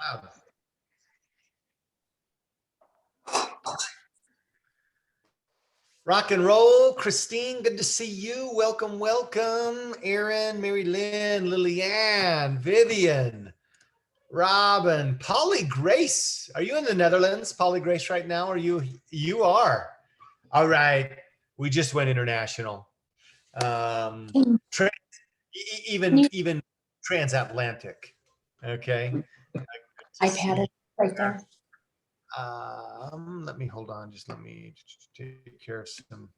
Wow. Rock and roll. Christine, good to see you. Welcome, welcome. Aaron, MaryLyn, Lilianne, Vivian, Robin, Polly Grace. Are you in the Netherlands, Polly Grace, right now? Or you are? All right. We just went international. Tra- even transatlantic. Okay. iPad right there. Let me hold on. Just let me take care of some.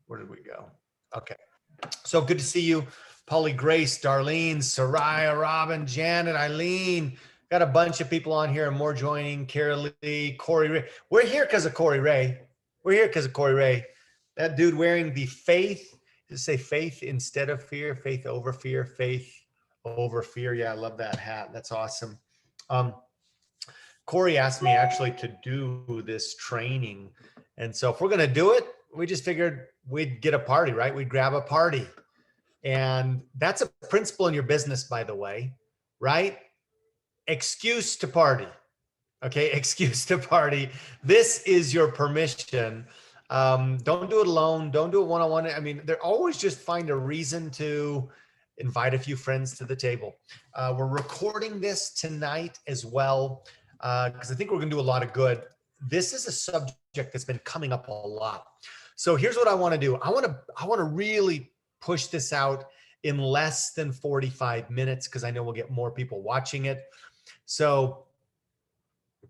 Where did we go? Okay. So good to see you, Polly Grace, Darlene, Soraya, Robin, Janet, Eileen. Got a bunch of people on here and more joining. Carol Lee, Corey Ray. We're here because of Corey Ray. We're here because of Corey Ray. That dude wearing the faith. Does it say faith instead of fear? Faith over fear. Faith over fear. Yeah, I love that hat. That's awesome. Corey asked me actually to do this training. And so if we're going to do it, we just figured we'd get a party, right? We'd grab a party. And that's a principle in your business, by the way, right? Excuse to party. Okay, excuse to party. This is your permission. Don't do it alone. Don't do it one-on-one. I mean, they're always just find a reason to invite a few friends to the table. We're recording this tonight as well because I think we're going to do a lot of good. This is a subject that's been coming up a lot. So here's what I want to do. I want to really push this out in less than 45 minutes because I know we'll get more people watching it. So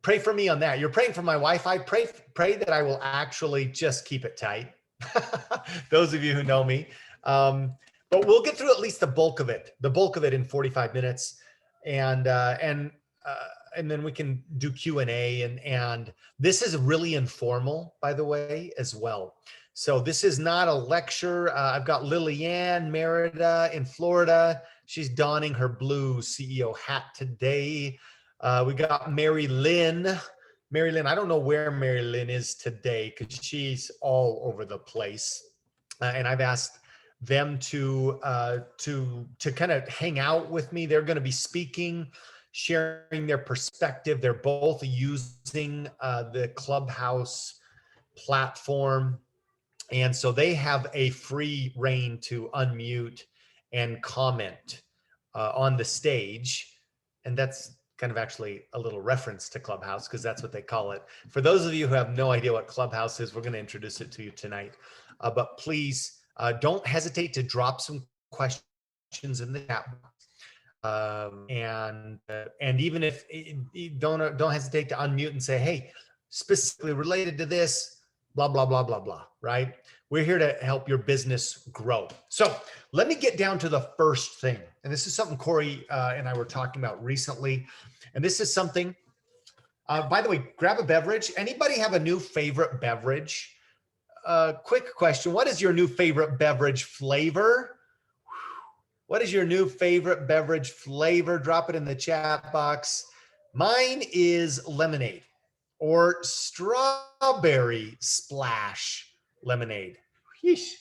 pray for me on that. You're praying for my wife. I pray that I will actually just keep it tight. Those of you who know me. But we'll get through at least the bulk of it in 45 minutes. And then we can do Q&A. And this is really informal, by the way, as well. So this is not a lecture. I've got Lilianne, Merida in Florida. She's donning her blue CEO hat today. We got MaryLyn. MaryLyn, I don't know where MaryLyn is today because she's all over the place. And I've asked them to kind of hang out with me. They're going to be speaking, sharing their perspective. They're both using the Clubhouse platform. And so they have a free reign to unmute and comment on the stage. And that's kind of actually a little reference to Clubhouse because that's what they call it. For those of you who have no idea what Clubhouse is, we're going to introduce it to you tonight. But please don't hesitate to drop some questions in the chat box. And even if you don't hesitate to unmute and say, hey, specifically related to this, blah, blah, blah, blah, blah, right? We're here to help your business grow. So let me get down to the first thing. And this is something Corey and I were talking about recently. And this is something, by the way, grab a beverage. Anybody have a new favorite beverage? Quick question. What is your new favorite beverage flavor? What is your new favorite beverage flavor? Drop it in the chat box. Mine is lemonade or strawberry splash lemonade. Yeesh.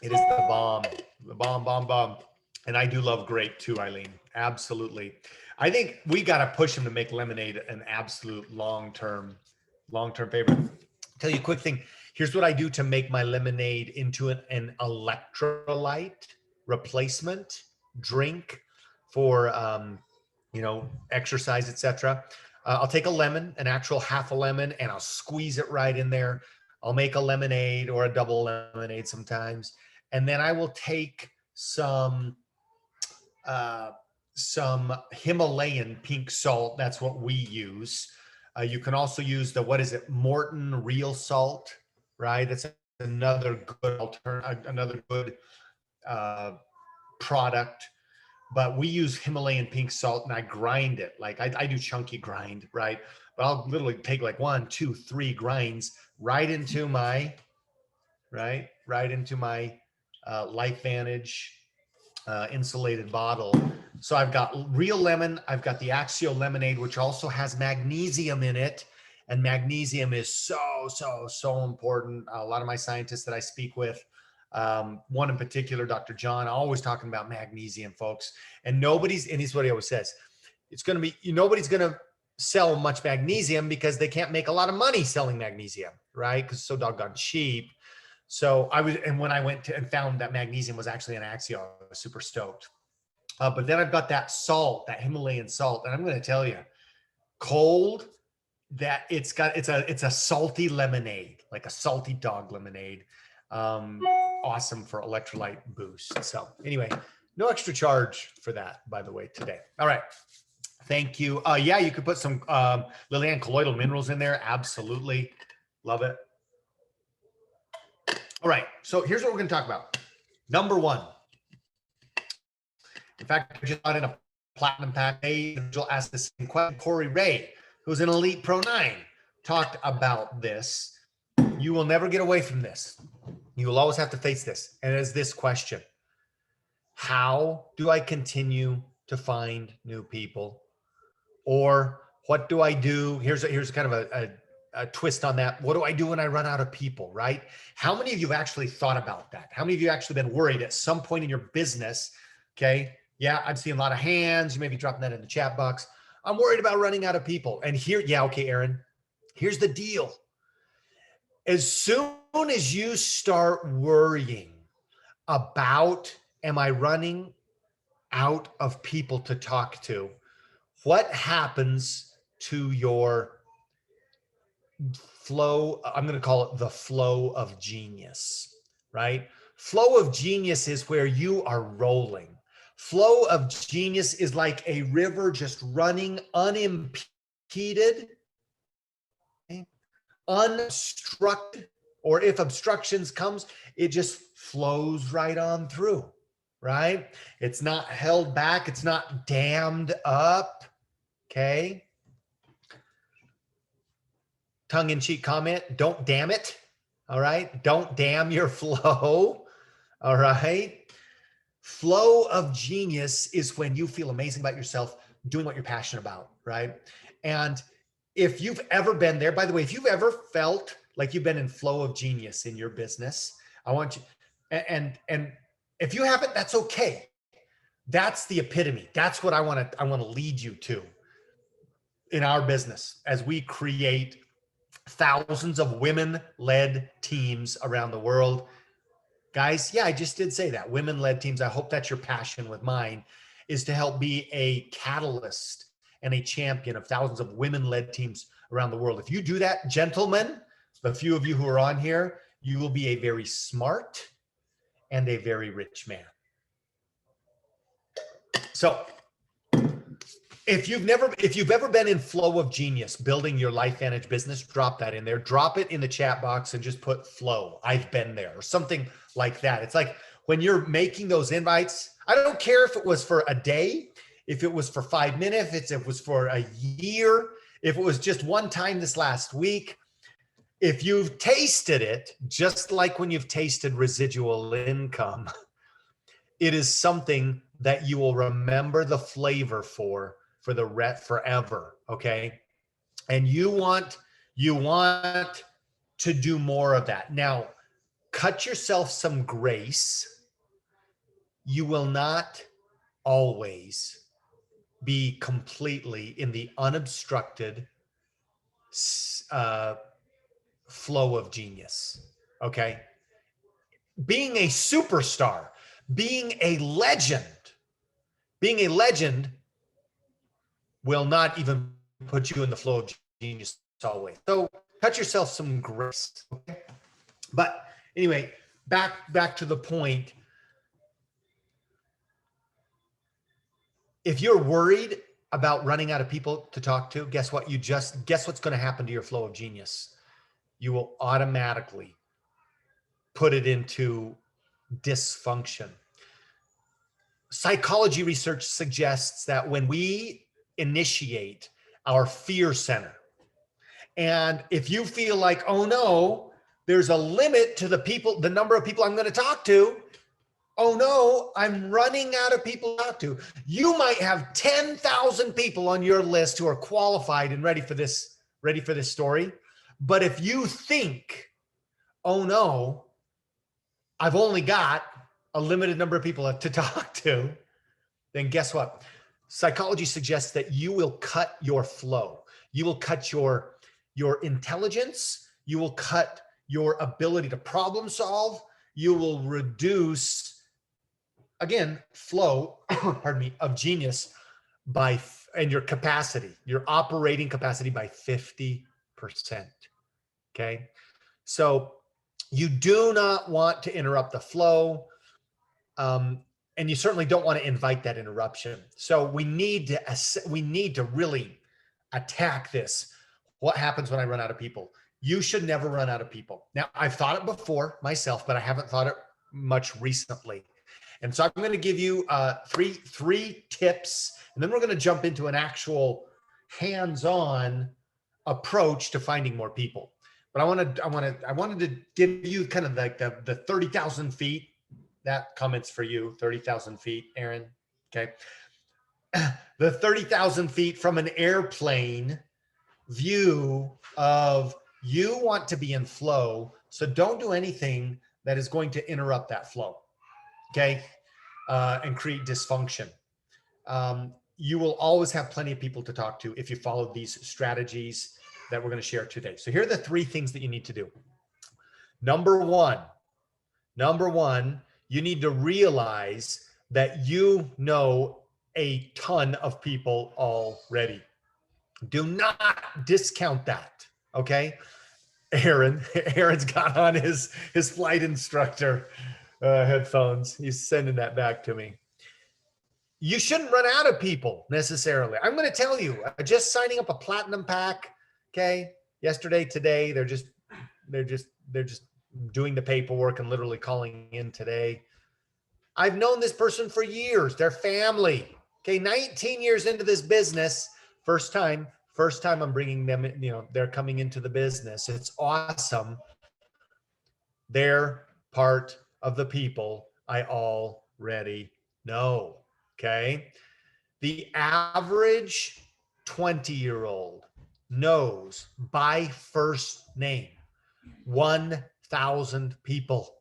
It is the bomb. And I do love grape too, Eileen. Absolutely. I think we got to push them to make lemonade an absolute long-term favorite. Tell you a quick thing. Here's what I do to make my lemonade into an electrolyte replacement drink for, exercise, etc. I'll take a lemon, an actual half a lemon, and I'll squeeze it right in there. I'll make a lemonade or a double lemonade sometimes. And then I will take some Himalayan pink salt. That's what we use. You can also use Morton real salt, right? That's another good alternative, another good product. But we use Himalayan pink salt and I grind it. Like I do chunky grind, right? But I'll literally take like 1, 2, 3 grinds right into my LifeVantage insulated bottle. So I've got real lemon. I've got the Axio lemonade, which also has magnesium in it. And magnesium is so important. A lot of my scientists that I speak with One in particular, Dr. John, always talking about magnesium, folks. And he's what he always says, nobody's going to sell much magnesium because they can't make a lot of money selling magnesium, right? Because it's so doggone cheap. So when I went to and found that magnesium was actually an Axial, I was super stoked. But then I've got that salt, that Himalayan salt, and I'm going to tell you, cold, that it's a salty lemonade, like a salty dog lemonade. Awesome for electrolyte boost. So anyway, no extra charge for that, by the way, today. All right. Thank you. Yeah, you could put some Lilianne colloidal minerals in there. Absolutely. Love it. All right. So here's what we're going to talk about. Number one. In fact, I just got in a platinum pack. You'll ask the same question. Corey Ray, who's an Elite Pro 9, talked about this. You will never get away from this. You will always have to face this. And it is this question. How do I continue to find new people? Or what do I do? Here's kind of a twist on that. What do I do when I run out of people, right? How many of you have actually thought about that? How many of you have actually been worried at some point in your business? Okay. Yeah, I'm seeing a lot of hands. You may be dropping that in the chat box. I'm worried about running out of people. And here, yeah, okay, Aaron, here's the deal. As soon as you start worrying about, am I running out of people to talk to? What happens to your flow? I'm going to call it the flow of genius, right? Flow of genius is where you are rolling. Flow of genius is like a river just running unimpeded, okay? Unobstructed, or if obstructions comes, it just flows right on through, right? It's not held back. It's not dammed up. Okay. Tongue-in-cheek comment. Don't damn it. All right. Don't damn your flow. All right. Flow of genius is when you feel amazing about yourself, doing what you're passionate about. Right. And if you've ever been there, by the way, if you've ever felt like you've been in flow of genius in your business, I want you, and if you haven't, that's okay. That's the epitome. That's what I want to lead you to in our business as we create thousands of women-led teams around the world. Guys, yeah, I just did say that. Women-led teams. I hope that's your passion with mine, is to help be a catalyst and a champion of thousands of women-led teams around the world. If you do that, gentlemen, the few of you who are on here, you will be a very smart and a very rich man. So if you've ever been in flow of genius, building your LifeVantage business, drop that in there. Drop it in the chat box and just put flow. I've been there, or something like that. It's like when you're making those invites, I don't care if it was for a day, if it was for 5 minutes, if it was for a year, if it was just one time this last week. If you've tasted it, just like when you've tasted residual income, it is something that you will remember the flavor for the forever. Okay. And you want to do more of that. Now, cut yourself some grace. You will not always be completely in the unobstructed flow of genius. Okay. Being a superstar, being a legend will not even put you in the flow of genius always. So cut yourself some grace. Okay? But anyway, back to the point. If you're worried about running out of people to talk to, guess what? Guess what's going to happen to your flow of genius? You will automatically put it into dysfunction. Psychology research suggests that when we initiate our fear center, and if you feel like, oh no, there's a limit to the number of people I'm going to talk to. Oh no, I'm running out of people to talk to. You might have 10,000 people on your list who are qualified and ready for this story. But if you think, oh no, I've only got a limited number of people to talk to, then guess what? Psychology suggests that you will cut your flow. You will cut your intelligence. You will cut your ability to problem solve. You will reduce, again, flow, pardon me, of genius and your capacity, your operating capacity by 50%. Okay. So you do not want to interrupt the flow. And you certainly don't want to invite that interruption. So we need to really attack this. What happens when I run out of people? You should never run out of people. Now, I've thought it before myself, but I haven't thought it much recently. And so I'm going to give you three tips, and then we're going to jump into an actual hands-on approach to finding more people. But I wanted to give you kind of like the 30,000 feet. That comment's for you, 30,000 feet, Aaron. Okay. The 30,000 feet from an airplane view of you want to be in flow. So don't do anything that is going to interrupt that flow. Okay. And create dysfunction. You will always have plenty of people to talk to if you follow these strategies that we're going to share today. So here are the three things that you need to do. Number one, you need to realize that you know a ton of people already. Do not discount that, okay? Aaron's got on his flight instructor headphones. He's sending that back to me. You shouldn't run out of people necessarily. I'm going to tell you, just signing up a platinum pack, okay? Yesterday, today, they're just doing the paperwork and literally calling in today. I've known this person for years. They're family. Okay, 19 years into this business, first time I'm bringing them, they're coming into the business. It's awesome. They're part of the people I already know, okay? The average 20-year-old knows by first name 1,000 people.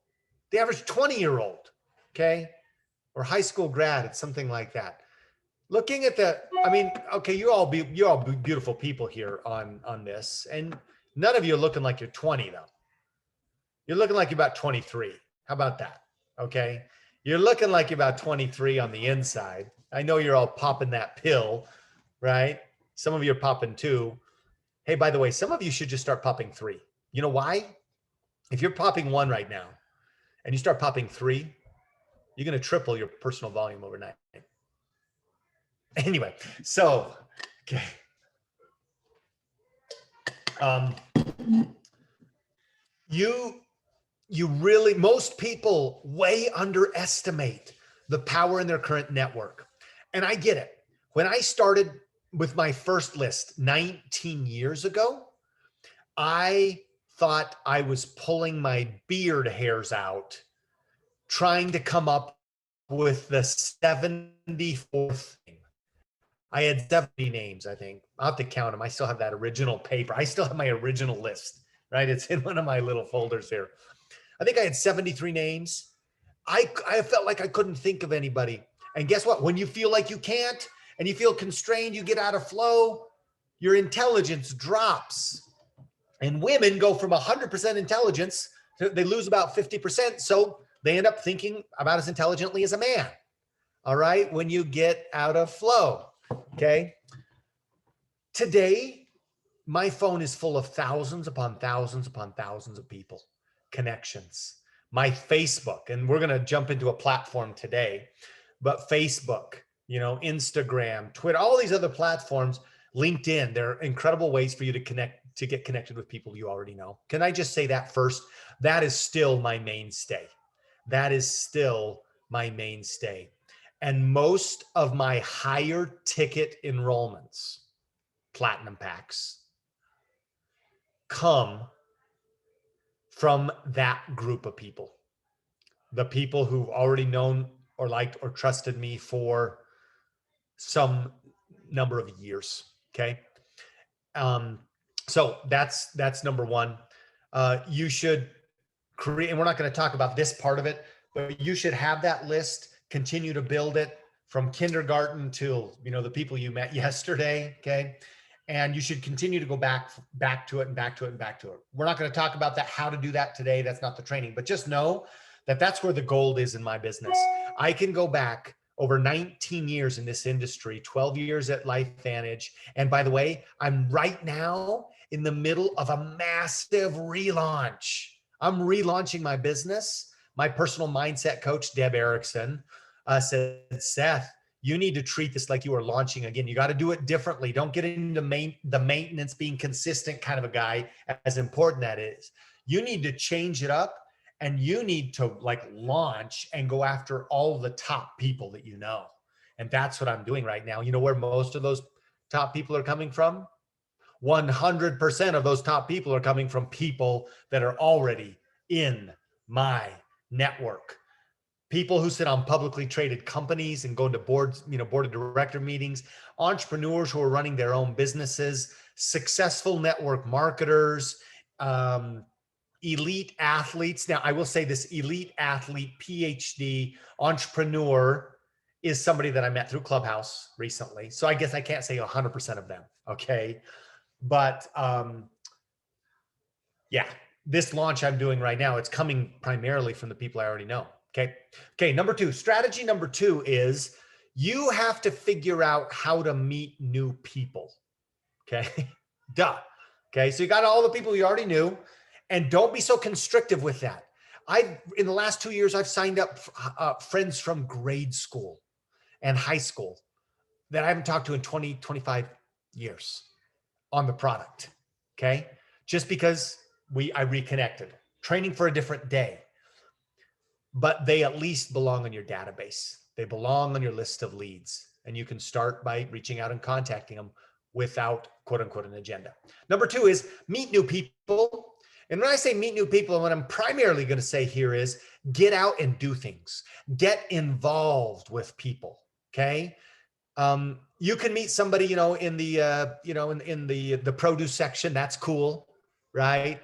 The average 20-year-old, okay, or high school grad, it's something like that. Looking at you all beautiful people here on this, and none of you are looking like you're 20 though. You're looking like you're about 23. How about that? Okay, you're looking like you're about 23 on the inside. I know you're all popping that pill, right? Some of you are popping 2. Hey, by the way, some of you should just start popping 3. You know why? If you're popping 1 right now and you start popping 3, you're going to triple your personal volume overnight. Anyway, so, okay. Most people way underestimate the power in their current network. And I get it. When I started with my first list 19 years ago, I thought I was pulling my beard hairs out, trying to come up with the 74th thing. I had 70 names, I think. I'll have to count them. I still have that original paper. I still have my original list, right? It's in one of my little folders here. I think I had 73 names. I felt like I couldn't think of anybody. And guess what? When you feel like you can't and you feel constrained, you get out of flow, your intelligence drops. And women go from 100% intelligence to they lose about 50%. So they end up thinking about as intelligently as a man. All right. When you get out of flow. Okay. Today, my phone is full of thousands upon thousands upon thousands of people, connections. My Facebook, and we're going to jump into a platform today, but Facebook, Instagram, Twitter, all these other platforms, LinkedIn, they're incredible ways for you to get connected with people you already know. Can I just say that first? That is still my mainstay. And most of my higher ticket enrollments, platinum packs, come from that group of people. The people who've already known or liked or trusted me for some number of years. Okay. So that's number one. You should create, and we're not going to talk about this part of it, but you should have that list, continue to build it from kindergarten till, you know, the people you met yesterday. Okay. And you should continue to go back to it and back to it and back to it. We're not going to talk about that, how to do that today. That's not the training, but just know that that's where the gold is in my business. I can go back over 19 years in this industry, 12 years at LifeVantage. And by the way, I'm right now in the middle of a massive relaunch. I'm relaunching my business. My personal mindset coach, Deb Erickson, said, Seth, you need to treat this like you are launching again. You got to do it differently. Don't get into the maintenance, being consistent kind of a guy, as important that is. You need to change it up, and you need to like launch and go after all the top people that you know. And that's what I'm doing right now. You know where most of those top people are coming from? 100% of those top people are coming from people that are already in my network. People who sit on publicly traded companies and go into boards, you know, board of director meetings, entrepreneurs who are running their own businesses, successful network marketers, elite athletes. Now, I will say this elite athlete, PhD, entrepreneur is somebody that I met through Clubhouse recently. So I guess I can't say 100% of them. Okay. But yeah, this launch I'm doing right now, it's coming primarily from the people I already know. Okay. Okay. Number two, strategy number two is you have to figure out how to meet new people. Okay. Duh. Okay. So you got all the people you already knew, and don't be so constrictive with that. In the last 2 years, I've signed up friends from grade school and high school that I haven't talked to in 20, 25 years on the product. Okay. Just because I reconnected, training for a different day. But they at least belong on your database. They belong on your list of leads. And you can start by reaching out and contacting them without quote unquote an agenda. Number two is meet new people. And when I say meet new people, what I'm primarily going to say here is get out and do things. Get involved with people. Okay. You can meet somebody, you know, in the, in the produce section. That's cool. Right.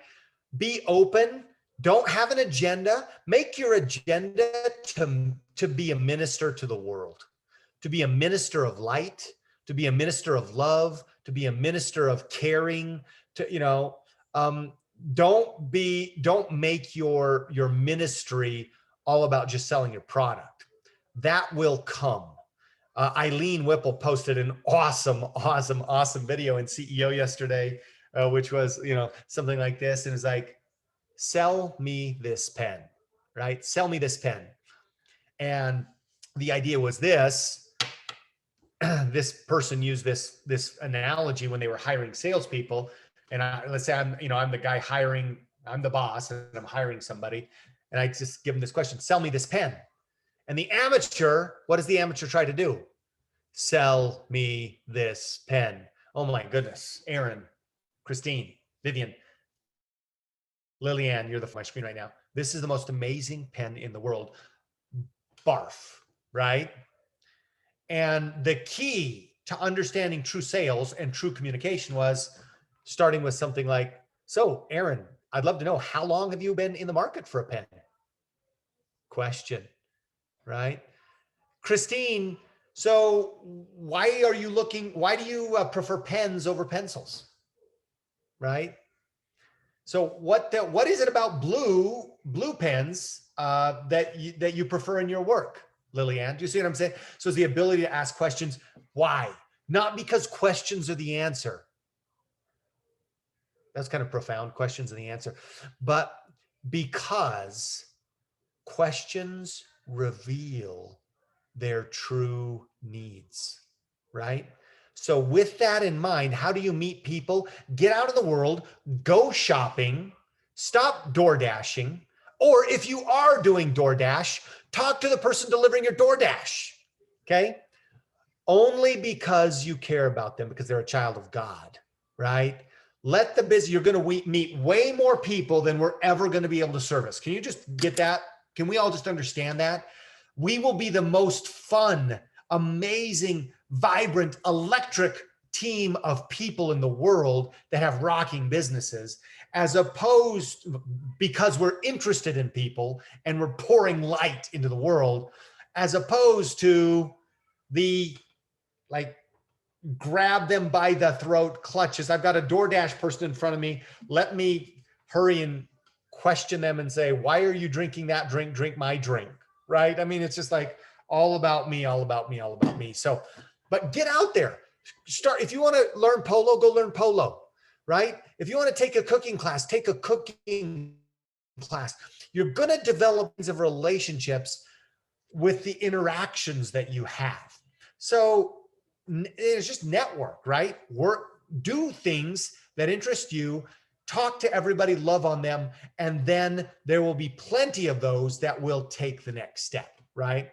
Be open. Don't have an agenda. Make your agenda to be a minister to the world, to be a minister of light, to be a minister of love, to be a minister of caring, to, you know, don't make your ministry all about just selling your product. That will come. Eileen Whipple posted an awesome video in CEO yesterday, which was, you know, something like this. And it's like, sell me this pen, right? Sell me this pen. And the idea was this, this person used this analogy when they were hiring salespeople. And let's say I'm the guy hiring, I'm the boss and I'm hiring somebody. And I just give them this question, sell me this pen. And the amateur, what does the amateur try to do? Sell me this pen. Oh my goodness. Aaron, Christine, Vivian, Lilianne, you're my screen right now. This is the most amazing pen in the world. Barf, right? And the key to understanding true sales and true communication was starting with something like, so Aaron, I'd love to know, how long have you been in the market for a pen? Question, right? Christine, so why do you prefer pens over pencils? Right? So what is it about blue pens that you prefer in your work, Lilianne? Do you see what I'm saying? So it's the ability to ask questions. Why? Not because questions are the answer. That's kind of profound, questions are the answer. But because questions reveal their true needs, right? So with that in mind, how do you meet people? Get out in the world, go shopping, stop door dashing. Or if you are doing DoorDash, talk to the person delivering your DoorDash, okay? Only because you care about them, because they're a child of God, right? Let the business, you're going to meet way more people than we're ever going to be able to service. Can you just get that? Can we all just understand that? We will be the most fun, amazing, vibrant, electric team of people in the world that have rocking businesses, as opposed, because we're interested in people and we're pouring light into the world, as opposed to the like grab them by the throat clutches. I've got a DoorDash person in front of me. Let me hurry and question them and say, why are you drinking that drink? Drink my drink, right? I mean, it's just like all about me, all about me, all about me. So, but get out there. Start. If you want to learn polo, go learn polo, right? If you want to take a cooking class, take a cooking class. You're going to develop kinds of relationships with the interactions that you have. So it's just network, right? Do things that interest you, talk to everybody, love on them, and then there will be plenty of those that will take the next step, right?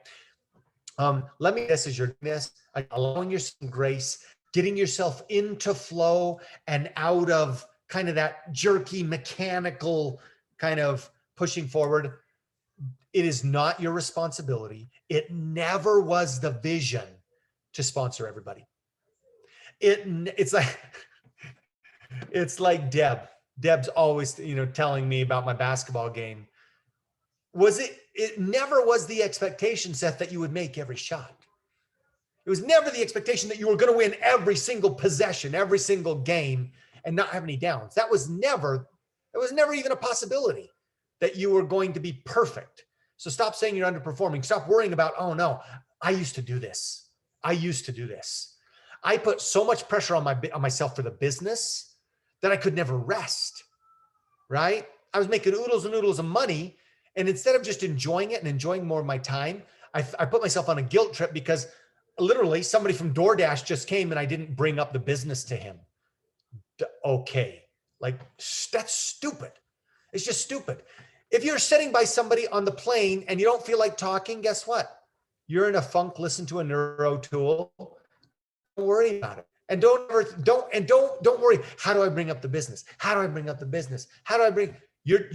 Let me, this is your this, allowing yourself grace, getting yourself into flow and out of kind of that jerky, mechanical kind of pushing forward. It is not your responsibility. It never was the vision to sponsor everybody. It's like Deb's always, telling me about my basketball game. It never was the expectation, Seth, that you would make every shot. It was never the expectation that you were going to win every single possession, every single game, and not have any downs. It was never even a possibility that you were going to be perfect. So stop saying you're underperforming. Stop worrying about, oh no, I used to do this. I put so much pressure on myself for the business that I could never rest, right? I was making oodles and oodles of money. And instead of just enjoying it and enjoying more of my time, I put myself on a guilt trip because literally somebody from DoorDash just came and I didn't bring up the business to him. Okay. Like, that's stupid. It's just stupid. If you're sitting by somebody on the plane and you don't feel like talking, guess what? You're in a funk, listen to a neuro tool. Don't worry about it. And don't worry. How do I bring up the business? How do I bring up the business? How do I bring, you're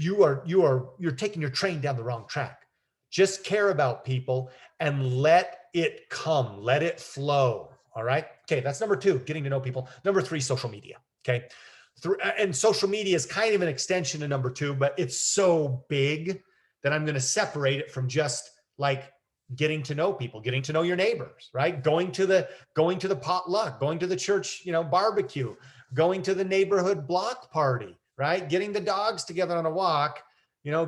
taking your train down the wrong track. Just care about people and let it come, let it flow. All right. Okay. That's number 2, getting to know people. Number 3, social media. Okay. And social media is kind of an extension of number 2, but it's so big that I'm going to separate it from just like getting to know people, getting to know your neighbors, right? Going to the potluck, going to the church, barbecue, going to the neighborhood block party, right? Getting the dogs together on a walk,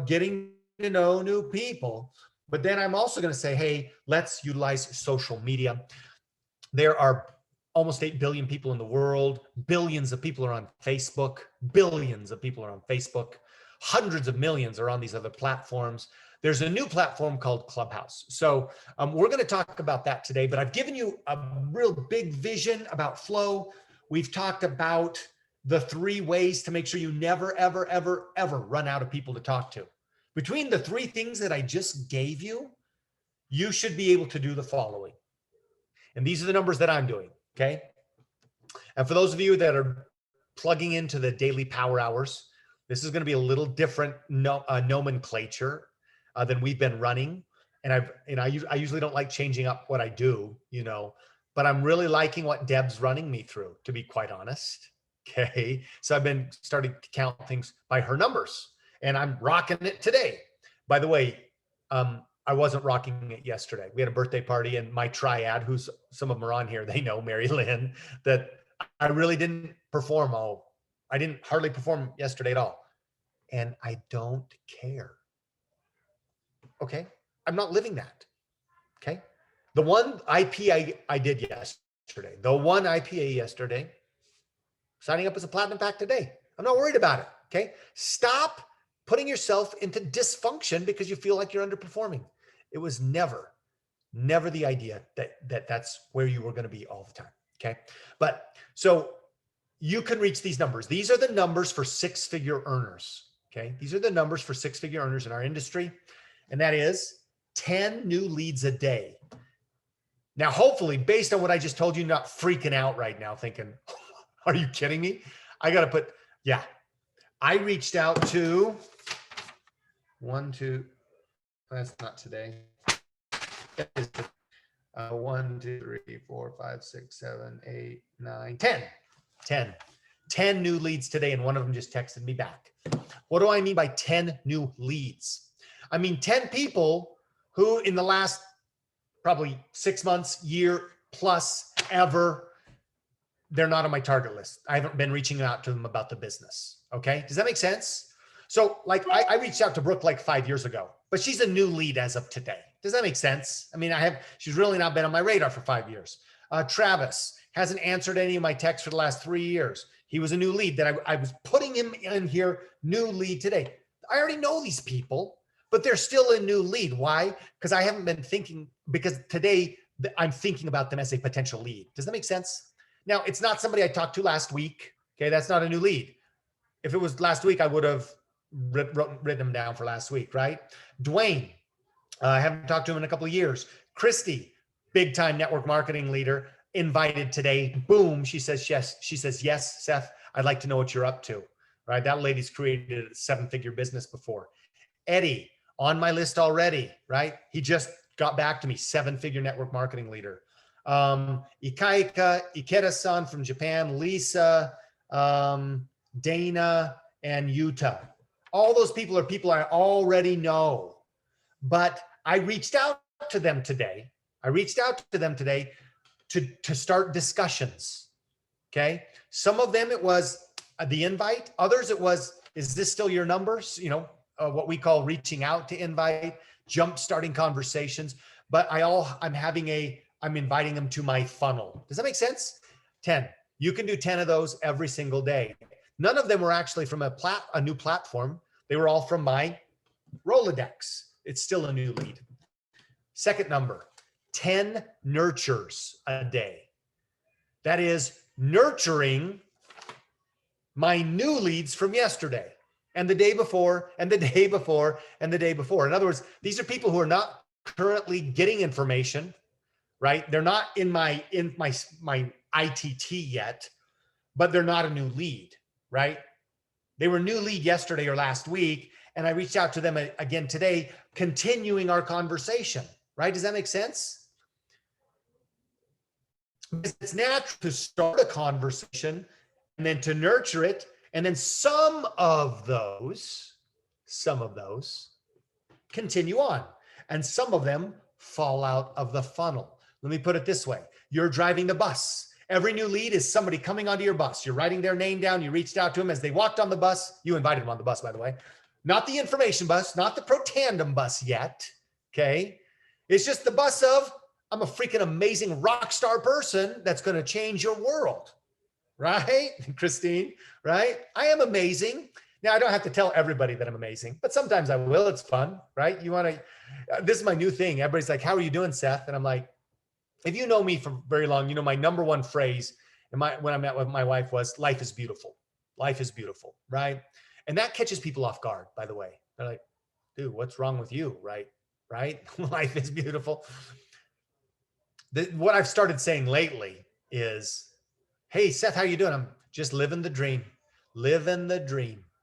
getting to know new people. But then I'm also going to say, hey, let's utilize social media. There are almost 8 billion people in the world. Billions of people are on Facebook. Billions of people are on Facebook. Hundreds of millions are on these other platforms. There's a new platform called Clubhouse. So we're going to talk about that today, but I've given you a real big vision about flow. We've talked about the 3 ways to make sure you never, ever, ever, ever run out of people to talk to. Between the 3 things that I just gave you, you should be able to do the following. And these are the numbers that I'm doing, okay? And for those of you that are plugging into the daily power hours, this is going to be a little different nomenclature than we've been running. And I usually don't like changing up what I do, but I'm really liking what Deb's running me through, to be quite honest. Okay. So I've been starting to count things by her numbers and I'm rocking it today. By the way, I wasn't rocking it yesterday. We had a birthday party and my triad, who's some of them are on here, they know MaryLyn, that I really didn't perform. I didn't hardly perform yesterday at all. And I don't care. Okay. I'm not living that. Okay. The one IPA I did yesterday, signing up as a platinum pack today. I'm not worried about it. Okay. Stop putting yourself into dysfunction because you feel like you're underperforming. It was never the idea that that's where you were going to be all the time. Okay. But so you can reach these numbers. These are the numbers for 6-figure earners. Okay. These are the numbers for 6-figure earners in our industry. And that is 10 new leads a day. Now, hopefully, based on what I just told you, not freaking out right now thinking, are you kidding me? I got to put, yeah. I reached out to 1, 2, that's not today. 1, 2, 3, 4, 5, 6, 7, 8, 9, 10. 10. 10 new leads today, and one of them just texted me back. What do I mean by 10 new leads? I mean 10 people who in the last probably 6 months, year plus ever, they're not on my target list. I haven't been reaching out to them about the business. Okay. Does that make sense? So like I reached out to Brooke like 5 years ago, but she's a new lead as of today. Does that make sense? I mean, she's really not been on my radar for 5 years. Travis hasn't answered any of my texts for the last 3 years. He was a new lead that I was putting him in here, new lead today. I already know these people, but they're still a new lead. Why? Because I haven't been thinking, because today I'm thinking about them as a potential lead. Does that make sense? Now, it's not somebody I talked to last week. Okay, that's not a new lead. If it was last week, I would have written them down for last week, right? Dwayne, I haven't talked to him in a couple of years. Christy, big time network marketing leader, invited today. Boom, she says yes. She says, yes, Seth, I'd like to know what you're up to, right? That lady's created a 7-figure business before. Eddie, on my list already, right? He just got back to me, 7-figure network marketing leader. Ikaika, Ikeda-san from Japan, Lisa, Dana, and Yuta. All those people are people I already know, but I reached out to them today. To start discussions. Okay. Some of them, it was the invite. Others, it was, is this still your numbers? You know, what we call reaching out to invite, jump starting conversations. But I'm inviting them to my funnel. Does that make sense? 10. You can do 10 of those every single day. None of them were actually from a new platform. They were all from my Rolodex. It's still a new lead. Second number, 10 nurtures a day. That is nurturing my new leads from yesterday and the day before and the day before and the day before. In other words, these are people who are not currently getting information, right? They're not in my ITT yet, but they're not a new lead, right? They were new lead yesterday or last week, and I reached out to them again today, continuing our conversation, right? Does that make sense? It's natural to start a conversation and then to nurture it. And then some of those continue on, and some of them fall out of the funnel. Let me put it this way. You're driving the bus. Every new lead is somebody coming onto your bus. You're writing their name down. You reached out to them as they walked on the bus. You invited them on the bus, by the way. Not the information bus, not the pro tandem bus yet. Okay. It's just the bus of, I'm a freaking amazing rock star person that's going to change your world. Right? Christine, right? I am amazing. Now, I don't have to tell everybody that I'm amazing, but sometimes I will. It's fun, right? This is my new thing. Everybody's like, how are you doing, Seth? And I'm like, if you know me for very long, you know, my number one phrase when I met with my wife was, life is beautiful. Life is beautiful, right? And that catches people off guard, by the way. They're like, dude, what's wrong with you, right? Right? Life is beautiful. What I've started saying lately is, hey, Seth, how you doing? I'm just living the dream,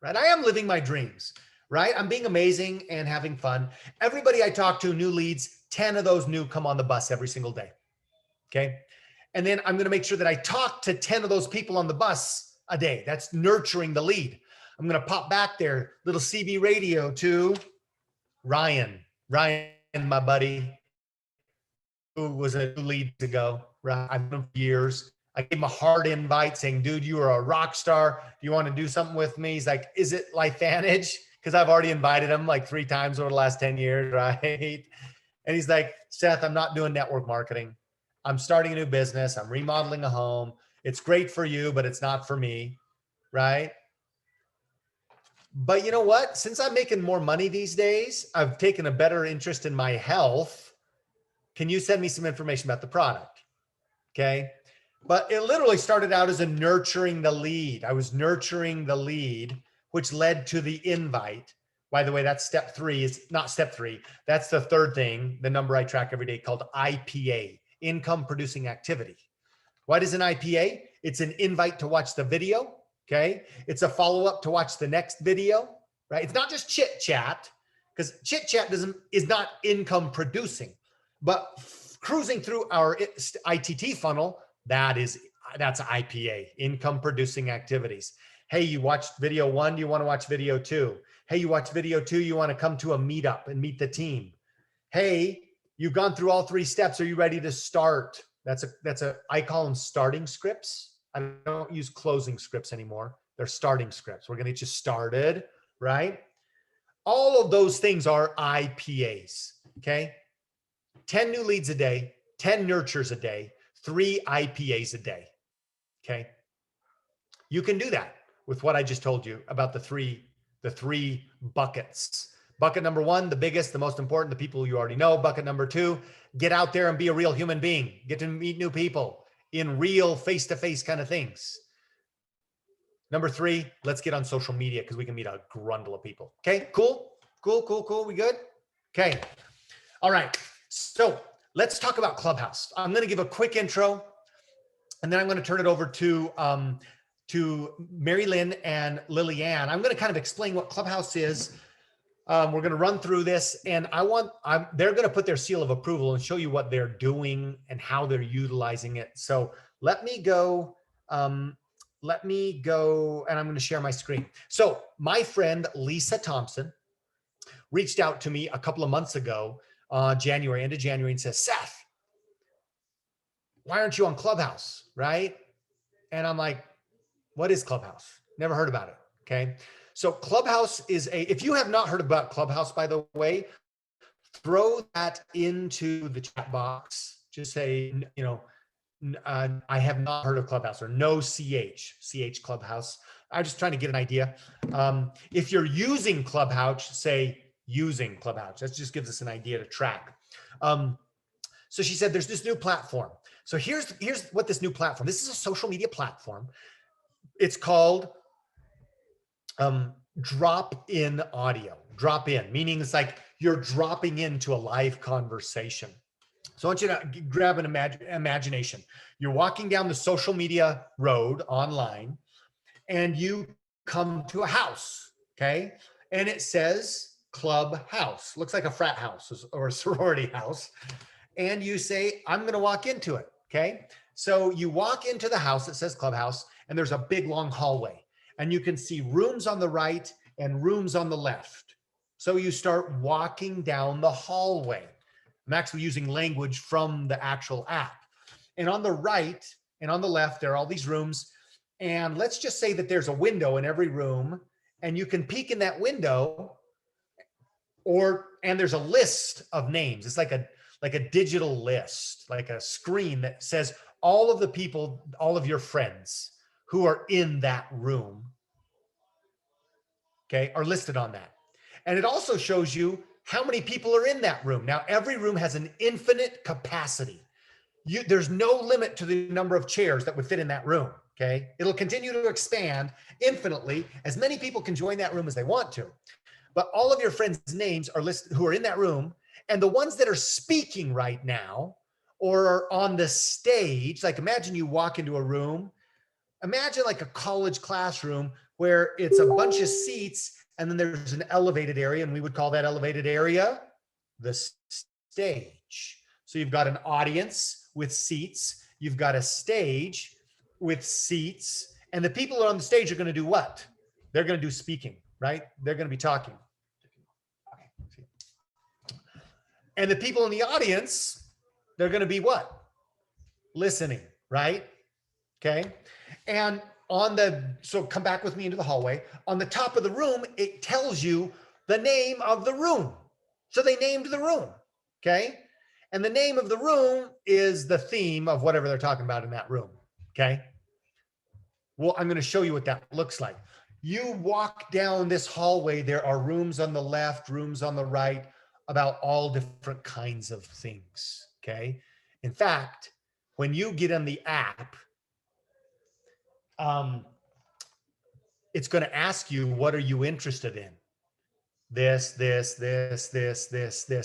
right? I am living my dreams, right? I'm being amazing and having fun. Everybody I talk to, new leads, 10 of those new come on the bus every single day. Okay. And then I'm going to make sure that I talk to 10 of those people on the bus a day. That's nurturing the lead. I'm going to pop back there, little CB radio to Ryan, my buddy, who was a lead ago, right? I've known him for years. I gave him a hard invite saying, dude, you are a rock star. Do you want to do something with me? He's like, is it LifeVantage? Because I've already invited him like 3 times over the last 10 years, right? And he's like, Seth, I'm not doing network marketing. I'm starting a new business. I'm remodeling a home. It's great for you, but it's not for me, right? But you know what? Since I'm making more money these days, I've taken a better interest in my health. Can you send me some information about the product? Okay. But it literally started out as a nurturing the lead. I was nurturing the lead, which led to the invite. By the way, that's step 3. Is not step 3. That's the third thing, the number I track every day, called IPA, income producing activity. What is an IPA? It's an invite to watch the video. Okay. It's a follow-up to watch the next video, right? It's not just chit chat, because chit chat is not income producing, but cruising through our ITT funnel, that's IPA, income producing activities. Hey, you watched video 1, do you want to watch video 2? Hey, you watched video 2, you want to come to a meetup and meet the team. Hey, you've gone through all 3 steps. Are you ready to start? I call them starting scripts. I don't use closing scripts anymore. They're starting scripts. We're going to get you started, right? All of those things are IPAs, okay? 10 new leads a day, 10 nurtures a day, 3 IPAs a day, okay? You can do that with what I just told you about the three buckets. Bucket number 1, the biggest, the most important, the people you already know. Bucket number 2, get out there and be a real human being. Get to meet new people in real face-to-face kind of things. Number 3, let's get on social media because we can meet a grundle of people. Okay, cool. We good? Okay. All right. So let's talk about Clubhouse. I'm going to give a quick intro, and then I'm going to turn it over to MaryLyn and Lilianne. I'm going to kind of explain what Clubhouse is. We're going to run through this, and they're going to put their seal of approval and show you what they're doing and how they're utilizing it. So let me go, and I'm going to share my screen. So my friend Lisa Thompson reached out to me a couple of months ago, end of January, and says, Seth, why aren't you on Clubhouse, right? And I'm like, what is Clubhouse? Never heard about it, okay? So Clubhouse is if you have not heard about Clubhouse, by the way, throw that into the chat box. Just say, I have not heard of Clubhouse, or no CH Clubhouse. I'm just trying to get an idea. If you're using Clubhouse, say using Clubhouse. That just gives us an idea to track. So she said, there's this new platform. So here's what this new platform, this is a social media platform. It's called drop-in audio. Drop-in, meaning it's like you're dropping into a live conversation. So I want you to grab an imagination. You're walking down the social media road online, and you come to a house, okay? And it says Clubhouse. Looks like a frat house or a sorority house. And you say, I'm going to walk into it, okay? So you walk into the house that says Clubhouse, and there's a big long hallway. And you can see rooms on the right and rooms on the left. So you start walking down the hallway. I'm actually using language from the actual app. And on the right and on the left, there are all these rooms. And let's just say that there's a window in every room, and you can peek in that window, and there's a list of names. It's like a digital list, like a screen that says all of the people, all of your friends who are in that room, okay, are listed on that. And it also shows you how many people are in that room. Now, every room has an infinite capacity. There's no limit to the number of chairs that would fit in that room, okay? It'll continue to expand infinitely. As many people can join that room as they want to. But all of your friends' names are listed who are in that room, and the ones that are speaking right now or are on the stage, like imagine you walk into a room, imagine like a college classroom where it's a bunch of seats and then there's an elevated area, and we would call that elevated area the stage. So you've got an audience with seats, you've got a stage with seats, and the people on the stage are going to do what? They're going to do speaking, right? They're going to be talking. And the people in the audience, they're going to be what? Listening, right? Okay. And so come back with me into the hallway. On the top of the room, it tells you the name of the room. So they named the room. Okay. And the name of the room is the theme of whatever they're talking about in that room. Okay. Well, I'm going to show you what that looks like. You walk down this hallway. There are rooms on the left, rooms on the right, about all different kinds of things. Okay. In fact, when you get on the app, it's going to ask you, what are you interested in? This.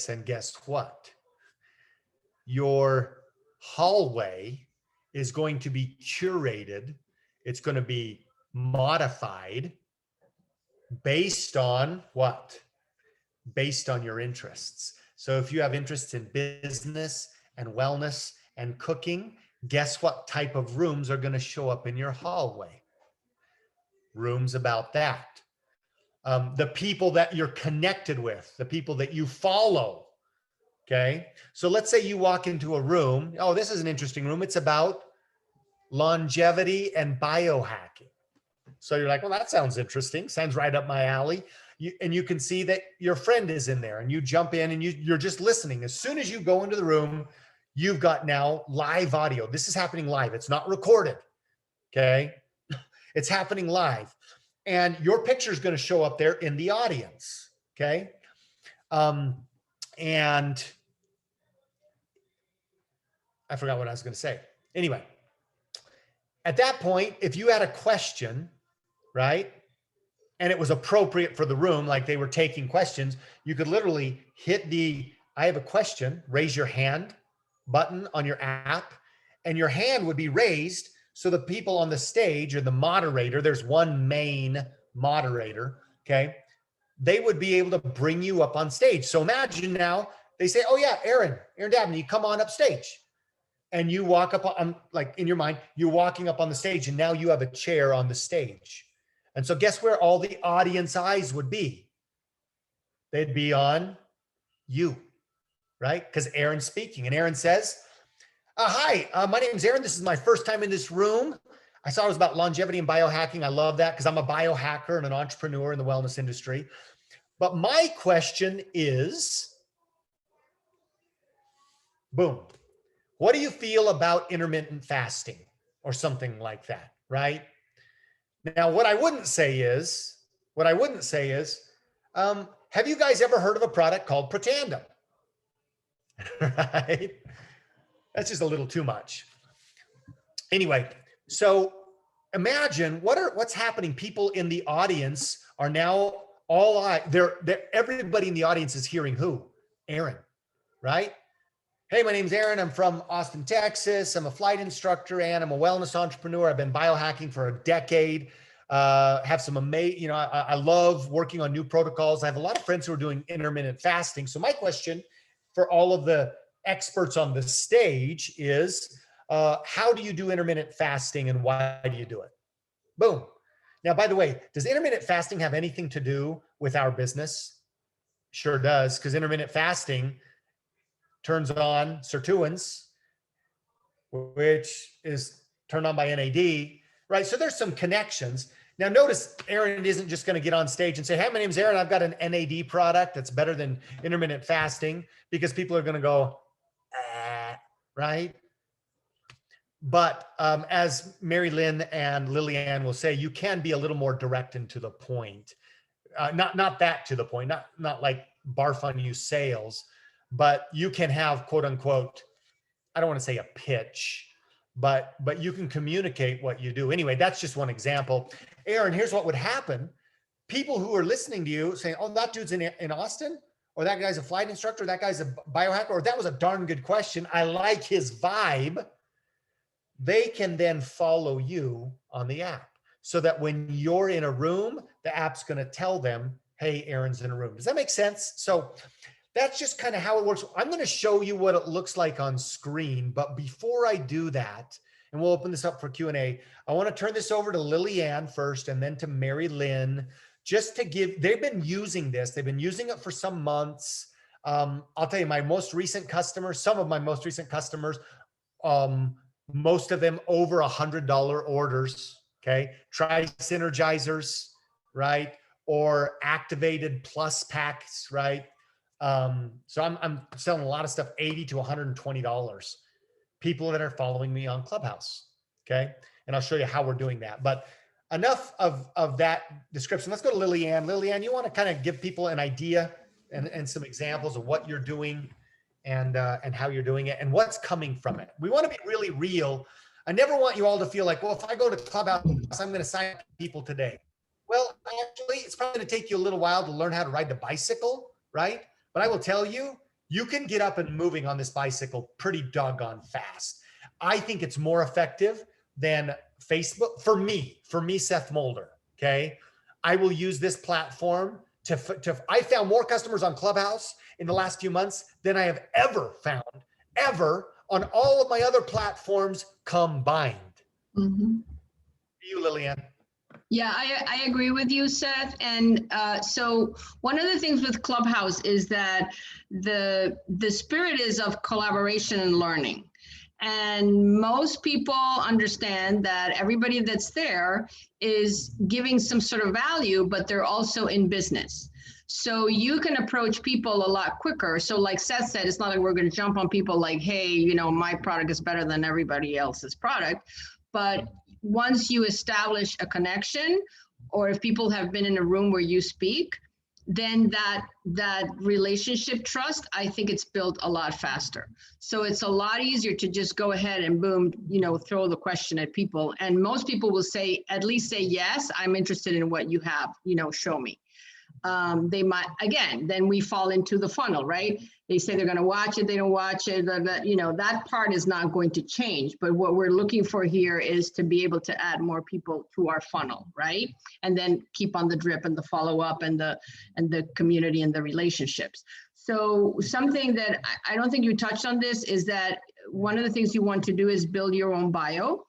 And guess what? Your hallway is going to be curated. It's going to be modified based on what? Based on your interests. So if you have interests in business and wellness and cooking, guess what type of rooms are going to show up in your hallway? Rooms about that. The people that you're connected with, the people that you follow. Okay. So let's say you walk into a room. Oh, this is an interesting room. It's about longevity and biohacking. So you're like, well, that sounds interesting. Sounds right up my alley. And you can see that your friend is in there and you jump in and you're just listening. As soon as you go into the room, you've got now live audio. This is happening live. It's not recorded. Okay. It's happening live. And your picture is going to show up there in the audience. Okay. And I forgot what I was going to say. Anyway, at that point, if you had a question, right, and it was appropriate for the room, like they were taking questions, you could literally hit the I have a question, raise your hand button on your app, and your hand would be raised so the people on the stage or the moderator, there's one main moderator, okay, they would be able to bring you up on stage. So imagine now they say, oh yeah, Aaron Dabney, come on up stage. And you walk up on, like in your mind, you're walking up on the stage and now you have a chair on the stage. And so guess where all the audience eyes would be? They'd be on you, right? Because Aaron's speaking and Aaron says, hi, my name is Aaron. This is my first time in this room. I saw it was about longevity and biohacking. I love that because I'm a biohacker and an entrepreneur in the wellness industry. But my question is, boom, what do you feel about intermittent fasting or something like that, right? Now, what I wouldn't say is, have you guys ever heard of a product called Protandim? Right? That's just a little too much. Anyway, so imagine what's happening. People in the audience are now everybody in the audience is hearing who? Aaron, right? Hey, my name's Aaron. I'm from Austin, Texas. I'm a flight instructor and I'm a wellness entrepreneur. I've been biohacking for a decade. Have some amazing, I love working on new protocols. I have a lot of friends who are doing intermittent fasting. So my question for all of the experts on the stage is, how do you do intermittent fasting and why do you do it? Boom. Now, by the way, does intermittent fasting have anything to do with our business? Sure does, because intermittent fasting turns on sirtuins, which is turned on by NAD, right? So there's some connections. Now notice Aaron isn't just going to get on stage and say, hey, my name's Aaron. I've got an NAD product that's better than intermittent fasting, because people are going to go, right? But as MaryLyn and Lilianne will say, you can be a little more direct and to the point. Not that to the point, not like barf on you sales, but you can have quote unquote, I don't want to say a pitch, but you can communicate what you do. Anyway, that's just one example. Aaron, here's what would happen. People who are listening to you saying, oh, that dude's in Austin, or that guy's a flight instructor, that guy's a biohacker, or that was a darn good question. I like his vibe. They can then follow you on the app so that when you're in a room, the app's going to tell them, hey, Aaron's in a room. Does that make sense? So that's just kind of how it works. I'm going to show you what it looks like on screen. But before I do that, and we'll open this up for Q&A, I want to turn this over to Lilianne first and then to MaryLyn, just to give, they've been using this. They've been using it for some months. I'll tell you, my most recent customers, some of my most recent customers, most of them over $100 orders, okay? Try Synergizers, right? Or activated plus packs, right? So I'm selling a lot of stuff, $80 to $120. People that are following me on Clubhouse, okay? And I'll show you how we're doing that. But enough of that description. Let's go to Lilianne. Lilianne, you want to kind of give people an idea and some examples of what you're doing and how you're doing it and what's coming from it. We want to be really real. I never want you all to feel like, well, if I go to Clubhouse, I'm going to sign up people today. Well, actually, it's probably going to take you a little while to learn how to ride the bicycle, right? But I will tell you, you can get up and moving on this bicycle pretty doggone fast. I think it's more effective than Facebook. For me, Seth Mulder, okay? I will use this platform I found more customers on Clubhouse in the last few months than I have ever found ever on all of my other platforms combined. Mhm. You, Lilianne. Yeah, I agree with you, Seth. And so one of the things with Clubhouse is that the spirit is of collaboration and learning. And most people understand that everybody that's there is giving some sort of value, but they're also in business. So you can approach people a lot quicker. So like Seth said, it's not like we're going to jump on people like, hey, you know, my product is better than everybody else's product. But once you establish a connection, or if people have been in a room where you speak, then that relationship trust, I think it's built a lot faster. So it's a lot easier to just go ahead and boom, you know, throw the question at people. And most people will say, at least say, yes, I'm interested in what you have, you know, show me. They might, again, then we fall into the funnel, right? They say they're going to watch it, they don't watch it, you know, that part is not going to change. But what we're looking for here is to be able to add more people to our funnel, right? And then keep on the drip and the follow up and the community and the relationships. So something that I don't think you touched on this is that one of the things you want to do is build your own bio.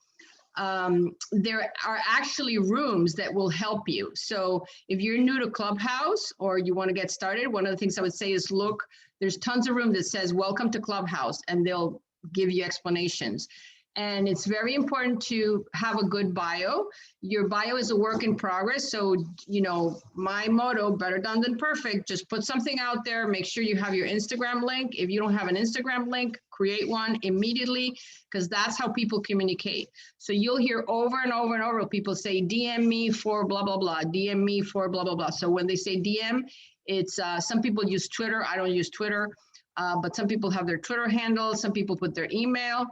There are actually rooms that will help you. So if you're new to Clubhouse or you want to get started, one of the things I would say is look, there's tons of room that says, welcome to Clubhouse, and they'll give you explanations. And it's very important to have a good bio. Your bio is a work in progress. So, you know, my motto, better done than perfect, just put something out there, make sure you have your Instagram link. If you don't have an Instagram link, create one immediately, because that's how people communicate. So you'll hear over and over and over people say, DM me for blah, blah, blah, DM me for blah, blah, blah. So when they say DM, it's some people use Twitter. I don't use Twitter, but some people have their Twitter handle. Some people put their email.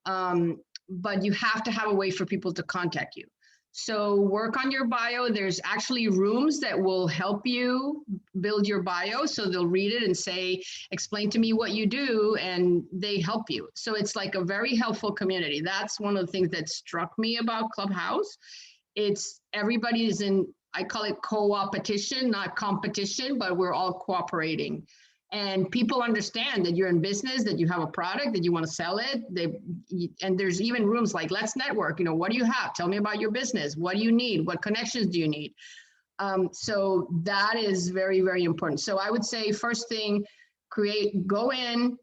But you have to have a way for people to contact you. So work on your bio. There's actually rooms that will help you build your bio. So they'll read it and say, explain to me what you do, and they help you. So it's like a very helpful community. That's one of the things that struck me about Clubhouse. It's everybody is in, I call it co-opetition, not competition, but we're all cooperating. And people understand that you're in business, that you have a product, that you want to sell it. And there's even rooms like, let's network. You know, what do you have? Tell me about your business. What do you need? What connections do you need? So that is very, very important. So I would say first thing, go in,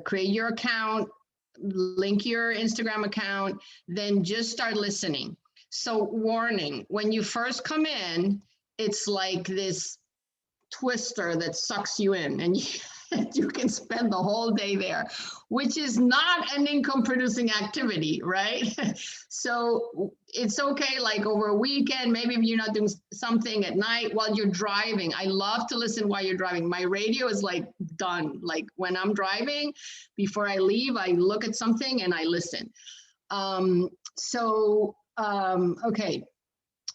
create your account, link your Instagram account, then just start listening. So warning, when you first come in, it's like this twister that sucks you in, and you can spend the whole day there, which is not an income producing activity, right? So it's okay, like over a weekend, maybe if you're not doing something at night while you're driving. I love to listen while you're driving. My radio is like done. Like when I'm driving, before I leave, I look at something and I listen. Okay.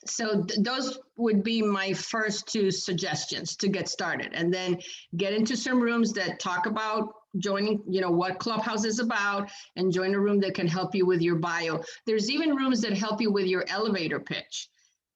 So those would be my first two suggestions to get started, and then get into some rooms that talk about joining, you know, what Clubhouse is about, and join a room that can help you with your bio. There's even rooms that help you with your elevator pitch.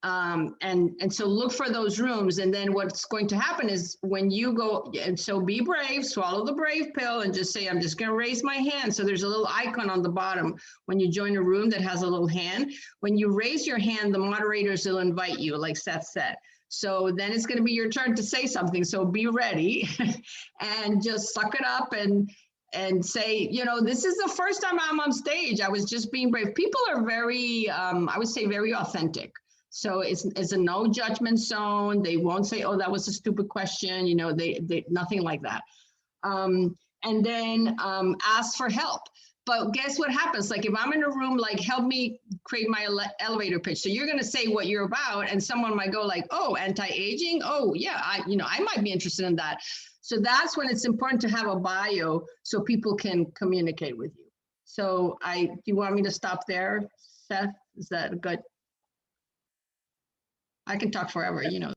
And so look for those rooms. And then what's going to happen is when you go, and so be brave, swallow the brave pill and just say, I'm just going to raise my hand. So there's a little icon on the bottom when you join a room that has a little hand. When you raise your hand, the moderators will invite you, like Seth said. So then it's going to be your turn to say something. So be ready and just suck it up and say, you know, this is the first time I'm on stage. I was just being brave. People are very, I would say, very authentic. So it's a no judgment zone. They won't say, oh, that was a stupid question. You know, they nothing like that. And then ask for help. But guess what happens? Like if I'm in a room, like help me create my elevator pitch. So you're going to say what you're about, and someone might go like, oh, anti-aging. Oh yeah, I might be interested in that. So that's when it's important to have a bio so people can communicate with you. So do you want me to stop there, Seth? Is that good? I can talk forever, you know.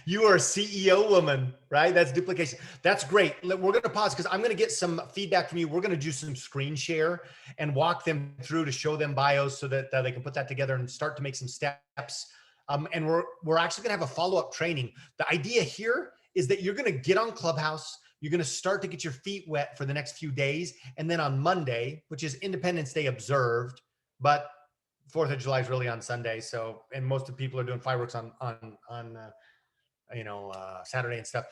You are a CEO woman, right? That's duplication. That's great. We're going to pause because I'm going to get some feedback from you. We're going to do some screen share and walk them through to show them bios so that they can put that together and start to make some steps. And we're actually going to have a follow-up training. The idea here is that you're going to get on Clubhouse. You're going to start to get your feet wet for the next few days. And then on Monday, which is Independence Day observed, but 4th of July is really on Sunday. So, and most of the people are doing fireworks on Saturday and stuff.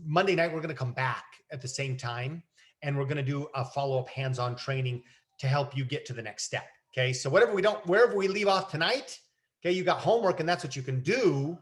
Monday night, we're going to come back at the same time, and we're going to do a follow-up hands-on training to help you get to the next step. Okay. So wherever we leave off tonight, okay, you got homework and that's what you can do.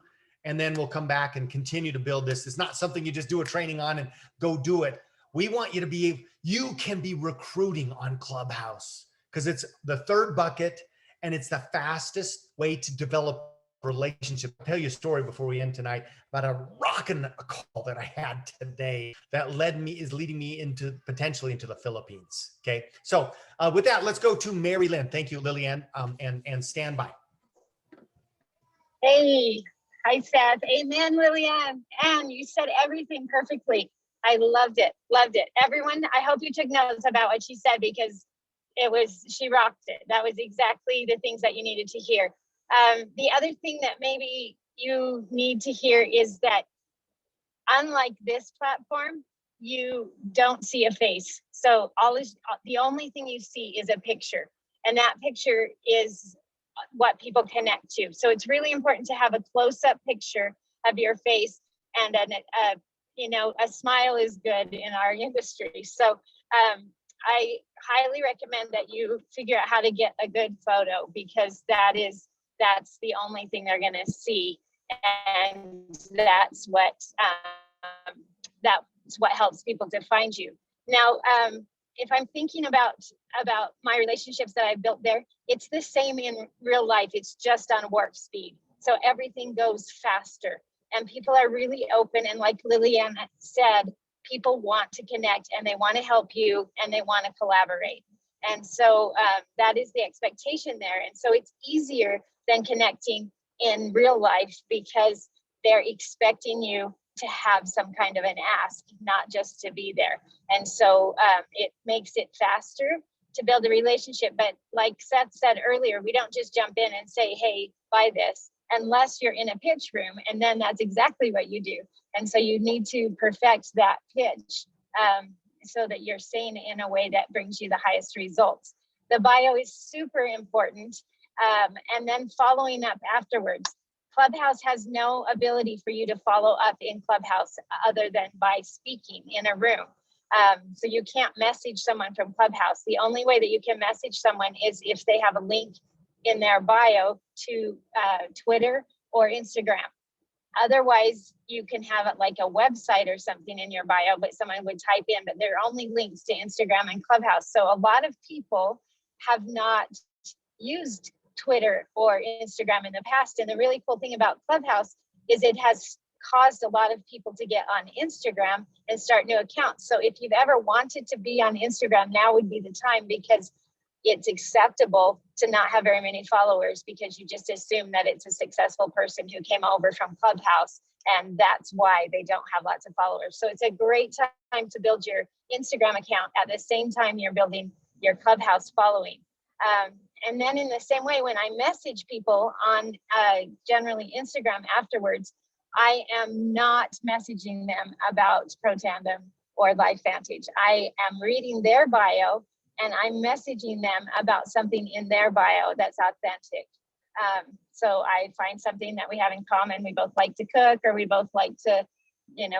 And then we'll come back and continue to build this. It's not something you just do a training on and go do it. We want you to you can be recruiting on Clubhouse because it's the third bucket and it's the fastest way to develop relationship. I'll tell you a story before we end tonight about a rockin' call that I had today that is leading me potentially into the Philippines. Okay. So with that, let's go to MaryLyn. Thank you, Lilianne, and stand by. Hey, hi, Seth. Amen, Lilianne. And you said everything perfectly. I loved it. Loved it. Everyone, I hope you took notes about what she said because she rocked it. That was exactly the things that you needed to hear. The other thing that maybe you need to hear is that unlike this platform, you don't see a face. So the only thing you see is a picture, and that picture is what people connect to. So it's really important to have a close-up picture of your face, and a smile is good in our industry. So I highly recommend that you figure out how to get a good photo because that's the only thing they're going to see, and that's what helps people to find you. Now, if I'm thinking about my relationships that I built there, it's the same in real life. It's just on warp speed. So everything goes faster and people are really open. And like Lilianne said, people want to connect and they want to help you and they want to collaborate. And so that is the expectation there. And so it's easier than connecting in real life because they're expecting you to have some kind of an ask, not just to be there. And so it makes it faster to build a relationship. But like Seth said earlier, we don't just jump in and say, hey, buy this, unless you're in a pitch room. And then that's exactly what you do. And so you need to perfect that pitch so that you're saying it in a way that brings you the highest results. The bio is super important. And then following up afterwards. Clubhouse has no ability for you to follow up in Clubhouse other than by speaking in a room. So you can't message someone from Clubhouse. The only way that you can message someone is if they have a link in their bio to Twitter or Instagram. Otherwise, you can have it like a website or something in your bio, but someone would type in, but there are only links to Instagram and Clubhouse. So a lot of people have not used Twitter or Instagram in the past. And the really cool thing about Clubhouse is it has caused a lot of people to get on Instagram and start new accounts. So if you've ever wanted to be on Instagram, now would be the time because it's acceptable to not have very many followers because you just assume that it's a successful person who came over from Clubhouse and that's why they don't have lots of followers. So it's a great time to build your Instagram account at the same time you're building your Clubhouse following. And then in the same way, when I message people on generally Instagram afterwards, I am not messaging them about Pro Tandem or LifeVantage. I am reading their bio and I'm messaging them about something in their bio that's authentic. So I find something that we have in common. We both like to cook, or we both like to,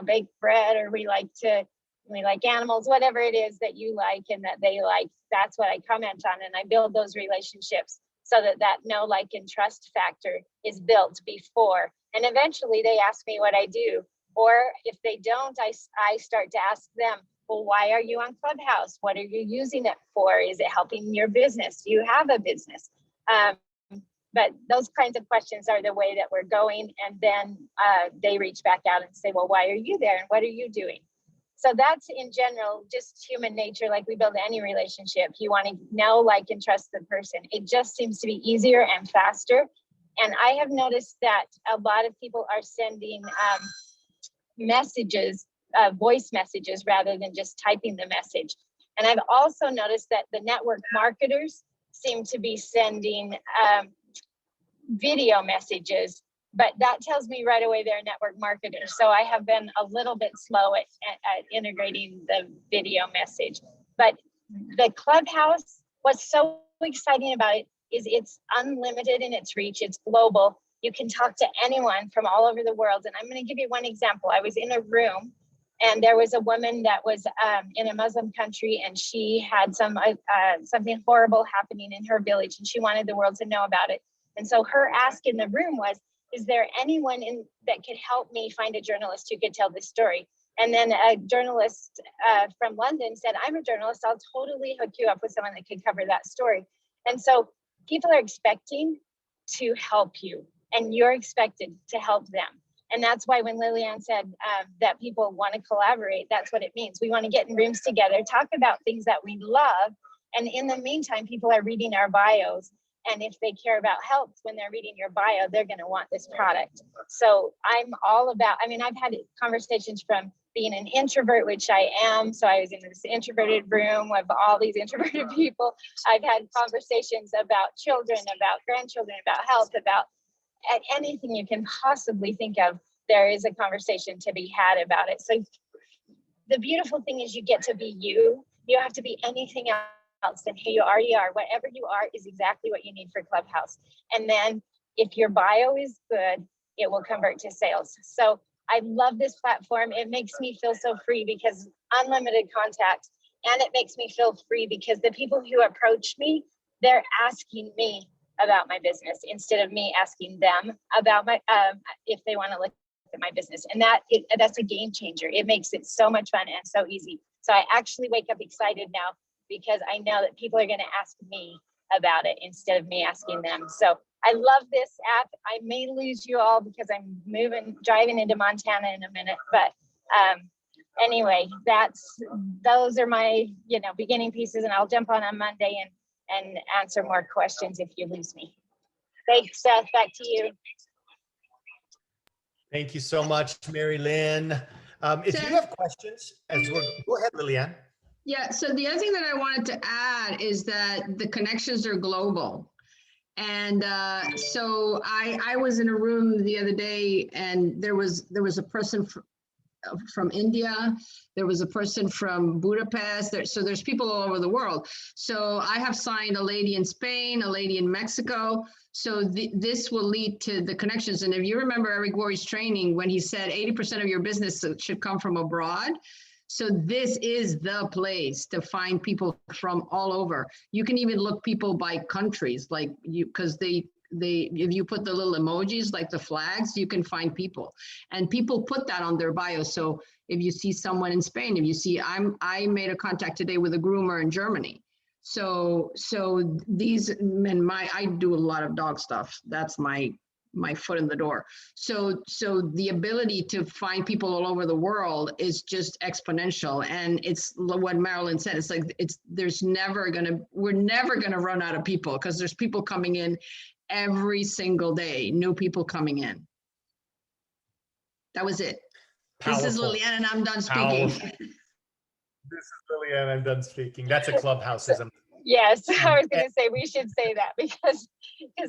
bake bread, or we like animals, whatever it is that you like and that they like. That's what I comment on, and I build those relationships so that know, like, and trust factor is built before. And eventually they ask me what I do. Or if they don't, I start to ask them, well, why are you on Clubhouse? What are you using it for? Is it helping your business? Do you have a business? But those kinds of questions are the way that we're going. And then they reach back out and say, well, why are you there? And what are you doing? So that's in general, just human nature. Like we build any relationship, you want to know, like, and trust the person. It just seems to be easier and faster. And I have noticed that a lot of people are sending messages, voice messages, rather than just typing the message. And I've also noticed that the network marketers seem to be sending video messages but that tells me right away they're a network marketer. So I have been a little bit slow at integrating the video message. But the Clubhouse, what's so exciting about it is it's unlimited in its reach. It's global. You can talk to anyone from all over the world. And I'm going to give you one example. I was in a room and there was a woman that was in a Muslim country, and she had something horrible happening in her village, and she wanted the world to know about it. And so her ask in the room was, is there anyone that could help me find a journalist who could tell this story? And then a journalist from London said, I'm a journalist. I'll totally hook you up with someone that could cover that story. And so people are expecting to help you, and you're expected to help them. And that's why when Lilianne said that people want to collaborate, that's what it means. We want to get in rooms together, talk about things that we love. And in the meantime, people are reading our bios. And if they care about health, when they're reading your bio, they're going to want this product. So I'm all about, I mean, I've had conversations from being an introvert, which I am. So I was in this introverted room with all these introverted people. I've had conversations about children, about grandchildren, about health, about anything you can possibly think of. There is a conversation to be had about it. So the beautiful thing is you get to be you. You have to be anything else than who you already are. Whatever you are is exactly what you need for Clubhouse. And then if your bio is good, it will convert to sales. So I love this platform. It makes me feel so free because unlimited contact, and it makes me feel free because the people who approach me, they're asking me about my business instead of me asking them about my if they want to look at my business. And that's a game changer. It makes it so much fun and so easy. So I actually wake up excited now because I know that people are going to ask me about it instead of me asking them. So I love this app. I may lose you all because I'm driving into Montana in a minute, but anyway, those are my beginning pieces, and I'll jump on Monday and answer more questions if you lose me. Thanks, Seth. Back to you. Thank you so much, MaryLyn. If you have questions, go ahead, Lilianne. Yeah, so the other thing that I wanted to add is that the connections are global. And so I was in a room the other day, and there was a person from India, there was a person from Budapest, so there's people all over the world. So I have signed a lady in Spain, a lady in Mexico. So this will lead to the connections. And if you remember Eric Worre's training, when he said 80% of your business should come from abroad. So this is the place to find people from all over. You can even look people by countries, like because if you put the little emojis like the flags, you can find people, and people put that on their bio. So if you see someone in Spain, if you see, I made a contact today with a groomer in Germany. So these, and I do a lot of dog stuff. That's my foot in the door. So the ability to find people all over the world is just exponential. And it's what MaryLyn said. It's like, we're never gonna run out of people, because there's people coming in every single day, new people coming in. That was it. Powerful. This is Lilianne, and I'm done speaking. Powerful. This is Lilianne, I'm done speaking. That's a clubhouseism. Yes, I was going to say we should say that because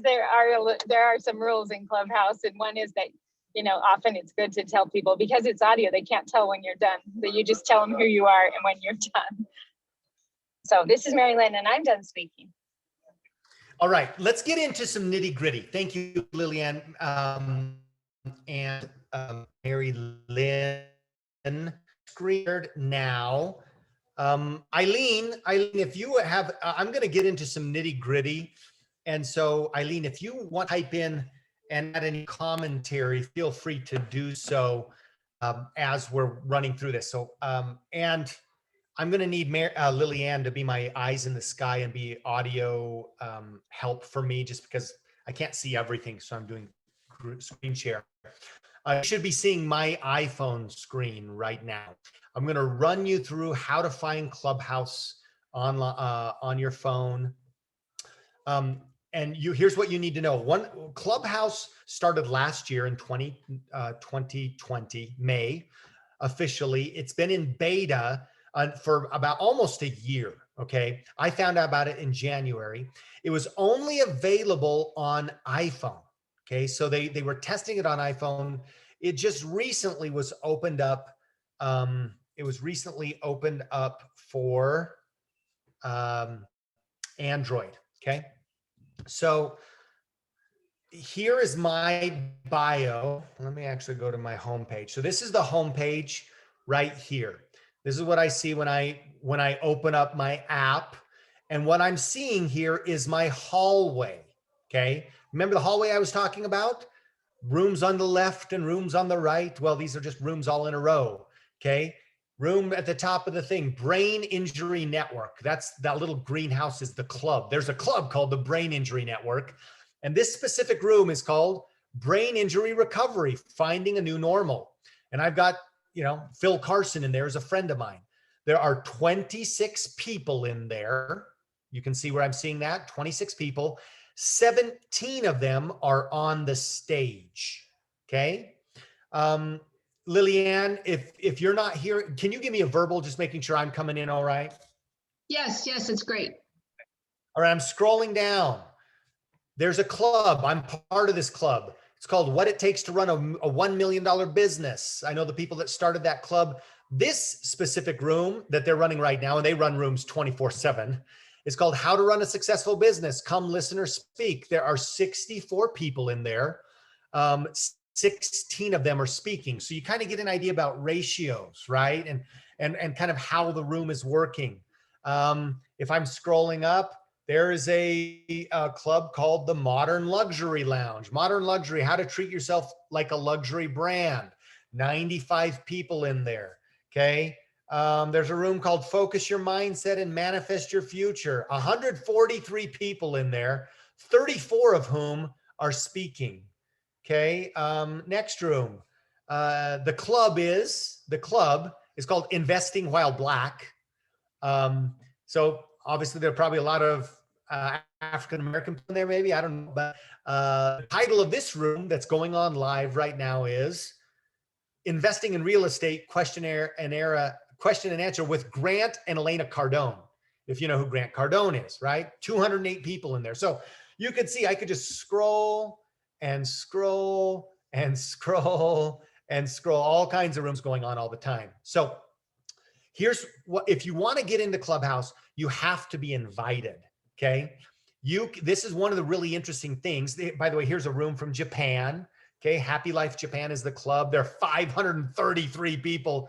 there are some rules in Clubhouse, and one is that often it's good to tell people, because it's audio, they can't tell when you're done. That you just tell them who you are and when you're done. So this is MaryLyn, and I'm done speaking. All right, let's get into some nitty gritty. Thank you, Lilianne and MaryLyn. Screened now. Eileen, if you have, I'm going to get into some nitty gritty. And so Eileen, if you want to type in and add any commentary, feel free to do so as we're running through this. So, and I'm going to need Lilianne to be my eyes in the sky and be audio help for me, just because I can't see everything. So I'm doing screen share. You should be seeing my iPhone screen right now. I'm going to run you through how to find Clubhouse on your phone. And here's what you need to know. Clubhouse started last year in 2020, May, officially. It's been in beta for about almost a year, okay? I found out about it in January. It was only available on iPhone, Okay, so they were testing it on iPhone. It just recently was opened up. It was recently opened up for Android. Okay, so here is my bio. Let me actually go to my homepage. So this is the homepage right here. This is what I see when I open up my app. And what I'm seeing here is my hallway. Okay. Remember the hallway I was talking about? Rooms on the left and rooms on the right. Well, these are just rooms all in a row. Okay. Room at the top of the thing, Brain Injury Network. That's that little greenhouse is the club. There's a club called the Brain Injury Network. And this specific room is called Brain Injury Recovery, Finding a New Normal. And I've got, Phil Carson in there as a friend of mine. There are 26 people in there. You can see where I'm seeing that, 26 people. 17 of them are on the stage, okay? Lilianne, if you're not here, can you give me a verbal, just making sure I'm coming in all right? Yes, it's great. All right, I'm scrolling down. There's a club. I'm part of this club. It's called What It Takes to Run a $1 Million Business. I know the people that started that club. This specific room that they're running right now, and they run rooms 24/7, is called How to Run a Successful Business. Come listen or speak. There are 64 people in there. 16 of them are speaking. So you kind of get an idea about ratios, right? And kind of how the room is working. If I'm scrolling up, there is a club called the Modern Luxury Lounge. Modern Luxury, how to treat yourself like a luxury brand. 95 people in there, okay? There's a room called Focus Your Mindset and Manifest Your Future. 143 people in there, 34 of whom are speaking, okay? Next room, the club is called Investing While Black. So obviously there are probably a lot of African-American people in there, maybe, I don't know. But the title of this room that's going on live right now is Investing in Real Estate Question and Answer with Grant and Elena Cardone. If you know who Grant Cardone is, right? 208 people in there. So you could see, I could just scroll and scroll and scroll and scroll, all kinds of rooms going on all the time. So here's what, if you want to get into Clubhouse, you have to be invited. Okay. This is one of the really interesting things. By the way, here's a room from Japan. Okay. Happy Life Japan is the club. There are 533 people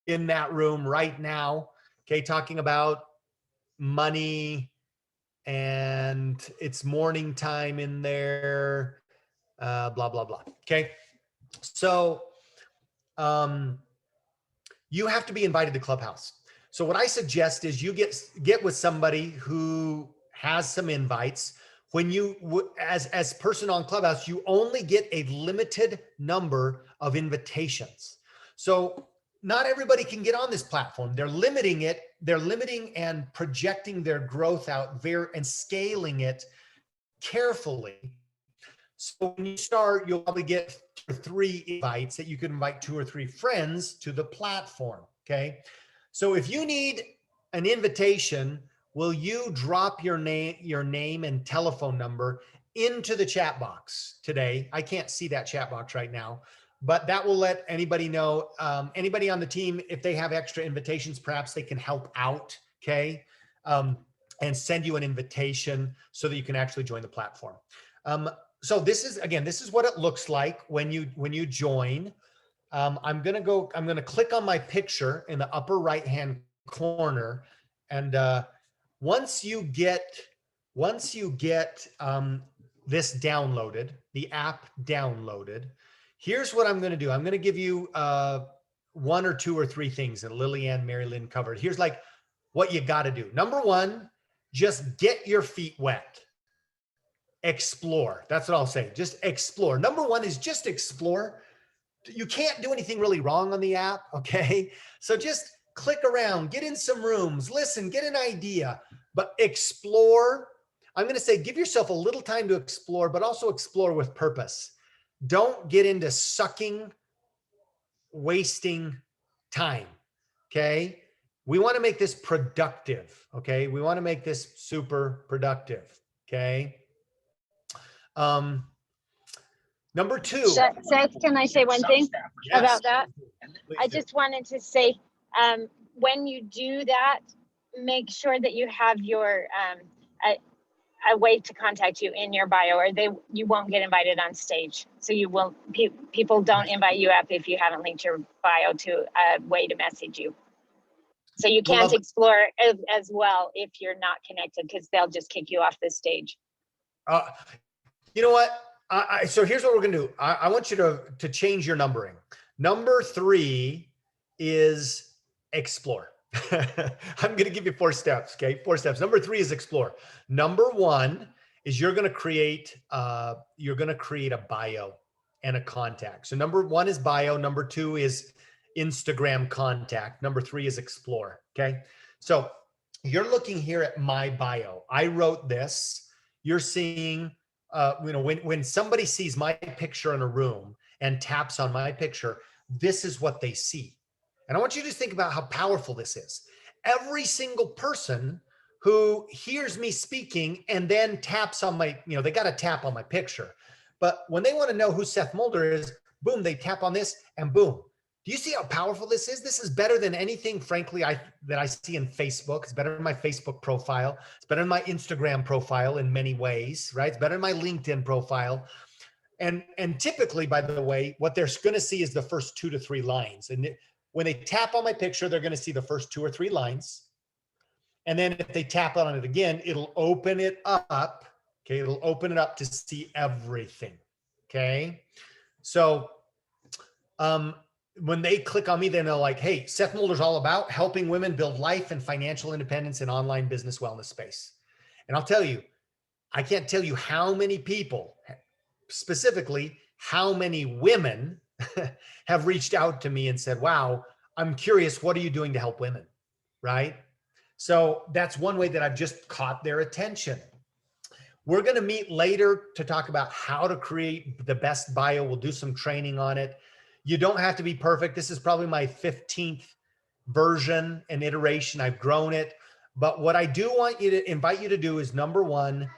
in that room right now. Okay. Talking about money, and it's morning time in there, blah, blah, blah. Okay. So, you have to be invited to Clubhouse. So what I suggest is you get with somebody who has some invites. When you, as person on Clubhouse, you only get a limited number of invitations. So not everybody can get on this platform. They're limiting it. They're limiting and projecting their growth out there and scaling it carefully. So when you start, you'll probably get 2 or 3 invites that you can invite 2 or 3 friends to the platform. Okay. So if you need an invitation, will you drop your name and telephone number into the chat box today? I can't see that chat box right now, but that will let anybody know, anybody on the team, if they have extra invitations, perhaps they can help out. Okay. And send you an invitation so that you can actually join the platform. So this is what it looks like when you join. I'm going to click on my picture in the upper right-hand corner. And once you get this downloaded, the app downloaded, here's what I'm going to do. I'm going to give you 1 or 2 or 3 things that Lilianne, MaryLyn covered. Here's like what you got to do. Number 1, just get your feet wet. Explore. That's what I'll say. Just explore. Number 1 is just explore. You can't do anything really wrong on the app. Okay. So just click around, get in some rooms, listen, get an idea, but explore. I'm going to say, give yourself a little time to explore, but also explore with purpose. Don't get into sucking, wasting time. Okay. We want to make this productive. Okay. We want to make this super productive. Okay. Number two. Seth, can I say one thing about that? Please I do. just wanted to say, when you do that, make sure that you have your a way to contact you in your bio, or you won't get invited on stage. So you will people don't invite you up if you haven't linked your bio to a way to message you. So you can't explore as well if you're not connected, because they'll just kick you off the stage. You know what? So here's what we're gonna do. I want you to change your numbering. Number 3 is explore. I'm gonna give you 4 steps. Okay, 4 steps. Number 3 is explore. Number 1 is you're gonna create a bio and a contact. So number 1 is bio. Number 2 is Instagram contact. Number 3 is explore. Okay, so you're looking here at my bio. I wrote this. You're seeing. When somebody sees my picture in a room and taps on my picture, this is what they see. And I want you to think about how powerful this is. Every single person who hears me speaking and then taps on my, they got to tap on my picture. But when they want to know who Seth Mulder is, boom, they tap on this and boom. Do you see how powerful this is? This is better than anything, frankly, that I see in Facebook. It's better than my Facebook profile. It's better than my Instagram profile in many ways, right? It's better than my LinkedIn profile. And typically, by the way, what they're going to see is the first 2 to 3 lines. And when they tap on my picture, they're going to see the first 2 or 3 lines. And then if they tap on it again, it'll open it up. Okay, it'll open it up to see everything. Okay, so when they click on me, then they're like, hey, Seth Mulder's all about helping women build life and financial independence in online business wellness space. And I'll tell you, I can't tell you how many people, specifically how many women have reached out to me and said, wow, I'm curious, what are you doing to help women, right? So that's one way that I've just caught their attention. We're going to meet later to talk about how to create the best bio. We'll do some training on it. You don't have to be perfect. This is probably my 15th version and iteration. I've grown it. But what I do want you to invite you to do is, number 1,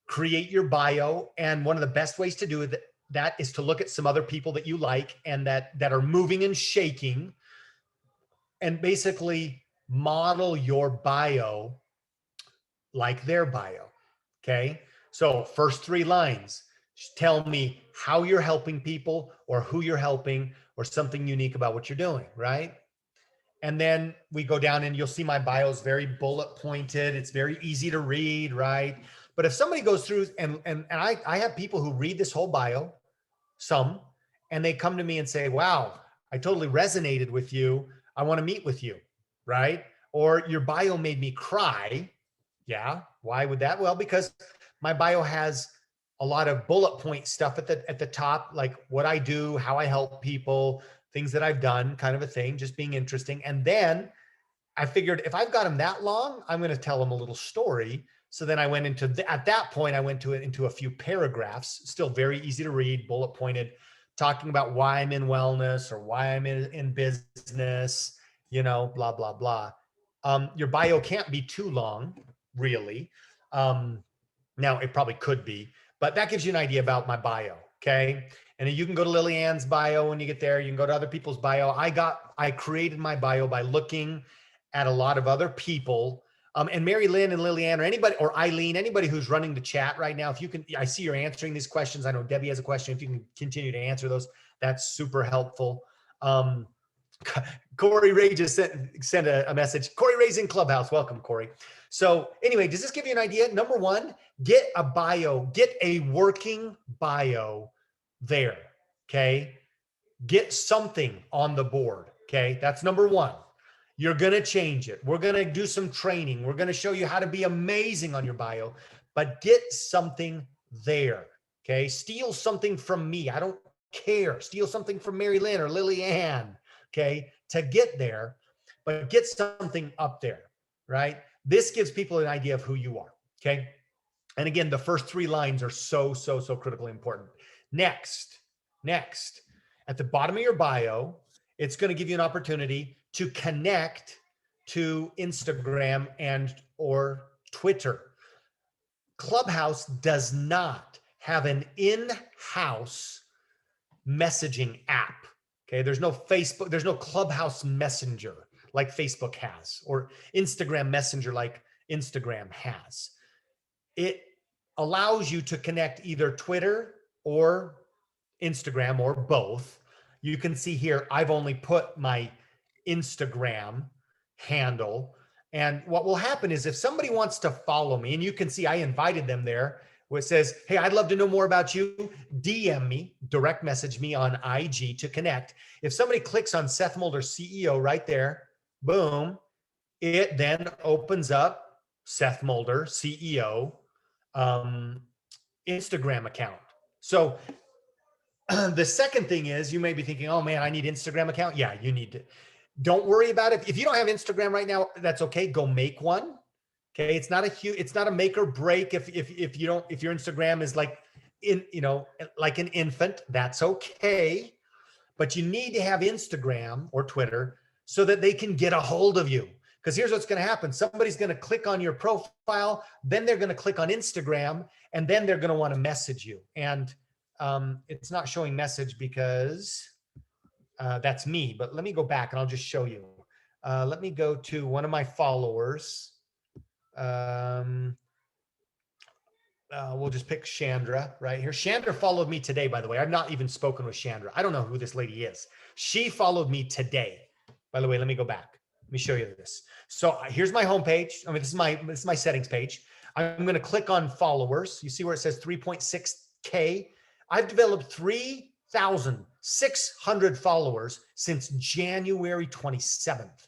create your bio. And one of the best ways to do that is to look at some other people that you like and that are moving and shaking, and basically model your bio like their bio. Okay. So first 3 lines, tell me how you're helping people or who you're helping or something unique about what you're doing, right? And then we go down and you'll see my bio is very bullet pointed. It's very easy to read, right? But if somebody goes through and I have people who read this whole bio, and they come to me and say, wow, I totally resonated with you. I want to meet with you, right? Or your bio made me cry. Yeah. Why would that? Well, because my bio has a lot of bullet point stuff at the top, like what I do, how I help people, things that I've done, kind of a thing, just being interesting. And then I figured if I've got them that long, I'm going to tell them a little story. So then I went into, at that point, I went into a few paragraphs, still very easy to read, bullet pointed, talking about why I'm in wellness or why I'm in business, blah, blah, blah. Your bio can't be too long, really. Now it probably could be, but that gives you an idea about my bio. Okay. And then you can go to Lilianne's bio when you get there. You can go to other people's bio. I created my bio by looking at a lot of other people. And MaryLyn and Lilianne or anybody, or Eileen, anybody who's running the chat right now, if you can, I see you're answering these questions. I know Debbie has a question. If you can continue to answer those, that's super helpful. Corey Ray just sent a message. Corey Ray's in Clubhouse. Welcome, Corey. So anyway, does this give you an idea? Number 1, get a bio, get a working bio there. Okay. Get something on the board. Okay. That's number 1. You're going to change it. We're going to do some training. We're going to show you how to be amazing on your bio, but get something there. Okay. Steal something from me. I don't care. Steal something from MaryLyn or Lilianne. Okay. To get there, but get something up there, right? This gives people an idea of who you are. Okay. And again, the first 3 lines are so critically important. Next, at the bottom of your bio, it's going to give you an opportunity to connect to Instagram and or Twitter. Clubhouse does not have an in-house messaging app. Okay, there's no Facebook, there's no Clubhouse Messenger like Facebook has, or Instagram Messenger like Instagram has. It allows you to connect either Twitter or Instagram or both. You can see here, I've only put my Instagram handle. And what will happen is if somebody wants to follow me, and you can see I invited them there, where it says, hey, I'd love to know more about you, DM me, direct message me on IG to connect. If somebody clicks on Seth Mulder CEO right there, boom, it then opens up Seth Mulder CEO Instagram account. So the second thing is, you may be thinking, oh man, I need Instagram account. Yeah, you need to. Don't worry about it. If you don't have Instagram right now, that's okay. Go make one. Okay, it's not a make or break. If your Instagram is like like an infant, that's okay. But you need to have Instagram or Twitter so that they can get a hold of you. Because here's what's going to happen. Somebody's going to click on your profile, then they're going to click on Instagram, and then they're going to want to message you. And it's not showing message because that's me, but let me go back and I'll just show you. Let me go to one of my followers. We'll just pick Chandra right here. Chandra followed me today, by the way. I've not even spoken with Chandra. I don't know who this lady is. She followed me today. By the way, let me go back. Let me show you this. So here's my homepage. I mean, this is my settings page. I'm going to click on followers. You see where it says 3.6K. I've developed 3,600 followers since January 27th.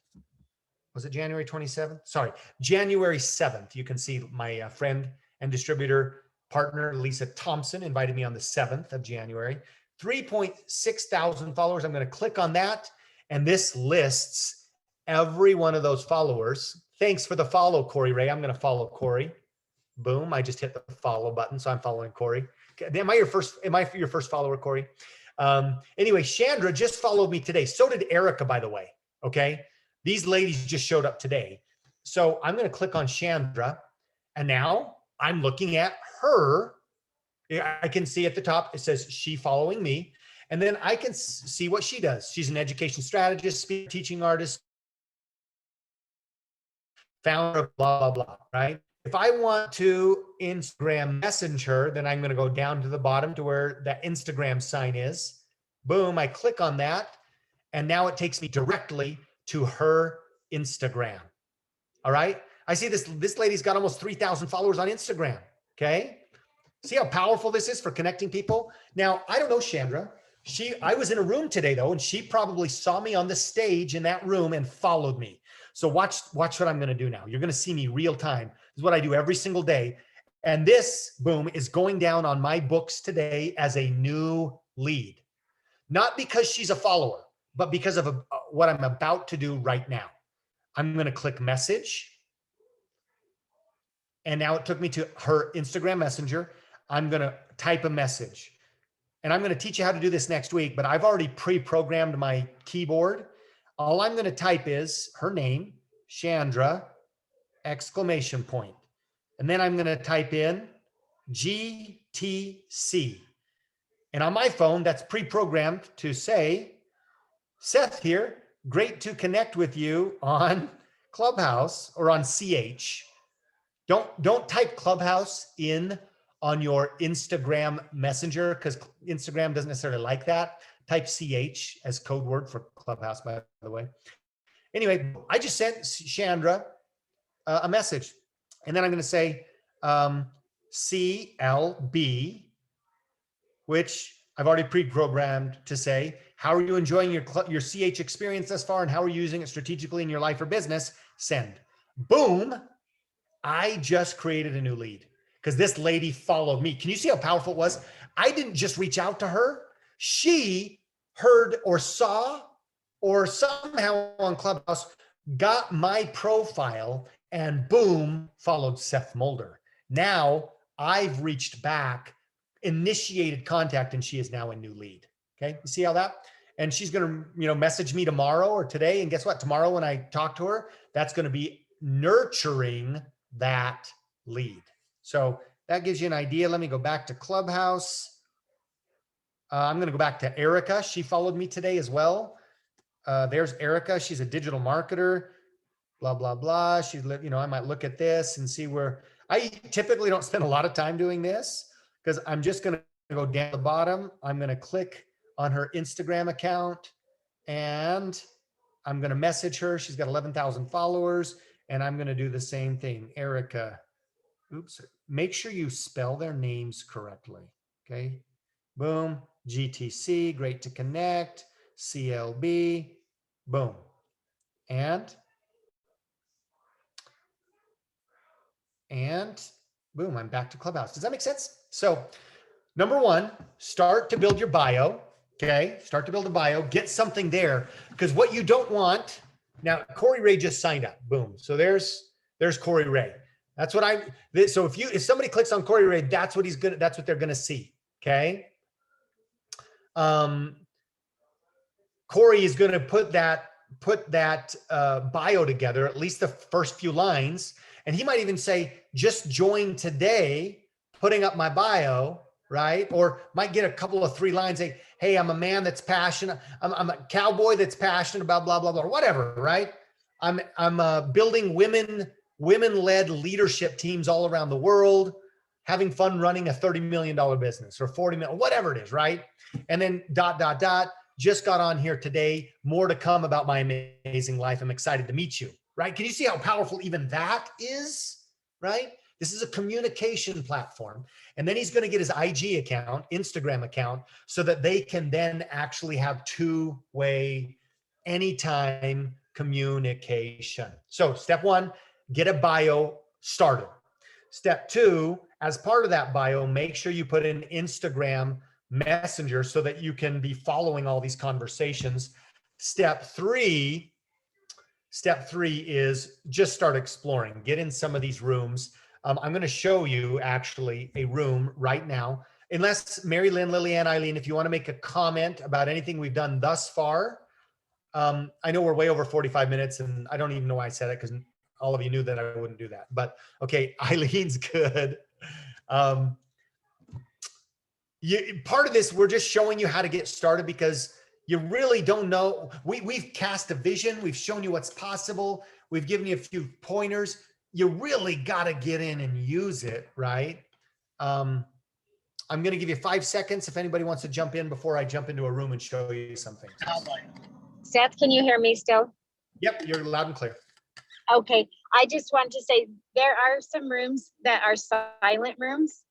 Was it January 27th? Sorry, January 7th. You can see my friend and distributor partner, Lisa Thompson, invited me on the 7th of January. 3.6 thousand followers. I'm going to click on that, and this lists every one of those followers. Thanks for the follow, Corey Ray. I'm going to follow Corey. Boom. I just hit the follow button, so I'm following Corey. Am I your first follower, Corey? Anyway, Chandra just followed me today. So did Erica, by the way. Okay. These ladies just showed up today. So I'm going to click on Chandra, and now I'm looking at her. I can see at the top, it says she following me. And then I can see what she does. She's an education strategist, speaker, teaching artist, founder of blah, blah, blah, right? If I want to Instagram message her, then I'm going to go down to the bottom to where that Instagram sign is. Boom, I click on that. And now it takes me directly to her Instagram. All right. I see this lady's got almost 3,000 followers on Instagram. Okay. See how powerful this is for connecting people? Now, I don't know Chandra. I was in a room today though, and she probably saw me on the stage in that room and followed me. So watch what I'm going to do now. You're going to see me real time. This is what I do every single day. And this, boom, is going down on my books today as a new lead. Not because she's a follower, but because of what I'm about to do right now. I'm going to click message. And now it took me to her Instagram Messenger. I'm going to type a message. And I'm going to teach you how to do this next week, but I've already pre-programmed my keyboard. All I'm going to type is her name, Chandra, ! And then I'm going to type in GTC. And on my phone, that's pre-programmed to say, Seth here, great to connect with you on Clubhouse or on CH. Don't type Clubhouse in on your Instagram Messenger because Instagram doesn't necessarily like that. Type CH as code word for Clubhouse, by the way. Anyway, I just sent Chandra a message. And then I'm going to say CLB, which I've already pre-programmed to say, how are you enjoying your CH experience thus far, and how are you using it strategically in your life or business? Send. Boom. I just created a new lead because this lady followed me. Can you see how powerful it was? I didn't just reach out to her. She heard or saw or somehow on Clubhouse got my profile and boom, followed Seth Mulder. Now I've reached back, initiated contact, and she is now a new lead. Okay, you see how that? And she's going to, message me tomorrow or today. And guess what? Tomorrow when I talk to her, that's going to be nurturing that lead. So that gives you an idea. Let me go back to Clubhouse. I'm going to go back to Erica. She followed me today as well. There's Erica. She's a digital marketer, blah, blah, blah. She's, you know, I might look at this and see where I typically don't spend a lot of time doing this because I'm just going to go down the bottom. I'm going to click on her Instagram account and I'm going to message her. She's got 11,000 followers and I'm going to do the same thing. Erica, oops, make sure you spell their names correctly. Okay. Boom. GTC, great to connect. CLB, boom. And boom, I'm back to Clubhouse. Does that make sense? So number one, start to build your bio. Okay, start to build a bio, get something there. Because what you don't want, now Corey Ray just signed up, boom. So there's Corey Ray. That's what so if somebody clicks on Corey Ray, that's what they're gonna see, okay? Corey is gonna put that bio together, at least the first few lines. And he might even say, just join today, putting up my bio, right? Or might get a couple of 3 lines, say, hey, I'm a man that's passionate. I'm a cowboy that's passionate about blah, blah, blah, or whatever, right? I'm building women-led leadership teams all around the world, having fun running a $30 million business or 40 million, whatever it is, right? And then ... just got on here today, more to come about my amazing life. I'm excited to meet you, right? Can you see how powerful even that is, right? This is a communication platform. And then he's going to get his IG account, Instagram account, so that they can then actually have two-way, anytime communication. So step 1, get a bio started. Step 2, as part of that bio, make sure you put in Instagram Messenger so that you can be following all these conversations. Step 3 is just start exploring. Get in some of these rooms. I'm going to show you actually a room right now. Unless MaryLyn, Lilianne, Eileen, if you want to make a comment about anything we've done thus far. I know we're way over 45 minutes and I don't even know why I said it because all of you knew that I wouldn't do that. But okay, Eileen's good. Part of this, we're just showing you how to get started because you really don't know. We've cast a vision. We've shown you what's possible. We've given you a few pointers. You really got to get in and use it, right? I'm going to give you 5 seconds if anybody wants to jump in before I jump into a room and show you something. Seth, can you hear me still? Yep, you're loud and clear. Okay, I just want to say there are some rooms that are silent rooms.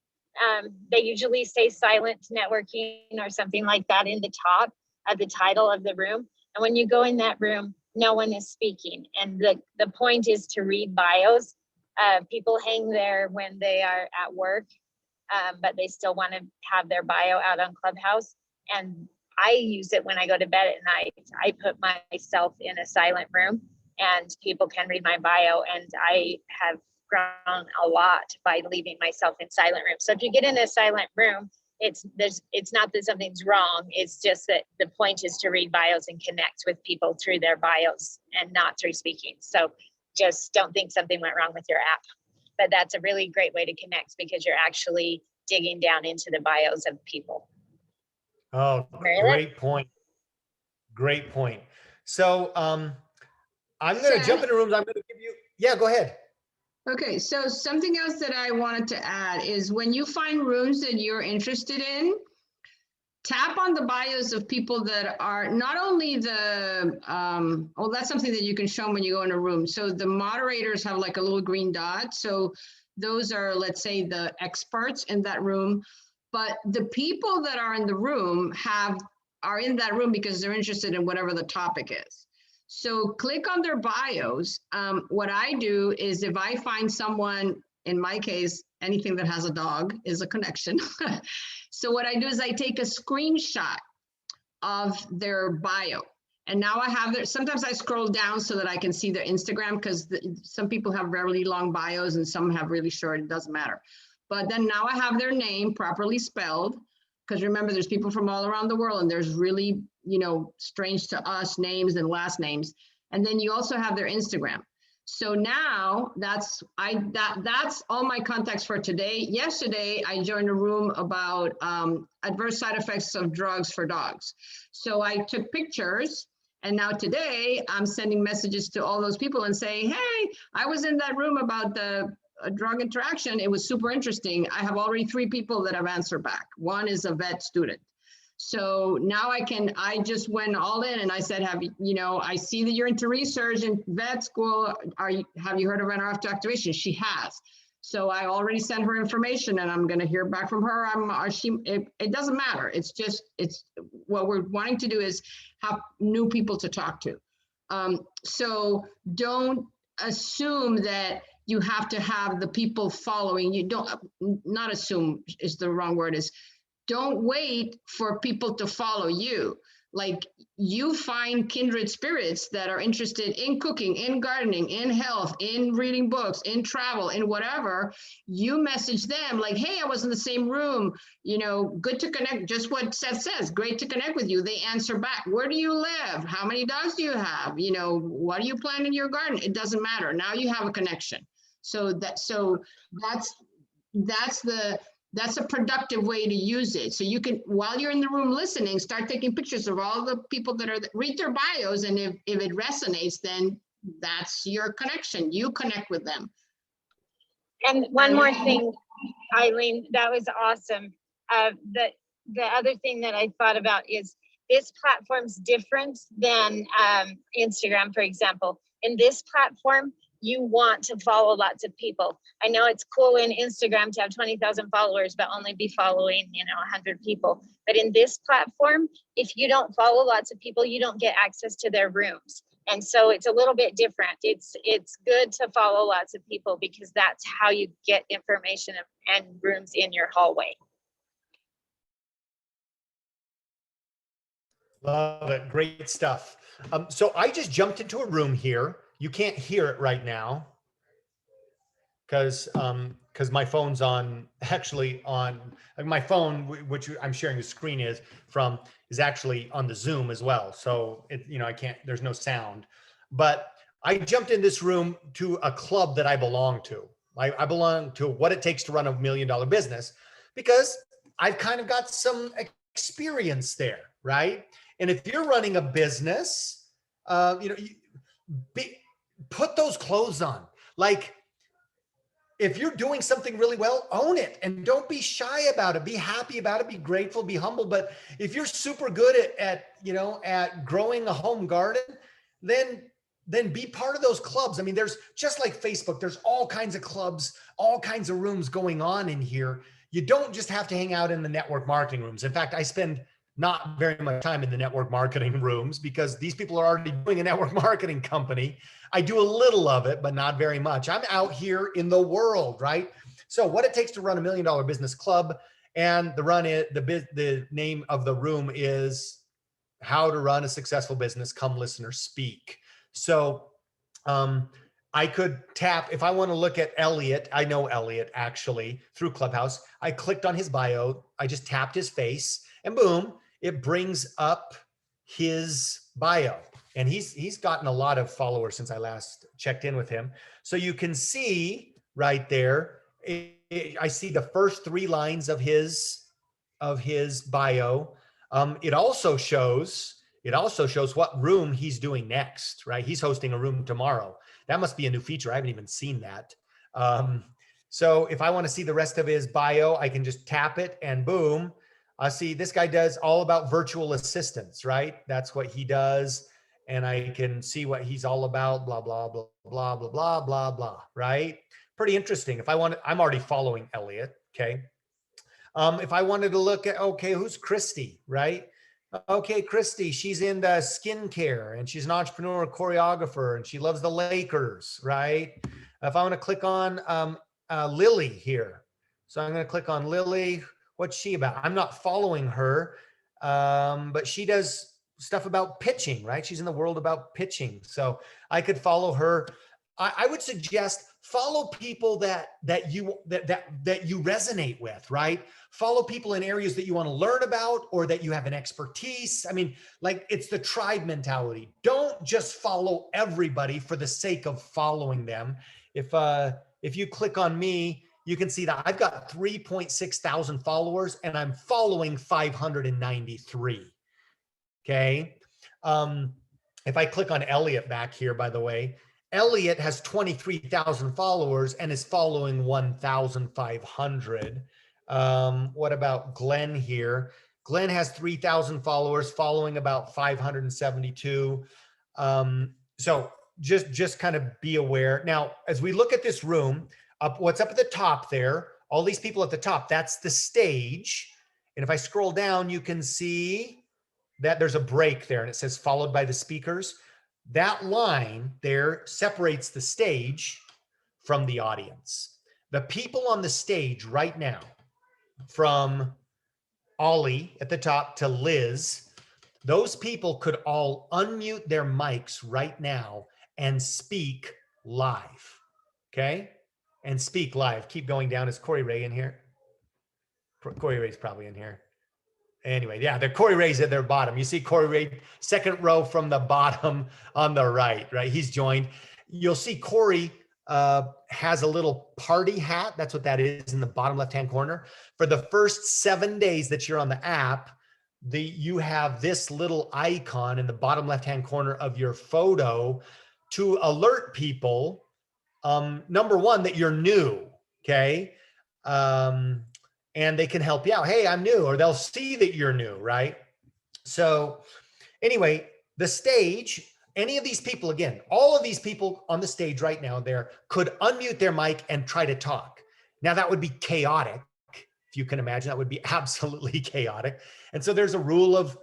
They usually say silent networking or something like that in the top of the title of the room. And when you go in that room, no one is speaking. And the point is to read bios. People hang there when they are at work, but they still want to have their bio out on Clubhouse. And I use it when I go to bed at night. I put myself in a silent room and people can read my bio. And I have grown a lot by leaving myself in silent rooms. So if you get in a silent room, it's not that something's wrong. It's just that the point is to read bios and connect with people through their bios and not through speaking. So just don't think something went wrong with your app. But that's a really great way to connect because you're actually digging down into the bios of people. Oh, great point. Great point. So I'm going to jump into rooms. I'm going to give you, yeah, go ahead. Okay, so something else that I wanted to add is when you find rooms that you're interested in, tap on the bios of people that are not only that's something that you can show them when you go in a room. So the moderators have like a little green dot. So those are, let's say, the experts in that room. But the people that are in the room are in that room because they're interested in whatever the topic is. So click on their bios. What I do is if I find someone, in my case, anything that has a dog is a connection. So what I do is I take a screenshot of their bio. And now I have sometimes I scroll down so that I can see their Instagram because some people have really long bios and some have really short, it doesn't matter. But then now I have their name properly spelled. Because remember, there's people from all around the world and there's really, strange to us names and last names. And then you also have their Instagram. So now that's all my contacts for today. Yesterday, I joined a room about adverse side effects of drugs for dogs. So I took pictures, and now today I'm sending messages to all those people and saying, hey, I was in that room about the drug interaction. It was super interesting. I have already 3 people that have answered back. One is a vet student. So now I just went all in and I said, I see that you're into research in vet school. Have you heard of NRF activation? She has. So I already sent her information and I'm going to hear back from her. It doesn't matter. It's what we're wanting to do is have new people to talk to. So don't assume that you have to have the people following you. Not assume is the wrong word, is don't wait for people to follow you. Like, you find kindred spirits that are interested in cooking, in gardening, in health, in reading books, in travel, in whatever. You message them like, hey, I was in the same room, good to connect. Just what Seth says, great to connect with you. They answer back. Where do you live? How many dogs do you have? What do you plant in your garden? It doesn't matter. Now you have a connection. So that's a productive way to use it. So you can, while you're in the room listening, start taking pictures of all the people read their bios. And if it resonates, then that's your connection. You connect with them. And one more thing, Eileen, that was awesome. The other thing that I thought about is this platform's different than Instagram, for example. In this platform, you want to follow lots of people. I know it's cool in Instagram to have 20,000 followers, but only be following, 100 people. But in this platform, if you don't follow lots of people, you don't get access to their rooms. And so it's a little bit different. It's good to follow lots of people because that's how you get information and rooms in your hallway. Love it. Great stuff. So I just jumped into a room here. You can't hear it right now because my phone's actually on my phone, which I'm sharing the screen is actually on the Zoom as well. So there's no sound, but I jumped in this room to a club that I belong to. I belong to What It Takes to Run a $1 Million Business because I've kind of got some experience there, right? And if you're running a business, put those clothes on. Like, if you're doing something really well, own it and don't be shy about it. Be happy about it, be grateful, be humble. But if you're super good at growing a home garden, then be part of those clubs. I mean, there's just like Facebook, there's all kinds of clubs, all kinds of rooms going on in here. You don't just have to hang out in the network marketing rooms. In fact, I spend not very much time in the network marketing rooms because these people are already doing a network marketing company. I do a little of it, but not very much. I'm out here in the world, right? So What It Takes to Run a $1 Million Business Club, and the name of the room is How to Run a Successful Business. Come Listener Speak. So I could tap, if I want to look at Elliot, I know Elliot actually through Clubhouse. I clicked on his bio. I just tapped his face and boom, it brings up his bio. And he's gotten a lot of followers since I last checked in with him. So you can see right there, I see the first 3 lines of his bio. It also shows what room he's doing next, right? He's hosting a room tomorrow. That must be a new feature. I haven't even seen that. So if I want to see the rest of his bio, I can just tap it and boom. See, this guy does all about virtual assistants, right? That's what he does. And I can see what he's all about, blah, blah, blah, blah, blah, blah, blah, blah, right? Pretty interesting. If I want, I'm already following Elliot, okay? If I wanted to look at, okay, who's Christy, right? Okay, Christy, she's into skincare and she's an entrepreneur, choreographer, and she loves the Lakers, right? If I want to click on Lily here. So I'm going to click on Lily. What's she about? I'm not following her, but she does stuff about pitching, right? She's in the world about pitching. So I could follow her. I would suggest follow people that you resonate with, right? Follow people in areas that you want to learn about or that you have an expertise. I mean, like, it's the tribe mentality. Don't just follow everybody for the sake of following them. If you click on me, you can see that I've got 3.6 thousand followers and I'm following 593. Okay. If I click on Elliot back here, by the way, Elliot has 23,000 followers and is following 1,500. What about Glenn here? Glenn has 3,000 followers, following about 572. So just kind of be aware. Now, as we look at this room, what's up at the top there, all these people at the top, that's the stage. And if I scroll down, you can see that there's a break there and it says followed by the speakers. That line there separates the stage from the audience. The people on the stage right now, from Ollie at the top to Liz, those people could all unmute their mics right now and speak live, okay? And speak live. Keep going down. Is Corey Ray in here? Corey Ray's probably in here. Anyway, yeah, the Corey Ray's at their bottom. You see Corey Ray, second row from the bottom on the right? He's joined. You'll see Corey has a little party hat. That's what that is in the bottom left-hand corner. For the first 7 days that you're on the app, you have this little icon in the bottom left-hand corner of your photo to alert people, number one, that you're new, okay? And they can help you out. Hey, I'm new, or they'll see that you're new, right? So anyway, the stage, any of these people, again, all of these people on the stage right now there could unmute their mic and try to talk. Now that would be chaotic. If you can imagine, that would be absolutely chaotic. And so there's a rule of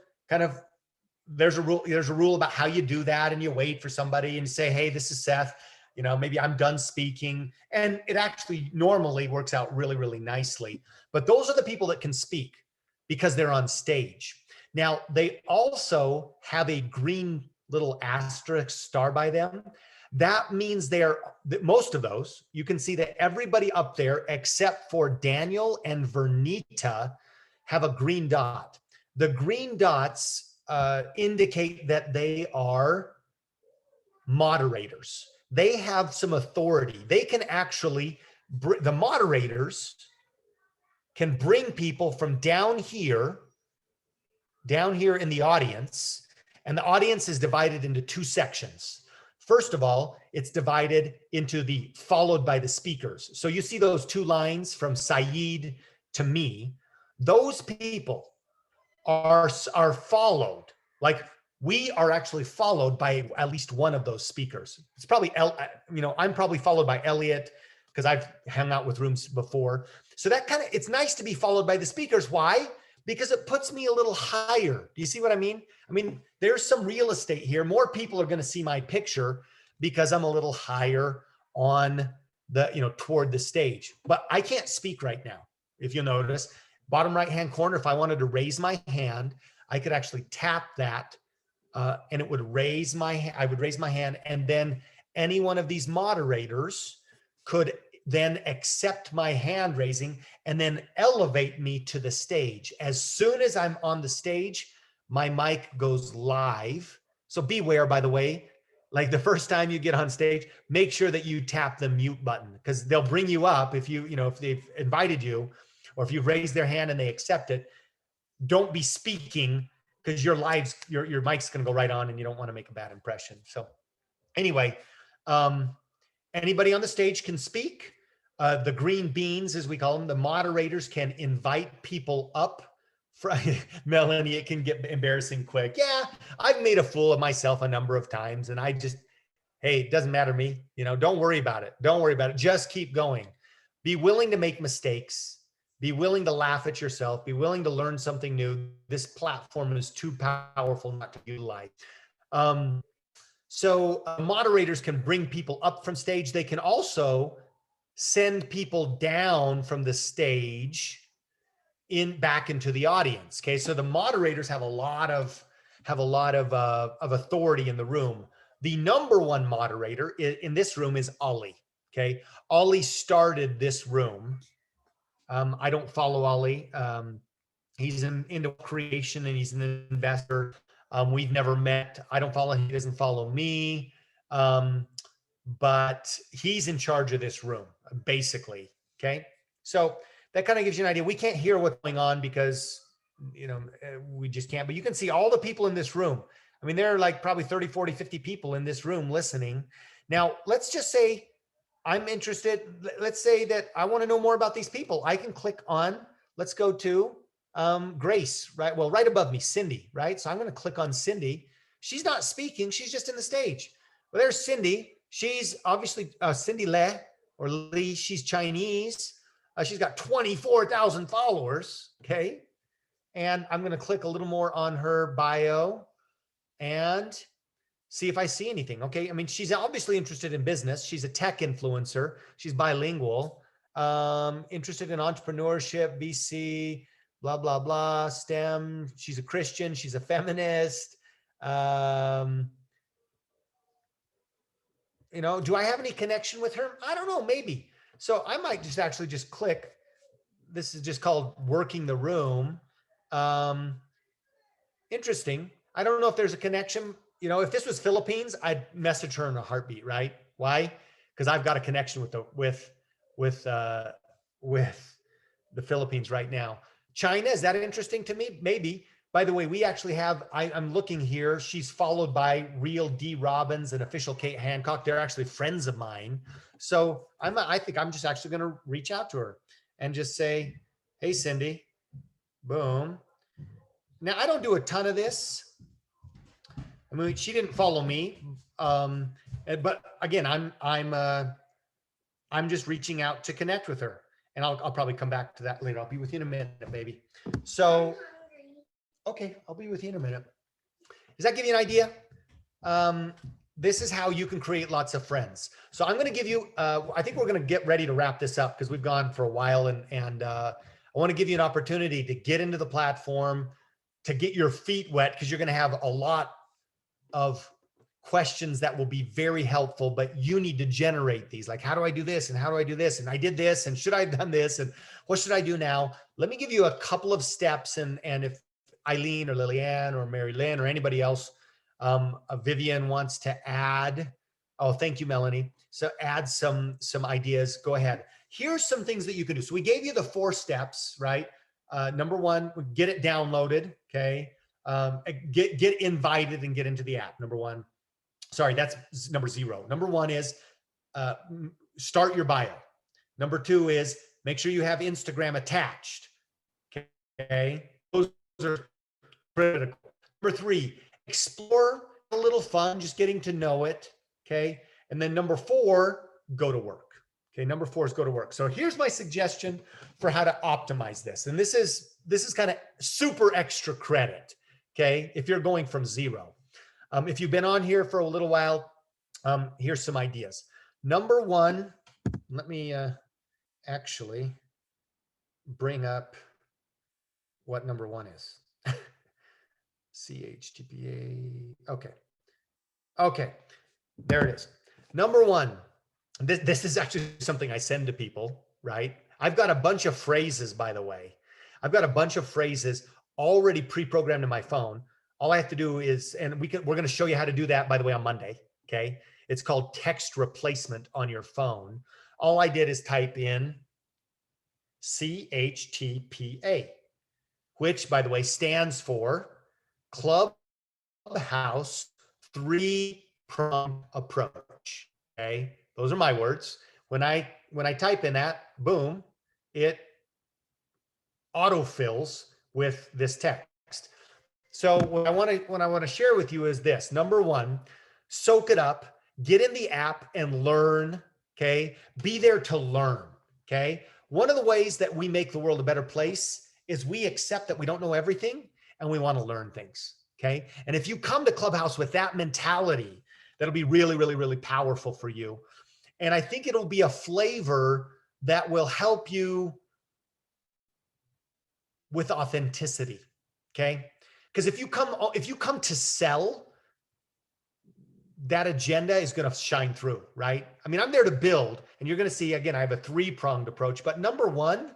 there's a rule about how you do that. And you wait for somebody and you say, hey, this is Seth. Maybe I'm done speaking. And it actually normally works out really, really nicely. But those are the people that can speak because they're on stage. Now, they also have a green little asterisk star by them. That means most of those, you can see that everybody up there except for Daniel and Vernita have a green dot. The green dots indicate that they are moderators. They have some authority. They can actually, the moderators can bring people from down here in the audience, and the audience is divided into two sections. First of all, it's divided into the followed by the speakers. So you see those two lines from Saeed to me. Those people are followed. Like, we are actually followed by at least one of those speakers. It's probably, I'm probably followed by Elliot because I've hung out with rooms before. So it's nice to be followed by the speakers. Why? Because it puts me a little higher. Do you see what I mean? I mean, there's some real estate here. More people are going to see my picture because I'm a little higher on the, toward the stage. But I can't speak right now. If you'll notice, bottom right-hand corner, if I wanted to raise my hand, I could actually tap that and it would raise I would raise my hand, and then any one of these moderators could then accept my hand raising and then elevate me to the stage. As soon as I'm on the stage, my mic goes live. So beware, by the way, like the first time you get on stage, make sure that you tap the mute button, because they'll bring you up if if they've invited you, or if you've raised their hand and they accept it. Don't be speaking, because your mic's going to go right on and you don't want to make a bad impression. So anyway, anybody on the stage can speak. The green beans, as we call them, the moderators can invite people up. Melanie, it can get embarrassing quick. Yeah, I've made a fool of myself a number of times, and hey, it doesn't matter to me. Don't worry about it. Don't worry about it. Just keep going. Be willing to make mistakes. Be willing to laugh at yourself. Be willing to learn something new. This platform is too powerful not to utilize. So moderators can bring people up from stage. They can also send people down from the stage back into the audience. Okay, so the moderators have a lot of authority in the room. The number one moderator in this room is Ollie. Okay. Ollie started this room. I don't follow Ollie. He's into creation and he's an investor. We've never met. I don't follow him. He doesn't follow me. But he's in charge of this room, basically. Okay. So that kind of gives you an idea. We can't hear what's going on because, we just can't, but you can see all the people in this room. I mean, there are like probably 30, 40, 50 people in this room listening. Now, let's just say I'm interested. Let's say that I want to know more about these people. I can click on, let's go to Grace, right? Well, right above me, Cindy, right? So I'm going to click on Cindy. She's not speaking. She's just in the stage. Well, there's Cindy. She's obviously Cindy Le or Lee. She's Chinese. She's got 24,000 followers. Okay. And I'm going to click a little more on her bio and see if I see anything. Okay. I mean, she's obviously interested in business. She's a tech influencer. She's bilingual, interested in entrepreneurship, VC, blah, blah, blah, STEM. She's a Christian. She's a feminist. Do I have any connection with her? I don't know, maybe. So I might just actually just click. This is just called working the room. Interesting. I don't know if there's a connection. If this was Philippines, I'd message her in a heartbeat, right? Why? Because I've got a connection with the Philippines right now. China, is that interesting to me? Maybe. By the way, we actually have, I'm looking here. She's followed by Real D Robbins and Official Kate Hancock. They're actually friends of mine. So I think I'm just actually going to reach out to her and just say, hey, Cindy, boom. Now, I don't do a ton of this. I mean, she didn't follow me. But again, I'm just reaching out to connect with her. And I'll probably come back to that later. I'll be with you in a minute, baby. So, okay, I'll be with you in a minute. Does that give you an idea? This is how you can create lots of friends. So I'm going to give you, I think we're going to get ready to wrap this up because we've gone for a while and I want to give you an opportunity to get into the platform, to get your feet wet because you're going to have a lot of questions that will be very helpful, but you need to generate these. Like, how do I do this? And how do I do this? And I did this. And should I have done this? And what should I do now? Let me give you a couple of steps. And if Eileen or Lilianne or MaryLyn or anybody else, Vivian wants to add. Oh, thank you, Melanie. So add some ideas. Go ahead. Here's some things that you can do. So we gave you the 4 steps, right? Number 1, get it downloaded. Okay. Get invited and get into the app. Number 1. Sorry, that's number 0. Number 1 is start your bio. Number 2 is make sure you have Instagram attached. Okay. Those are critical. Number 3, explore, a little fun, just getting to know it. Okay. And then number 4, go to work. Okay. Number 4 is go to work. So here's my suggestion for how to optimize this. And this is kind of super extra credit. Okay. If you're going from 0, if you've been on here for a little while, here's some ideas. Number 1, let me actually bring up what number 1 is. CHTPA. Okay. Okay. There it is. Number 1, this is actually something I send to people, right? I've got a bunch of phrases, by the way. I've got a bunch of phrases already pre-programmed in my phone. All I have to do is, and we're going to show you how to do that, by the way, on Monday. Okay. It's called text replacement on your phone. All I did is type in CHTPA, which, by the way, stands for Clubhouse 3-pronged approach. Okay. Those are my words. When I type in that, boom, it autofills with this text. So what I want to share with you is this. Number 1, soak it up, get in the app and learn. Okay. Be there to learn. Okay. One of the ways that we make the world a better place is we accept that we don't know everything and we want to learn things. Okay. And if you come to Clubhouse with that mentality, that'll be really, really, really powerful for you. And I think it'll be a flavor that will help you with authenticity. Okay. Because if you come to sell, that agenda is going to shine through, right? I mean, I'm there to build, and you're going to see, again, I have a 3-pronged approach, but number one,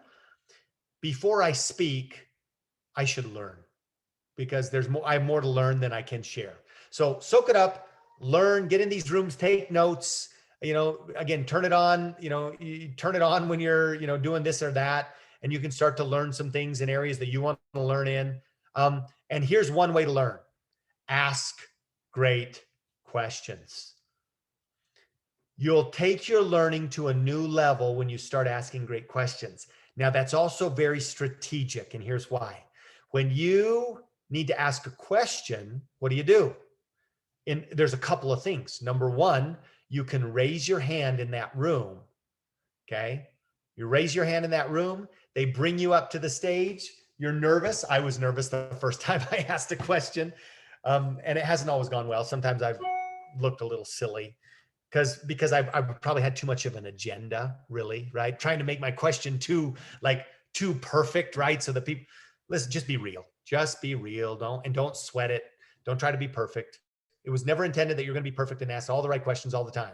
before I speak, I should learn, because I have more to learn than I can share. So soak it up, learn, get in these rooms, take notes, again, turn it on, you turn it on when you're, doing this or that, and you can start to learn some things in areas that you want to learn in. And here's one way to learn: ask great questions. You'll take your learning to a new level when you start asking great questions. Now, that's also very strategic, and here's why. When you need to ask a question, what do? And there's a couple of things. Number one, you can raise your hand in that room, okay? You raise your hand in that room, they bring you up to the stage, you're nervous. I was nervous the first time I asked a question, and it hasn't always gone well. Sometimes I've looked a little silly because I've probably had too much of an agenda, really, right? Trying to make my question too perfect, right? So that people, listen, just be real. Just be real. Don't sweat it. Don't try to be perfect. It was never intended that you're going to be perfect and ask all the right questions all the time.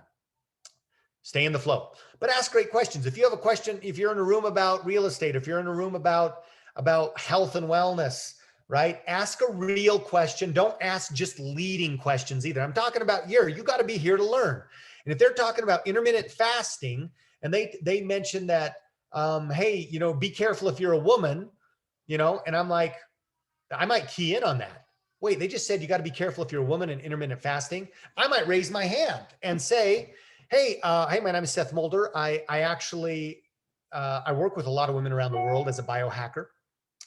Stay in the flow, but ask great questions. If you have a question, if you're in a room about real estate, if you're in a room about health and wellness, right? Ask a real question. Don't ask just leading questions either. I'm talking about you got to be here to learn. And if they're talking about intermittent fasting and they mention that, hey, be careful if you're a woman, and I'm like, I might key in on that. Wait, they just said you got to be careful if you're a woman in intermittent fasting. I might raise my hand and say, hey, my name is Seth Mulder. I actually, I work with a lot of women around the world as a biohacker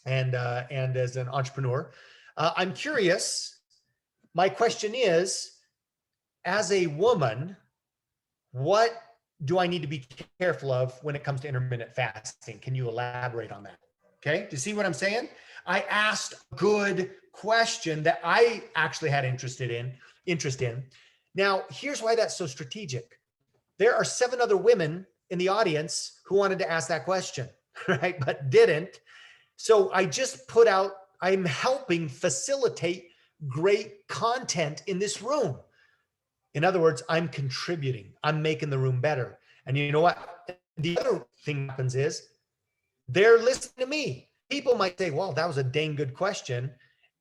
and as an entrepreneur. I'm curious. My question is, as a woman, what do I need to be careful of when it comes to intermittent fasting? Can you elaborate on that? Okay. Do you see what I'm saying? I asked a good question that I actually had interest in. Now, here's why that's so strategic. There are 7 other women in the audience who wanted to ask that question, right? But didn't. So I just I'm helping facilitate great content in this room. In other words, I'm contributing. I'm making the room better. And you know what? The other thing that happens is they're listening to me. People might say, well, that was a dang good question.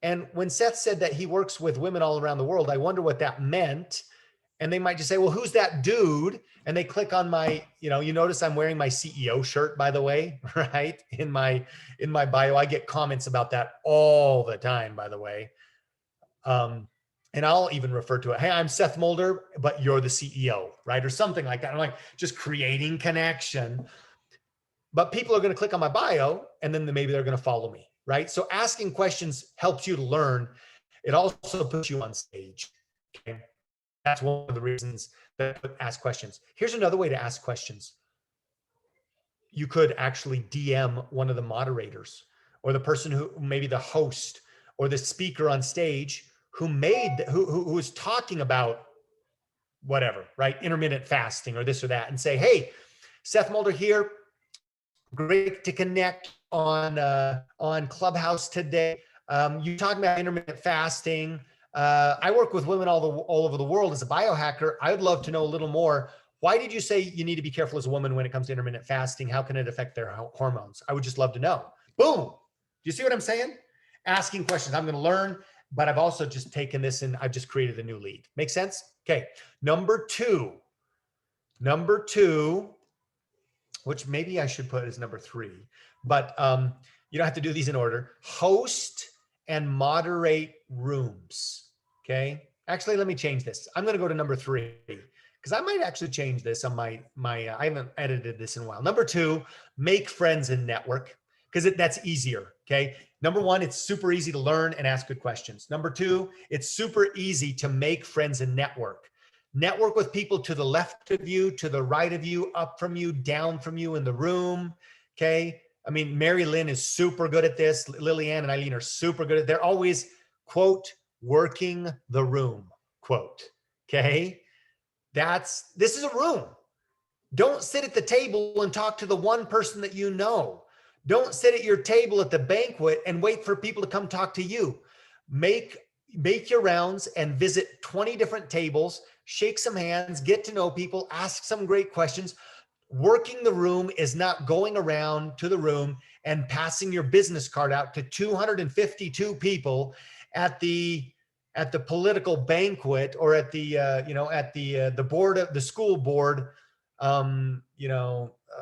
And when Seth said that he works with women all around the world, I wonder what that meant. And they might just say, well, who's that dude? And they click on my, you notice I'm wearing my CEO shirt, by the way, right? In my bio, I get comments about that all the time, by the way. And I'll even refer to it. Hey, I'm Seth Mulder, but you're the CEO, right? Or something like that. I'm like, just creating connection. But people are going to click on my bio and then maybe they're going to follow me, right? So asking questions helps you to learn. It also puts you on stage. Okay? That's one of the reasons that I ask questions. Here's another way to ask questions. You could actually DM one of the moderators or the person who maybe the host or the speaker on stage who was talking about whatever, right? Intermittent fasting or this or that, and say, hey, Seth Mulder here. Great to connect on Clubhouse today. You talking about intermittent fasting. I work with women all over the world as a biohacker. I would love to know a little more. Why did you say you need to be careful as a woman when it comes to intermittent fasting? How can it affect their hormones? I would just love to know. Boom. Do you see what I'm saying? Asking questions. I'm going to learn, but I've also just taken this and I've just created a new lead. Make sense? Okay. Number two, which maybe I should put as number 3, but you don't have to do these in order. Host and moderate rooms. Okay. Actually, let me change this. I'm going to go to number 3 because I might actually change this on my I haven't edited this in a while. Number 2, make friends and network, because that's easier. Okay. Number 1, it's super easy to learn and ask good questions. Number 2, it's super easy to make friends and network. Network with people to the left of you, to the right of you, up from you, down from you in the room. Okay. I mean, MaryLyn is super good at this. Lilianne and Eileen are super good at it. They're always, quote, working the room, quote. Okay. This is a room. Don't sit at the table and talk to the one person that you know. Don't sit at your table at the banquet and wait for people to come talk to you. Make make your rounds and visit 20 different tables, shake some hands, get to know people, ask some great questions. Working the room is not going around to the room and passing your business card out to 252 people at the political banquet or at the the board of the school board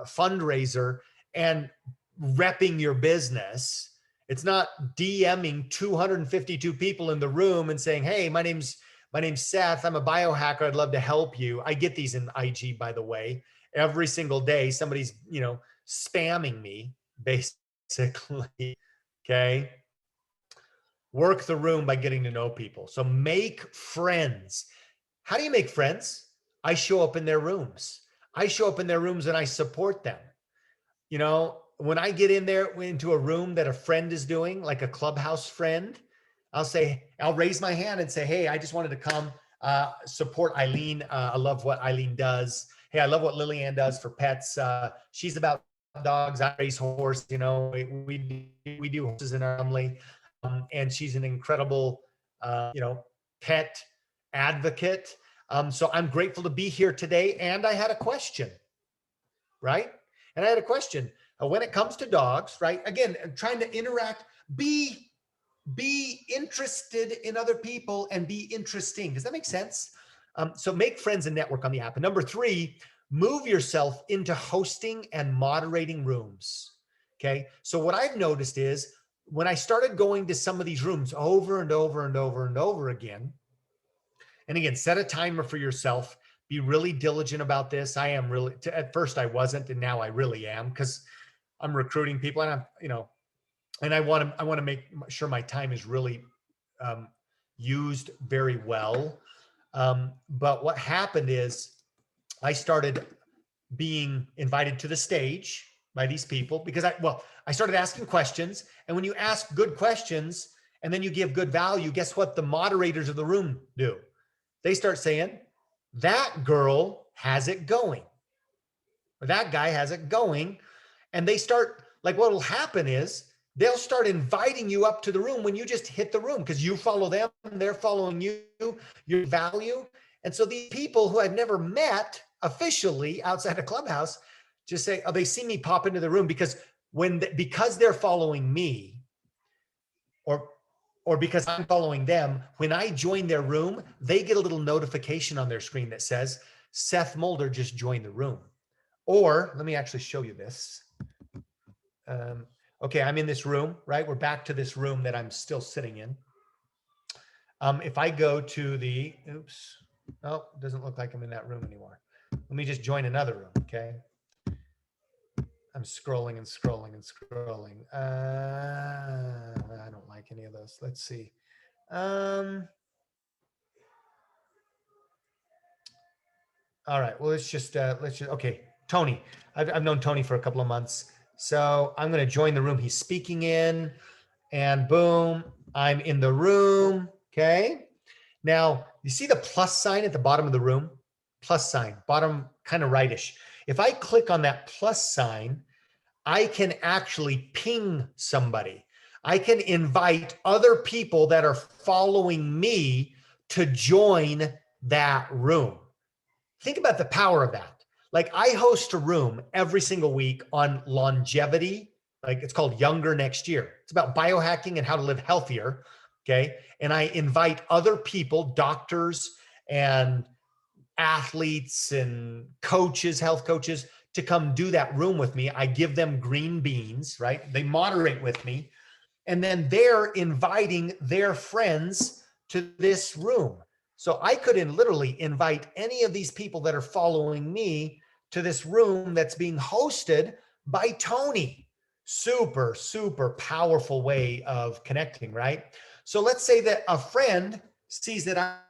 fundraiser and repping your business. It's not DMing 252 people in the room and saying, "Hey, my name's Seth. I'm a biohacker. I'd love to help you." I get these in IG, by the way. Every single day, somebody's, spamming me, basically. Okay. Work the room by getting to know people. So make friends. How do you make friends? I show up in their rooms. I show up in their rooms and I support them. When I get into a room that a friend is doing, like a Clubhouse friend, I'll raise my hand and say, "Hey, I just wanted to come support Eileen. I love what Eileen does. Hey, I love what Lilianne does for pets. She's about dogs. I raise horses. We do horses in our family. And she's an incredible, pet advocate. So I'm grateful to be here today. And I had a question, right? And I had a question when it comes to dogs, right? Again, trying to interact, be interested in other people and be interesting. Does that make sense? So make friends and network on the app. And number 3, move yourself into hosting and moderating rooms. Okay. So what I've noticed is when I started going to some of these rooms over and over and over and over again, and again, set a timer for yourself, be really diligent about this. I am really, at first I wasn't, and now I really am, because I'm recruiting people and and I want to make sure my time is really used very well. But what happened is I started being invited to the stage by these people because I started asking questions. And when you ask good questions and then you give good value, guess what the moderators of the room do? They start saying, "That girl has it going," or "That guy has it going." And they start, like, what will happen is they'll start inviting you up to the room when you just hit the room because you follow them, they're following you, your value. And so these people who I've never met officially outside of Clubhouse just say, "Oh, they see me pop into the room because because they're following me or because I'm following them, when I join their room, they get a little notification on their screen that says, Seth Mulder just joined the room." Or let me actually show you this. Okay, I'm in this room, right? We're back to this room that I'm still sitting in. If I go to it doesn't look like I'm in that room anymore. Let me just join another room, okay? I'm scrolling and scrolling and scrolling. I don't like any of those. Let's see. All right, well, let's just, okay, Tony. I've known Tony for a couple of months. So I'm going to join the room he's speaking in, and boom, I'm in the room. Okay. Now you see the plus sign at the bottom of the room, plus sign, bottom kind of rightish. If I click on that plus sign, I can actually ping somebody. I can invite other people that are following me to join that room. Think about the power of that. Like, I host a room every single week on longevity. Like, it's called Younger Next Year. It's about biohacking and how to live healthier. Okay. And I invite other people, doctors and athletes and coaches, health coaches, to come do that room with me. I give them green beans, right? They moderate with me. And then they're inviting their friends to this room. So I could literally invite any of these people that are following me to this room that's being hosted by Tony. Super, super powerful way of connecting, right? So let's say that a friend sees that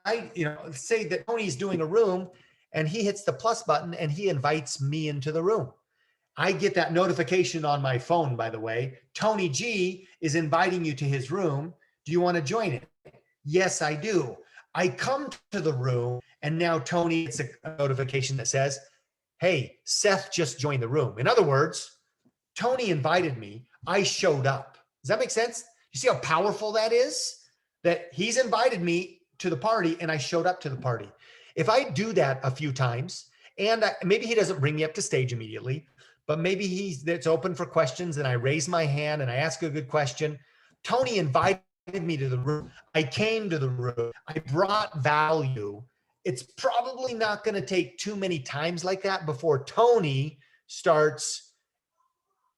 say that Tony's doing a room and he hits the plus button and he invites me into the room. I get that notification on my phone, by the way. Tony G is inviting you to his room. Do you want to join it? Yes, I do. I come to the room and now Tony gets a notification that says, "Hey, Seth just joined the room." In other words, Tony invited me. I showed up. Does that make sense? You see how powerful that is? that he's invited me to the party and I showed up to the party. If I do that a few times, and maybe he doesn't bring me up to stage immediately, but maybe it's open for questions and I raise my hand and I ask a good question. Tony invited me to the room. I came to the room. I brought value. It's probably not going to take too many times like that before Tony starts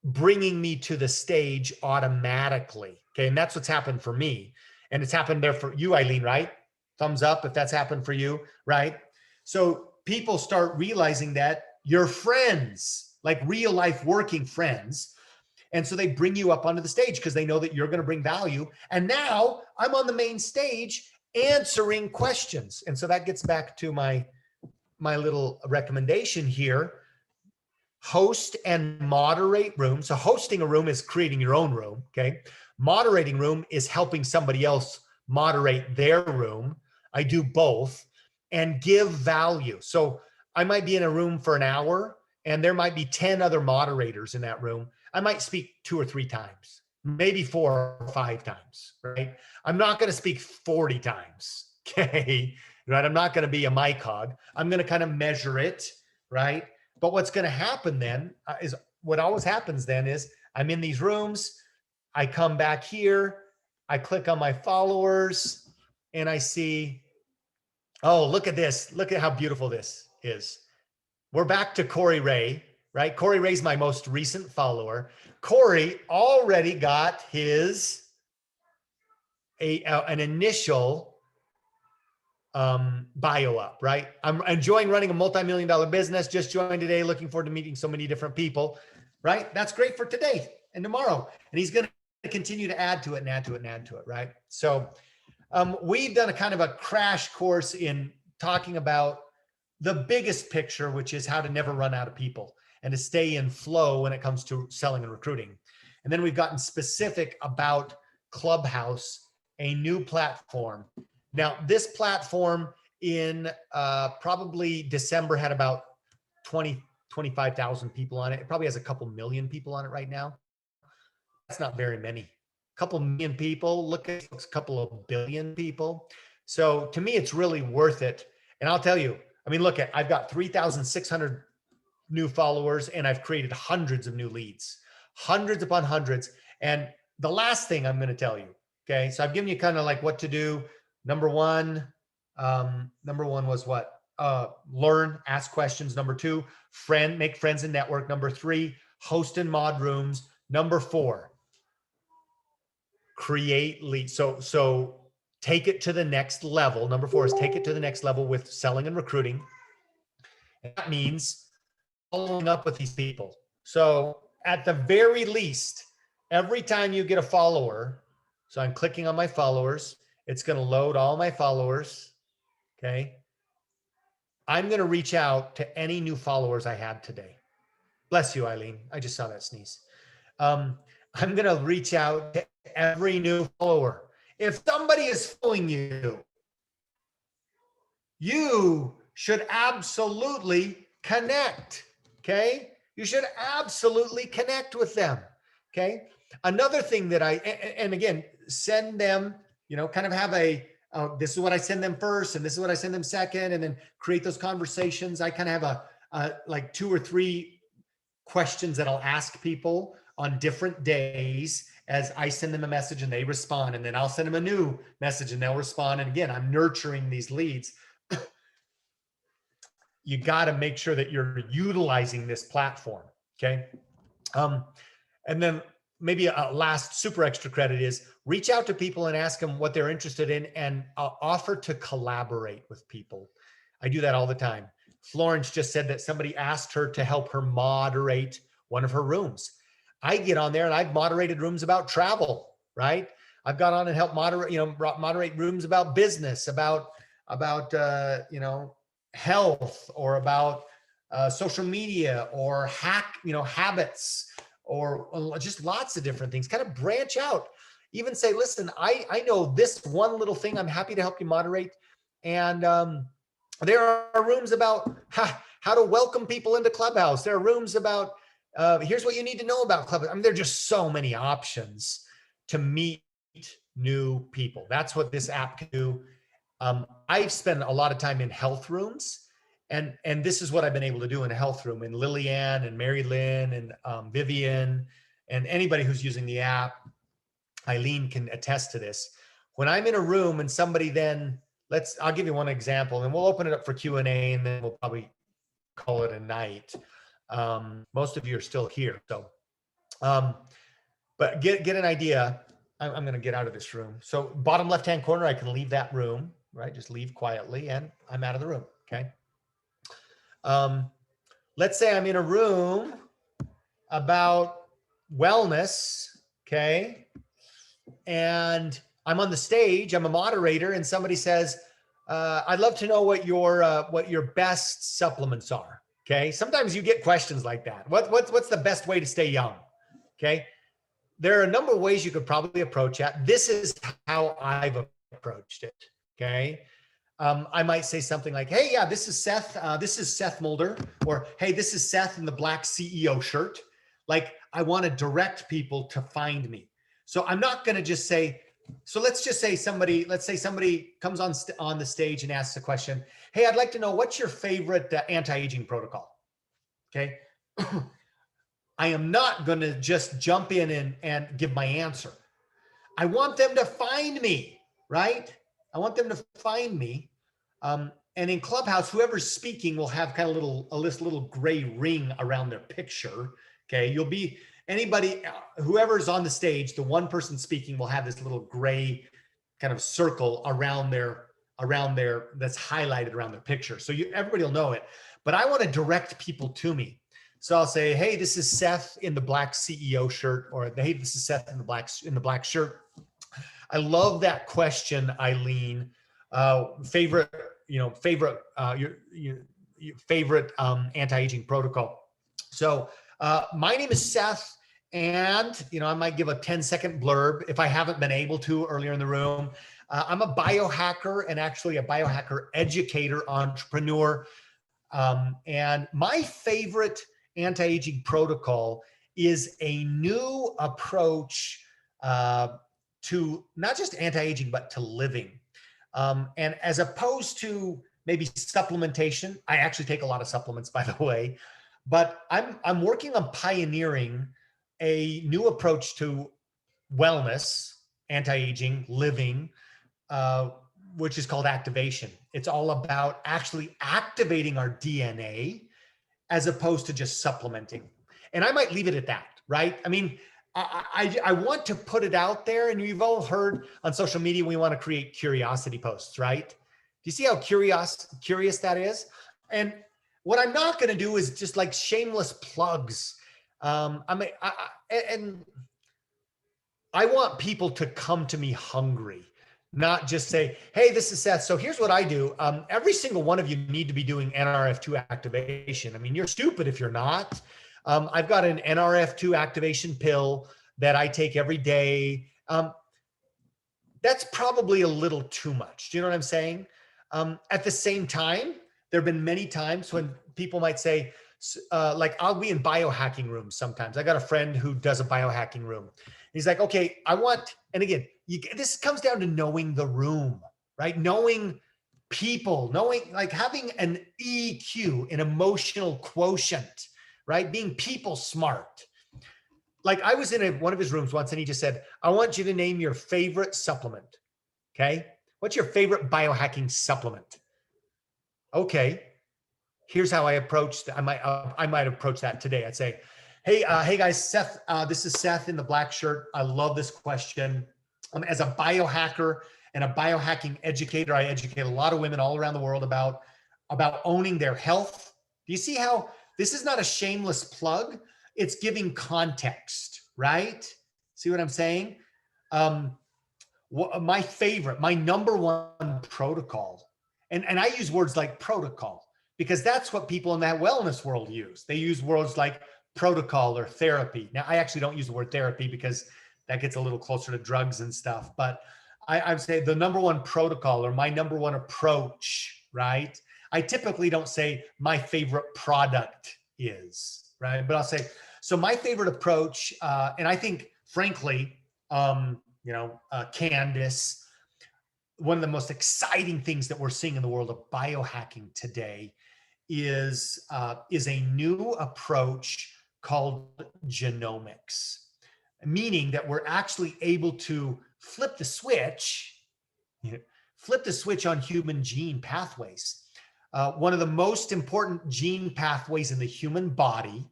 bringing me to the stage automatically. Okay. And that's what's happened for me. And it's happened there for you, Eileen, right? Thumbs up if that's happened for you, right? So people start realizing that you're friends, like real life working friends. And so they bring you up onto the stage because they know that you're going to bring value. And now I'm on the main stage answering questions. And so that gets back to my little recommendation here. Host and moderate rooms. So hosting a room is creating your own room, okay? Moderating room is helping somebody else moderate their room. I do both and give value. So I might be in a room for an hour and there might be 10 other moderators in that room. I might speak 2 or 3 times, maybe 4 or 5 times, right? I'm not going to speak 40 times, okay? Right? I'm not going to be a mic hog. I'm going to kind of measure it, right? But what's going to happen then is what always happens then is I'm in these rooms. I come back here. I click on my followers and I see, oh, look at this. Look at how beautiful this is. We're back to Corey Ray, right? Corey Ray's my most recent follower. Corey already got his an initial bio up, right? I'm enjoying running a multi-million-dollar business. Just joined today. Looking forward to meeting so many different people, right? That's great for today and tomorrow. And he's going to continue to add to it and add to it and add to it, right? So we've done a kind of a crash course in talking about the biggest picture, which is how to never run out of people and to stay in flow when it comes to selling and recruiting. And then we've gotten specific about Clubhouse, a new platform. Now, this platform in probably December had about 25,000 people on it. It probably has a couple million people on it right now. That's not very many. A couple million people, look at a couple of billion people. So to me, it's really worth it. And I'll tell you, I mean, look at, I've got 3,600 new followers and I've created hundreds of new leads, hundreds upon hundreds. And the last thing I'm going to tell you, okay, so I've given you kind of like what to do. Number one was what? Learn, ask questions. Number 2, make friends and network. Number 3, host and mod rooms. Number 4, create leads. So take it to the next level. Number 4 is take it to the next level with selling and recruiting. And that means following up with these people. So at the very least, every time you get a follower, so I'm clicking on my followers, it's going to load all my followers. Okay. I'm going to reach out to any new followers I had today. Bless you, Eileen. I just saw that sneeze. I'm going to reach out to every new follower. If somebody is following you, you should absolutely connect. Okay. You should absolutely connect with them. Okay. Another thing that and again, send them, kind of have this is what I send them first, and this is what I send them second, and then create those conversations. I kind of have like 2 or 3 questions that I'll ask people on different days as I send them a message and they respond, and then I'll send them a new message and they'll respond. And again, I'm nurturing these leads. You got to make sure that you're utilizing this platform. Okay. And then maybe a last super extra credit is reach out to people and ask them what they're interested in and offer to collaborate with people. I do that all the time. Florence just said that somebody asked her to help her moderate one of her rooms. I get on there and I've moderated rooms about travel, right? I've got on and helped moderate rooms about business, about health, or about social media, or habits, or just lots of different things. Kind of branch out, even say, listen, I know this one little thing. I'm happy to help you moderate. And there are rooms about how to welcome people into Clubhouse. There are rooms about, here's what you need to know about Clubhouse. I mean, there are just so many options to meet new people. That's what this app can do. I've spent a lot of time in health rooms, and this is what I've been able to do in a health room. And Lilianne and MaryLyn and Vivian and anybody who's using the app, Eileen can attest to this. When I'm in a room and somebody then, I'll give you one example, and we'll open it up for Q&A, and then we'll probably call it a night. Most of you are still here, so but get an idea. I'm going to get out of this room. So bottom left-hand corner, I can leave that room, right? Just leave quietly, and I'm out of the room. Okay. Let's say I'm in a room about wellness. Okay. And I'm on the stage, I'm a moderator, and somebody says, I'd love to know what your best supplements are. Okay. Sometimes you get questions like that. What's the best way to stay young? Okay. There are a number of ways you could probably approach that. This is how I've approached it. Okay. I might say something like, hey, yeah, this is Seth. This is Seth Mulder. Or, hey, this is Seth in the black CEO shirt. Like, I want to direct people to find me. So I'm not going to just say, so let's say somebody comes on the stage and asks a question. Hey, I'd like to know, what's your favorite anti-aging protocol? Okay. I am not going to just jump in and give my answer. I want them to find me, right? I want them to find me. And in Clubhouse, whoever's speaking will have kind of a little gray ring around their picture. Okay. You'll be anybody, whoever's on the stage, the one person speaking will have this little gray kind of circle around their that's highlighted around their picture. So everybody will know it, but I want to direct people to me. So I'll say, hey, this is Seth in the black CEO shirt, or hey, this is Seth in the black shirt. I love that question, Eileen. Favorite anti-aging protocol. So my name is Seth, and I might give a 10-second blurb if I haven't been able to earlier in the room. I'm a biohacker, and actually a biohacker educator, entrepreneur. And my favorite anti-aging protocol is a new approach to not just anti-aging, but to living. And as opposed to maybe supplementation, I actually take a lot of supplements, by the way, but I'm working on pioneering a new approach to wellness, anti-aging, living, which is called activation. It's all about actually activating our DNA as opposed to just supplementing. And I might leave it at that, right? I mean, I want to put it out there, and you've all heard on social media, we want to create curiosity posts, right? Do you see how curious that is? And what I'm not going to do is just like shameless plugs. And I want people to come to me hungry, not just say, hey, this is Seth. So here's what I do. Every single one of you need to be doing NRF2 activation. I mean, you're stupid if you're not. I've got an NRF2 activation pill that I take every day. That's probably a little too much. Do you know what I'm saying? At the same time, there have been many times when people might say, like, I'll be in biohacking rooms sometimes. I got a friend who does a biohacking room. He's like, okay, and again, this comes down to knowing the room, right? Knowing people, like having an EQ, an emotional quotient, right? Being people smart. Like, I was in one of his rooms once, and he just said, I want you to name your favorite supplement. Okay. What's your favorite biohacking supplement? Okay. Here's how I approached that. I might approach that today. I'd say, hey guys, Seth, this is Seth in the black shirt. I love this question. As a biohacker and a biohacking educator, I educate a lot of women all around the world about owning their health. Do you see how this is not a shameless plug? It's giving context, right? See what I'm saying? My number one protocol, and I use words like protocol because that's what people in that wellness world use. They use words like protocol or therapy. Now, I actually don't use the word therapy because that gets a little closer to drugs and stuff. But I would say the number one protocol or my number one approach, right? I typically don't say my favorite product is, right? But I'll say, so my favorite approach, and I think, frankly, Candace. One of the most exciting things that we're seeing in the world of biohacking today is a new approach called genomics, meaning that we're actually able to flip the switch on human gene pathways. One of the most important gene pathways in the human body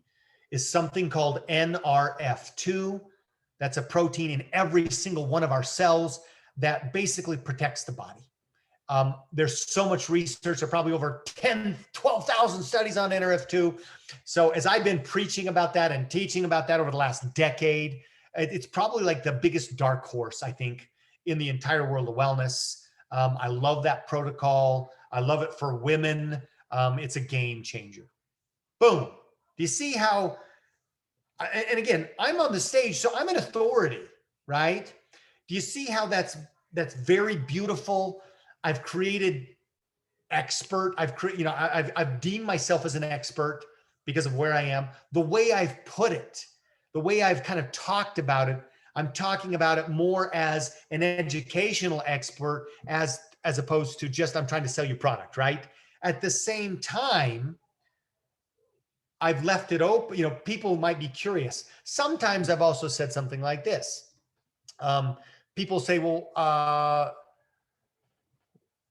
is something called NRF2. That's a protein in every single one of our cells that basically protects the body. There's so much research, there are probably over 12,000 studies on NRF2. So as I've been preaching about that and teaching about that over the last decade, it's probably like the biggest dark horse, I think, in the entire world of wellness. I love that protocol. I love it for women. It's a game changer. Boom. Do you see how, and again, I'm on the stage, so I'm an authority, right? Do you see how that's very beautiful? I've created expert. I've deemed myself as an expert because of where I am. The way I've put it, the way I've kind of talked about it, I'm talking about it more as an educational expert as opposed to just I'm trying to sell you product, right? At the same time, I've left it open. People might be curious. Sometimes I've also said something like this. People say, well,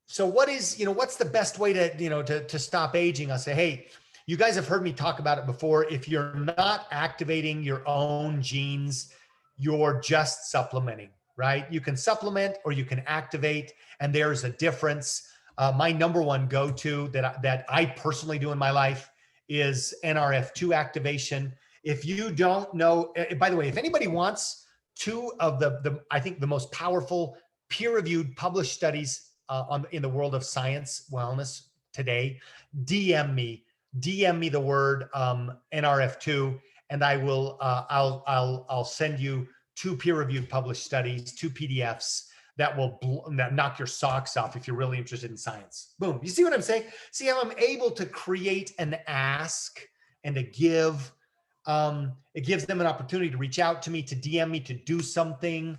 so what's the best way to stop aging? I say, hey, you guys have heard me talk about it before. If you're not activating your own genes, you're just supplementing, right? You can supplement or you can activate, and there's a difference. My number one go-to that I personally do in my life is NRF2 activation. If you don't know, by the way, if anybody wants two of the I think the most powerful peer-reviewed published studies in the world of science wellness today, DM me the word NRF2, and I will I'll send you two peer-reviewed published studies, two PDFs that will knock your socks off if you're really interested in science. Boom. You see what I'm saying? See how I'm able to create an ask and a give. It gives them an opportunity to reach out to me, to DM me, to do something.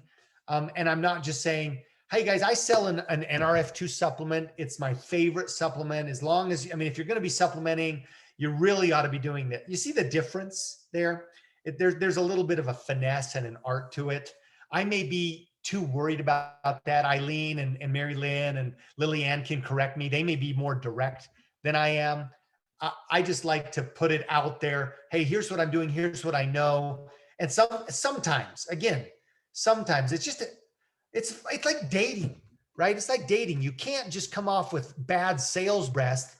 And I'm not just saying, hey guys, I sell an NRF2 supplement. It's my favorite supplement. As long as, if you're going to be supplementing, you really ought to be doing that. You see the difference there? There's a little bit of a finesse and an art to it. I may be too worried about that. Eileen and MaryLyn and Lilianne can correct me. They may be more direct than I am. I just like to put it out there. Hey, here's what I'm doing. Here's what I know. And sometimes it's like dating, right? It's like dating. You can't just come off with bad sales breath,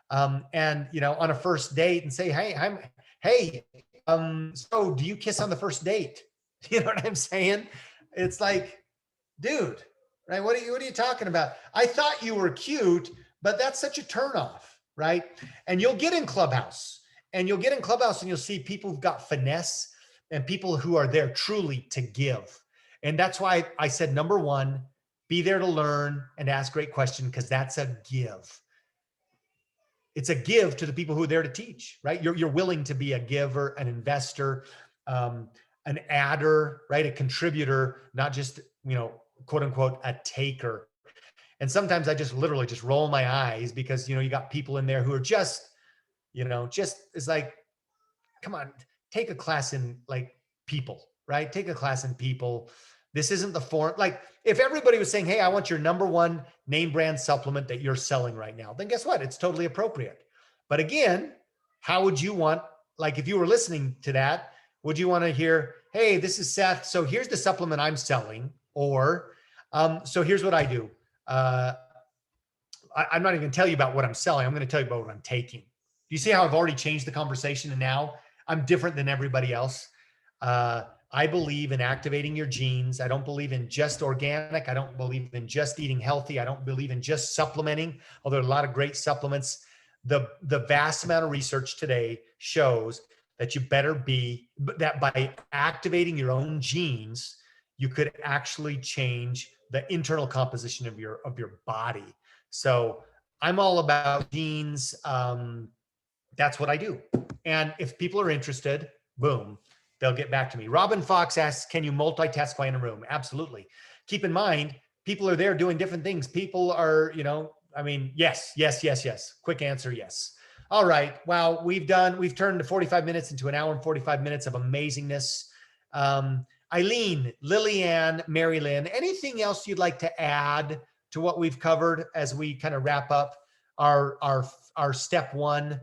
and on a first date and say, hey, so do you kiss on the first date? You know what I'm saying? It's like, dude, right? What are you talking about? I thought you were cute, but that's such a turnoff, right? And you'll get in Clubhouse and you'll see people who've got finesse and people who are there truly to give. And that's why I said, number one, be there to learn and ask great questions, because that's a give. It's a give to the people who are there to teach, right? You're willing to be a giver, an investor, an adder, right? A contributor, not just, quote unquote, a taker. And sometimes I just literally just roll my eyes because, you got people in there who are just it's like, come on, take a class in like people, right? Take a class in people. This isn't the form. Like if everybody was saying, hey, I want your number one name brand supplement that you're selling right now, then guess what? It's totally appropriate. But again, how would you want, like if you were listening to that, would you want to hear, hey, this is Seth. So here's the supplement I'm selling. Or, so here's what I do. I'm not even going to tell you about what I'm selling. I'm going to tell you about what I'm taking. Do you see how I've already changed the conversation and now I'm different than everybody else? I believe in activating your genes. I don't believe in just organic. I don't believe in just eating healthy. I don't believe in just supplementing, although there are a lot of great supplements. The vast amount of research today shows that that by activating your own genes, you could actually change the internal composition of your body. So I'm all about genes. That's what I do. And if people are interested, boom, they'll get back to me. Robin Fox asks, can you multitask while in a room? Absolutely. Keep in mind, people are there doing different things. People are, yes. Quick answer, yes. All right. Wow. We've turned 45 minutes into an hour and 45 minutes of amazingness. Eileen, Lilianne, MaryLyn, anything else you'd like to add to what we've covered as we kind of wrap up our step one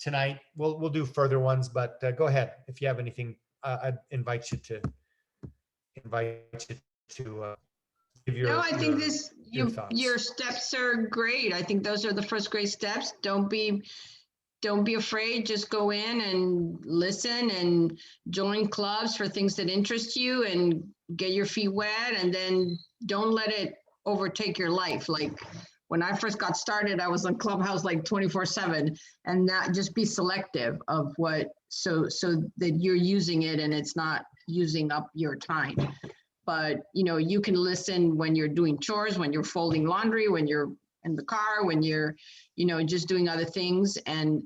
tonight? We'll do further ones, but go ahead if you have anything. I'd invite you to give your. No, I think your thoughts. your steps are great. I think those are the first great steps. Don't be afraid. Just go in and listen and join clubs for things that interest you and get your feet wet, and then don't let it overtake your life. Like when I first got started, I was on Clubhouse like 24/7, and not just be selective of what, so that you're using it and it's not using up your time. But you can listen when you're doing chores, when you're folding laundry, when you're in the car, when you're, just doing other things, and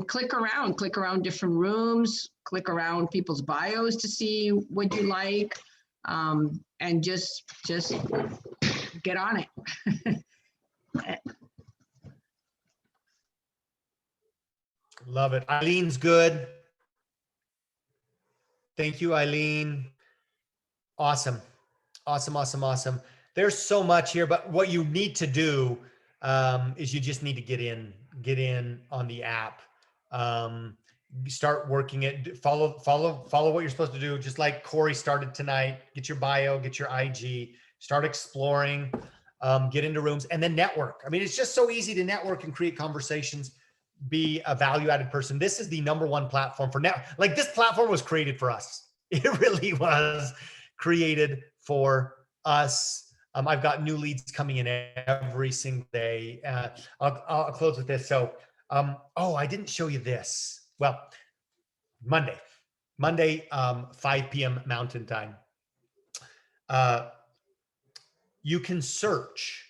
click around different rooms, click around people's bios to see what you like, and just get on it. Love it. Eileen's good. Thank you, Eileen. Awesome. There's so much here, but what you need to do is you just need to get in on the app. Start working it. Follow what you're supposed to do. Just like Corey started tonight. Get your bio, get your IG, start exploring, get into rooms, and then network. I mean, it's just so easy to network and create conversations. Be a value-added person. This is the #1 platform for now. Like, this platform was created for us. It really was created for us. I've got new leads coming in every single day. I'll close with this. So, I didn't show you this. Well, Monday, 5 p.m. Mountain Time. You can search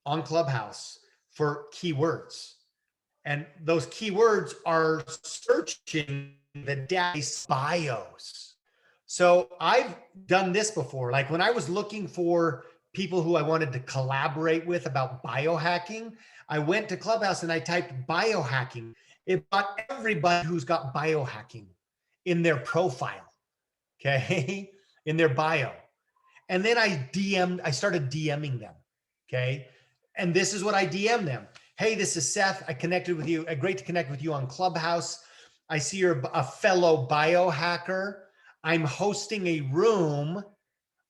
on Clubhouse for keywords. And those keywords are searching the database bios. So I've done this before. Like when I was looking for people who I wanted to collaborate with about biohacking, I went to Clubhouse and I typed biohacking. It brought everybody who's got biohacking in their profile, okay, in their bio. And then I started DMing them, okay? And this is what I DM them. Hey, this is Seth. I connected with you. Great to connect with you on Clubhouse. I see you're a fellow biohacker. I'm hosting a room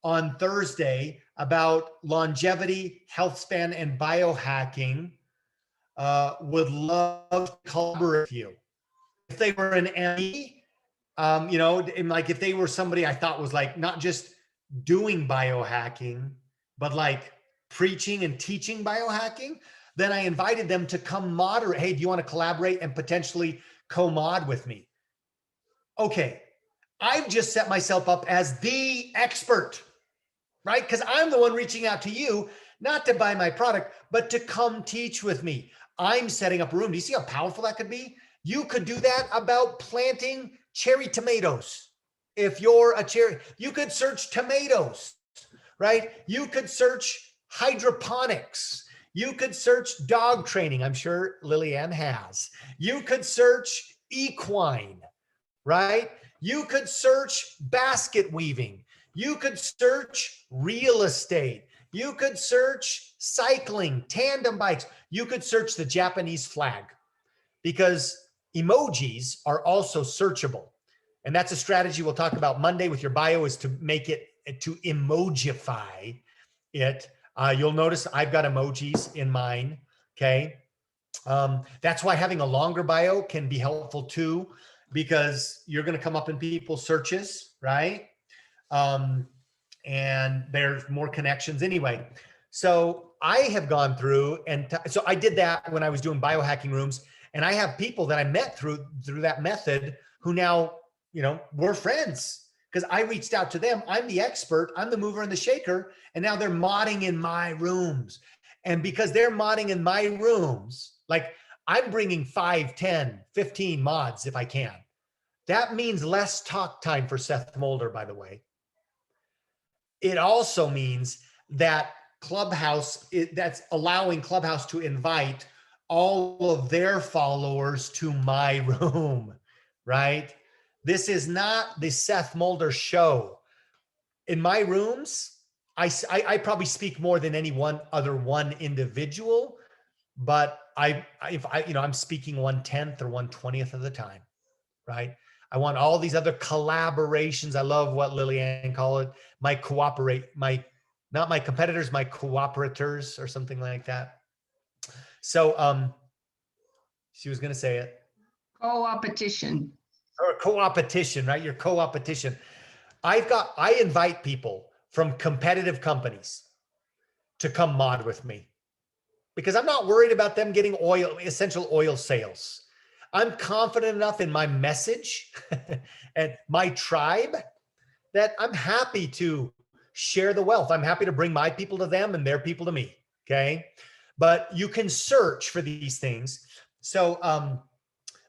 on Thursday about longevity, health span, and biohacking. Would love to collaborate with you. If they were an ME, and like if they were somebody I thought was like not just doing biohacking, but like preaching and teaching biohacking, then I invited them to come moderate. Hey, do you want to collaborate and potentially co-mod with me? Okay, I've just set myself up as the expert, right? Because I'm the one reaching out to you, not to buy my product, but to come teach with me. I'm setting up a room. Do you see how powerful that could be? You could do that about planting cherry tomatoes. If you're a cherry, you could search tomatoes, right? You could search hydroponics. You could search dog training. I'm sure Lilianne has. You could search equine, right? You could search basket weaving. You could search real estate. You could search cycling, tandem bikes. You could search the Japanese flag, because emojis are also searchable. And that's a strategy we'll talk about Monday with your bio, is to make it, to emojify it. You'll notice I've got emojis in mine, okay? That's why having a longer bio can be helpful too, because you're gonna come up in people's searches, right? And there's more connections anyway. So I have gone through, and so I did that when I was doing biohacking rooms, and I have people that I met through that method who now, we're friends, because I reached out to them. I'm the expert, I'm the mover and the shaker, and now they're modding in my rooms. And because they're modding in my rooms, like I'm bringing 5, 10, 15 mods if I can. That means less talk time for Seth Mulder, by the way. It also means that Clubhouse, that's allowing Clubhouse to invite all of their followers to my room, right? This is not the Seth Mulder show. In my rooms, I probably speak more than any one individual, but I'm speaking 1/10 or 1/20th of the time, right? I want all these other collaborations. I love what Lilianne called it, not my competitors, my cooperators or something like that. So she was going to say it. Co-opetition. Or co-opetition, right? Your co-opetition. I invite people from competitive companies to come mod with me because I'm not worried about them getting essential oil sales. I'm confident enough in my message and my tribe that I'm happy to share the wealth. I'm happy to bring my people to them and their people to me. Okay. But you can search for these things. So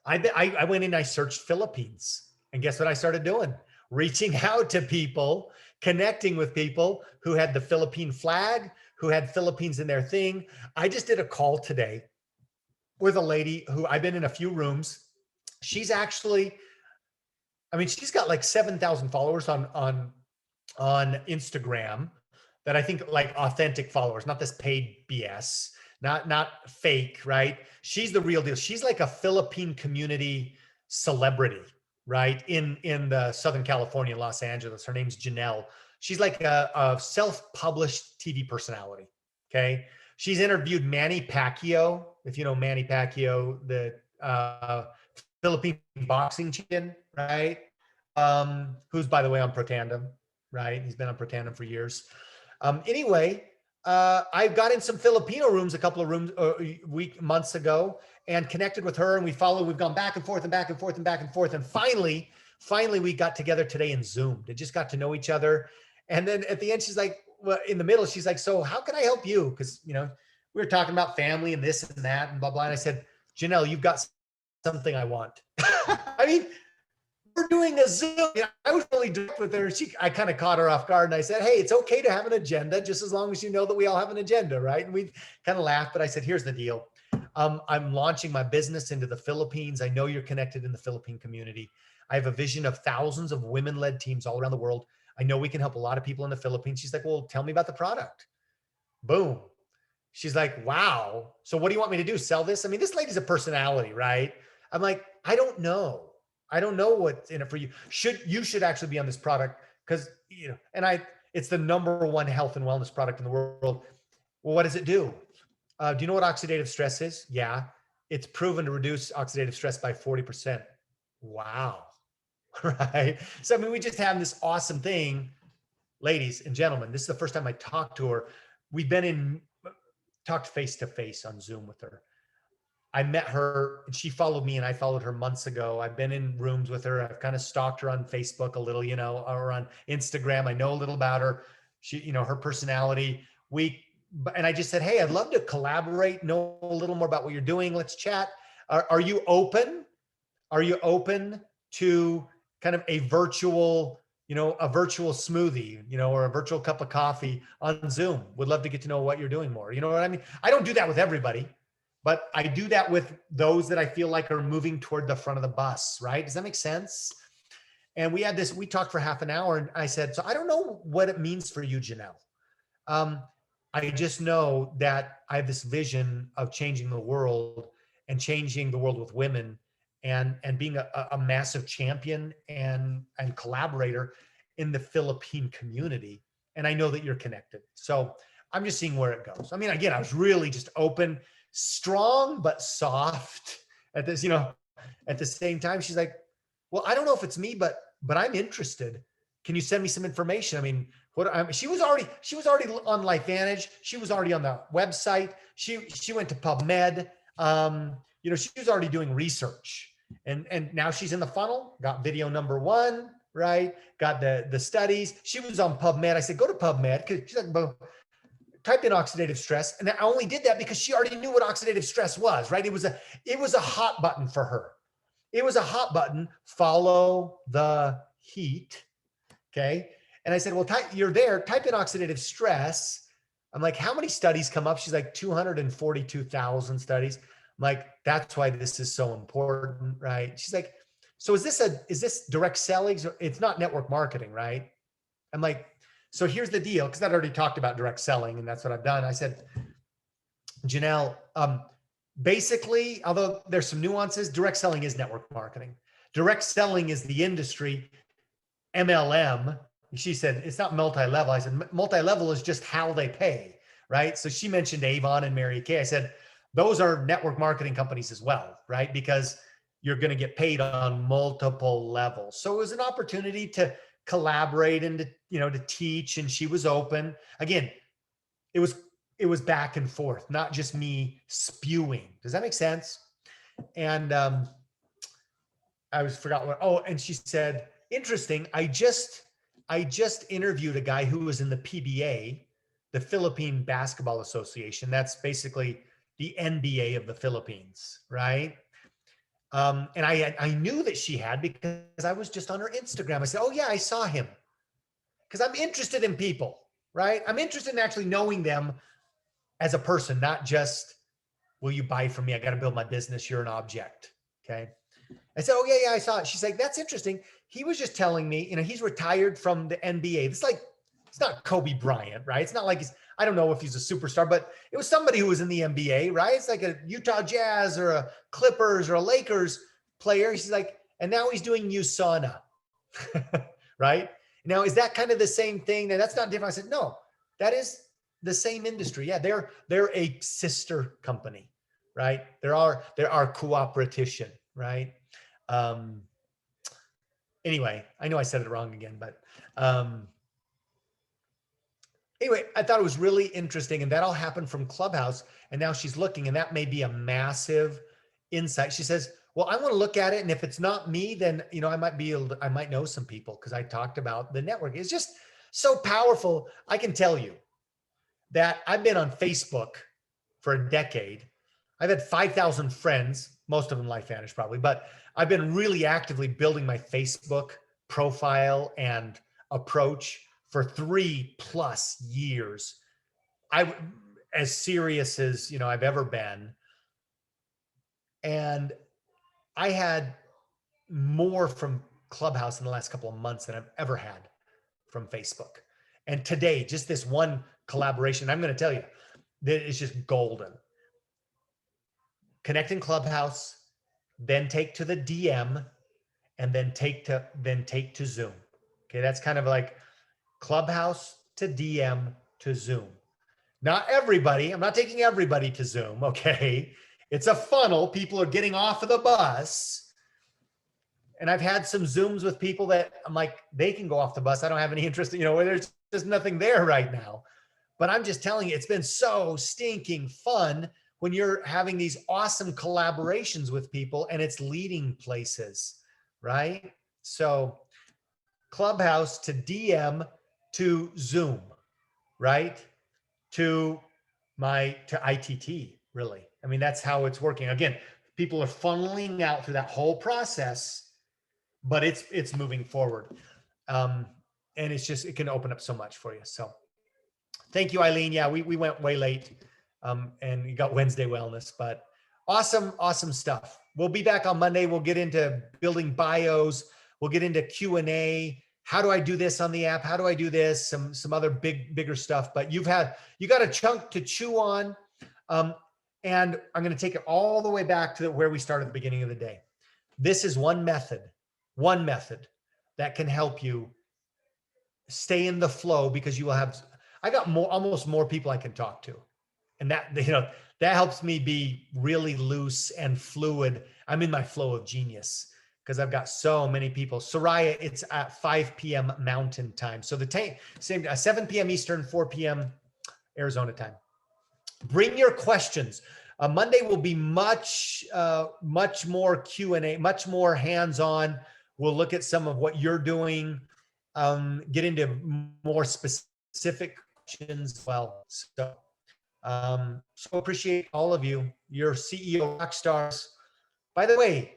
I went in, I searched Philippines, and guess what I started doing? Reaching out to people, connecting with people who had the Philippine flag, who had Philippines in their thing. I just did a call today with a lady who I've been in a few rooms. She's actually, she's got like 7,000 followers on Instagram that I think like authentic followers, not this paid BS, not fake, right? She's the real deal. She's like a Philippine community celebrity, right? In the Southern California, Los Angeles. Her name's Janelle. She's like a self-published TV personality. Okay. She's interviewed Manny Pacquiao, if you know Manny Pacquiao, the Philippine boxing champion, right? Who's, by the way, on Protandem, right? He's been on Protandem for years. Anyway, I got in some Filipino rooms, a couple of months ago, and connected with her, and we've gone back and forth and back and forth and back and forth. And finally we got together today in Zoom and just got to know each other. And then at the end, she's like, well, in the middle, she's like, so how can I help you? Because, we were talking about family and this and that and blah, blah. And I said, Janelle, you've got something I want. We're doing a Zoom. I was really direct with her. I kind of caught her off guard, and I said, hey, it's okay to have an agenda, just as long as you know that we all have an agenda, right? And we kind of laughed, but I said, here's the deal. I'm launching my business into the Philippines. I know you're connected in the Philippine community. I have a vision of thousands of women-led teams all around the world. I know we can help a lot of people in the Philippines. She's like, well, tell me about the product. Boom. She's like, wow. So what do you want me to do? Sell this? This lady's a personality, right? I'm like, I don't know what's in it for you. You should actually be on this product because, it's the #1 health and wellness product in the world. Well, what does it do? Do you know what oxidative stress is? Yeah. It's proven to reduce oxidative stress by 40%. Wow. Right. So, we just have this awesome thing, ladies and gentlemen. This is the first time I talked to her. We've talked face to face on Zoom with her. I met her and she followed me and I followed her months ago. I've been in rooms with her. I've kind of stalked her on Facebook a little, or on Instagram. I know a little about her. She, her personality. And I just said, hey, I'd love to collaborate, know a little more about what you're doing. Let's chat. Are you open? Are you open to kind of a virtual smoothie, or a virtual cup of coffee on Zoom? Would love to get to know what you're doing more. You know what I mean? I don't do that with everybody, but I do that with those that I feel like are moving toward the front of the bus, right? Does that make sense? And we talked for half an hour and I said, so I don't know what it means for you, Janelle. I just know that I have this vision of changing the world and changing the world with women and being a massive champion and collaborator in the Philippine community. And I know that you're connected. So I'm just seeing where it goes. Again, I was really just open, strong, but soft at this, at the same time. She's like, well, I don't know if it's me, but I'm interested. Can you send me some information? She was already on LifeVantage. She was already on the website. She went to PubMed. She was already doing research and now she's in the funnel, got video #1, right? Got the studies. She was on PubMed. I said, go to PubMed. Cause she's like, type in oxidative stress. And I only did that because she already knew what oxidative stress was, right? It was a hot button for her. It was a hot button, follow the heat. Okay. And I said, well, you're there, type in oxidative stress. I'm like, how many studies come up? She's like 242,000 studies. I'm like, that's why this is so important, right? She's like, so is this direct selling? It's not network marketing, right? I'm like, so here's the deal. Cause I'd already talked about direct selling and that's what I've done. I said, Janelle, basically, although there's some nuances, direct selling is network marketing. Direct selling is the industry. MLM, she said, it's not multi-level. I said, multi-level is just how they pay, right? So she mentioned Avon and Mary Kay. I said, those are network marketing companies as well, right? Because you're going to get paid on multiple levels. So it was an opportunity to collaborate and to teach. And she was open. Again, it was back and forth, not just me spewing. Does that make sense? And I forgot what, and she said, interesting. I just interviewed a guy who was in the PBA, the Philippine Basketball Association. That's basically the NBA of the Philippines, right? And I knew that she had because I was just on her Instagram. I said, oh yeah, I saw him. Because I'm interested in people, right? I'm interested in actually knowing them as a person, not just, will you buy from me? I got to build my business. You're an object. Okay. I said, oh yeah, I saw it. She's like, that's interesting. He was just telling me, he's retired from the NBA. It's like, it's not Kobe Bryant, right? It's not like I don't know if he's a superstar, but it was somebody who was in the NBA, right? It's like a Utah Jazz or a Clippers or a Lakers player. She's like, and now he's doing USANA, right? Now, is that kind of the same thing? Now, that's not different. I said, no, that is the same industry. Yeah, they're a sister company, right? There are cooperation, right? Anyway, I know I said it wrong again, but anyway, I thought it was really interesting, and that all happened from Clubhouse. And now she's looking, and that may be a massive insight. She says, well, I want to look at it. And if it's not me, then, I might know some people, because I talked about the network. It's just so powerful. I can tell you that I've been on Facebook for a decade. I've had 5,000 friends, most of them LifeVanish probably, but I've been really actively building my Facebook profile and approach for 3+ years. As serious as, I've ever been. And I had more from Clubhouse in the last couple of months than I've ever had from Facebook. And today, just this one collaboration, I'm going to tell you that it's just golden. Connect in Clubhouse, then take to the DM, and then take to Zoom. Okay, that's kind of like Clubhouse to DM to Zoom. Not everybody, I'm not taking everybody to Zoom, okay? It's a funnel. People are getting off of the bus. And I've had some Zooms with people that I'm like, they can go off the bus. I don't have any interest, where there's just nothing there right now. But I'm just telling you, it's been so stinking fun when you're having these awesome collaborations with people and it's leading places, right? So Clubhouse to DM to Zoom, right? To ITT, really. I mean, that's how it's working. Again, people are funneling out through that whole process, but it's moving forward. And it can open up so much for you. So thank you, Eileen. Yeah, we went way late. And we got Wednesday wellness, but awesome stuff. We'll be back on Monday. We'll get into building bios. We'll get into Q&A. How do I do this on the app? How do I do this? Some other bigger stuff, but you got a chunk to chew on. And I'm going to take it all the way back to where we started at the beginning of the day. This is one method that can help you stay in the flow, because I got almost more people I can talk to. And that helps me be really loose and fluid. I'm in my flow of genius because I've got so many people. Soraya, it's at 5 p.m. Mountain time. So same 7 p.m. Eastern, 4 p.m. Arizona time. Bring your questions. Monday will be much more Q&A, much more hands-on. We'll look at some of what you're doing, get into more specific questions. Well, so appreciate all of you. You're CEO rock stars. By the way,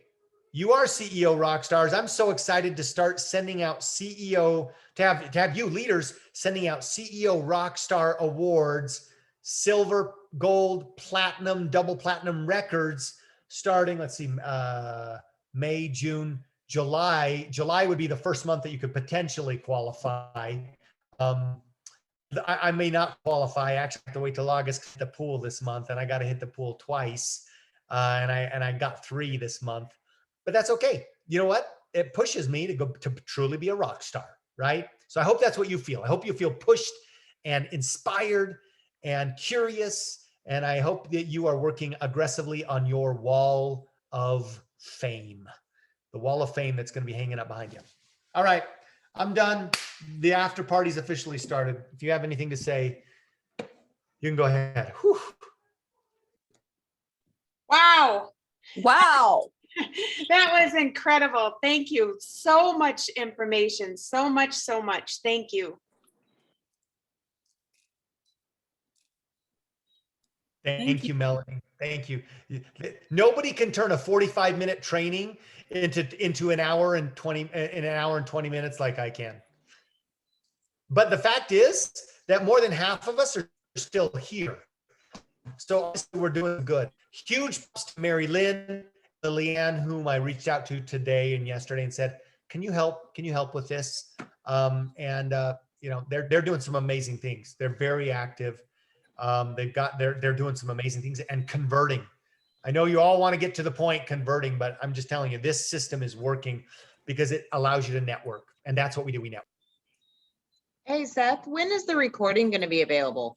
you are CEO rock stars. I'm so excited to start sending out to have you leaders sending out CEO rock star awards, silver, gold, platinum, double platinum records starting, let's see, May, June, July. July would be the first month that you could potentially qualify. I may not qualify. I actually have to wait till August to hit the pool this month, and I got to hit the pool twice. And I got 3 this month, but that's okay. You know what? It pushes me to truly be a rock star, right? So I hope that's what you feel. I hope you feel pushed and inspired and curious. And I hope that you are working aggressively on your wall of fame, the wall of fame that's going to be hanging up behind you. All right, I'm done. The after party's officially started. If you have anything to say, you can go ahead. Whew. Wow. Wow. That was incredible. Thank you. So much information. So much. Thank you. Thank you, Melanie. Thank you. Nobody can turn a 45-minute training into an hour and 20 minutes like I can. But the fact is that more than half of us are still here. So we're doing good. Huge props to MaryLyn, Lilianne, whom I reached out to today and yesterday and said, "Can you help? Can you help with this?" You know, they're doing some amazing things. They're very active. They're doing some amazing things and converting. I know you all want to get to the point converting, but I'm just telling you, this system is working because it allows you to network, and that's what we do. We network. Hey, Seth, when is the recording going to be available?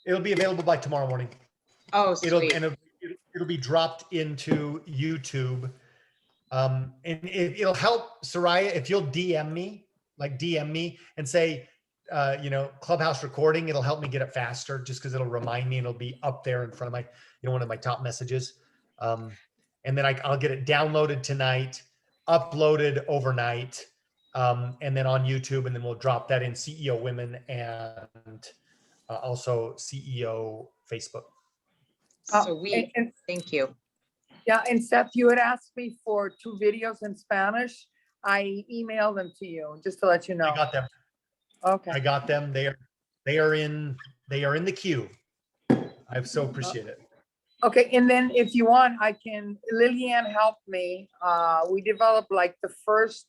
It'll be available by tomorrow morning. Oh, sweet. It'll be dropped into YouTube. And it'll help, Soraya, if you'll DM me and say, you know, Clubhouse recording, it'll help me get it faster just because it'll remind me and it'll be up there in front of my, you know, one of my top messages. And then I'll get it downloaded tonight, uploaded overnight, and then on YouTube, and then we'll drop that in CEO Women and also CEO Facebook. Sweet. Thank you. Yeah, and Seth, you had asked me for 2 videos in Spanish. I emailed them to you just to let you know. I got them. Okay. I got them. They are in the queue. I so appreciate it. Okay, and then if you want, Lilianne helped me. We developed like the first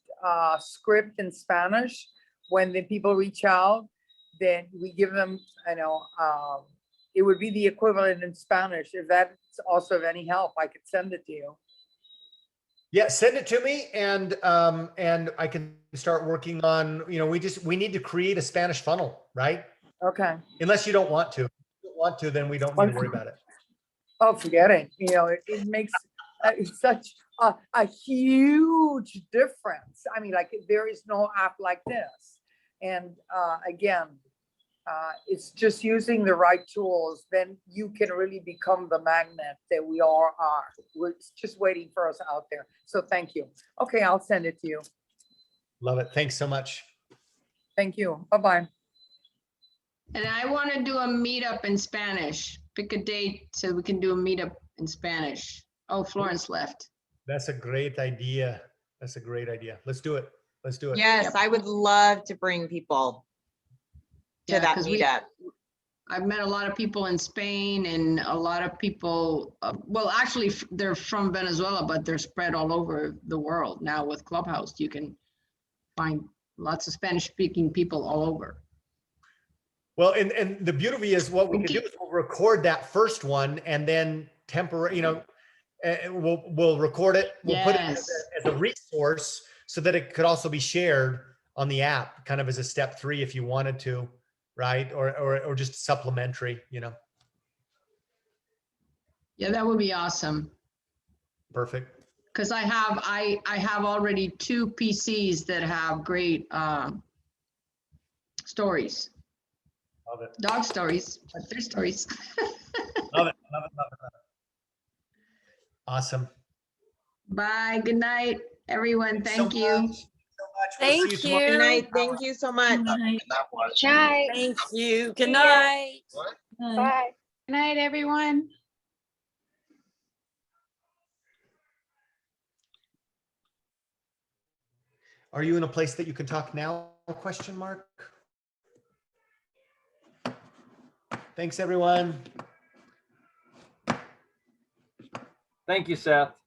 script in Spanish. When the people reach out, then we give them, you know, it would be the equivalent in Spanish. If that's also of any help, I could send it to you. Yeah, send it to me, and I can start working on, you know, we need to create a Spanish funnel, right? Okay. Unless you don't want to. If you don't want to, then we don't need to worry about it. Oh, forget it. You know, it makes such a huge difference. I mean, like there is no app like this. And again, it's just using the right tools, then you can really become the magnet that we all are. We're just waiting for us out there. So thank you. Okay, I'll send it to you. Love it. Thanks so much. Thank you. Bye-bye. And I want to do a meetup in Spanish. Pick a date so we can do a meetup in Spanish. Oh, Florence left. That's a great idea. Let's do it. Yes, Yep. I would love to bring people to Yeah, that 'cause meetup. I've met a lot of people in Spain and a lot of people, well, actually, they're from Venezuela, but they're spread all over the world. Now with Clubhouse, you can find lots of Spanish-speaking people all over. Well, and the beauty is what we can do is we'll record that first one and then we'll record it. We'll put it as a resource so that it could also be shared on the app, kind of as a step 3 if you wanted to, right? Or just supplementary, you know. Yeah, that would be awesome. Perfect. Because I have already 2 PCs that have great stories. Love it. Dog stories, but they're stories. Love it. Awesome. Bye. Good night, everyone. Thank you. So much. See Thank tomorrow. Good you. night. Thank you so much. Night. Thank you. Good See ya. night. Bye. Good night, everyone. Are you in a place that you can talk now? Question mark. Thanks, everyone. Thank you, Seth.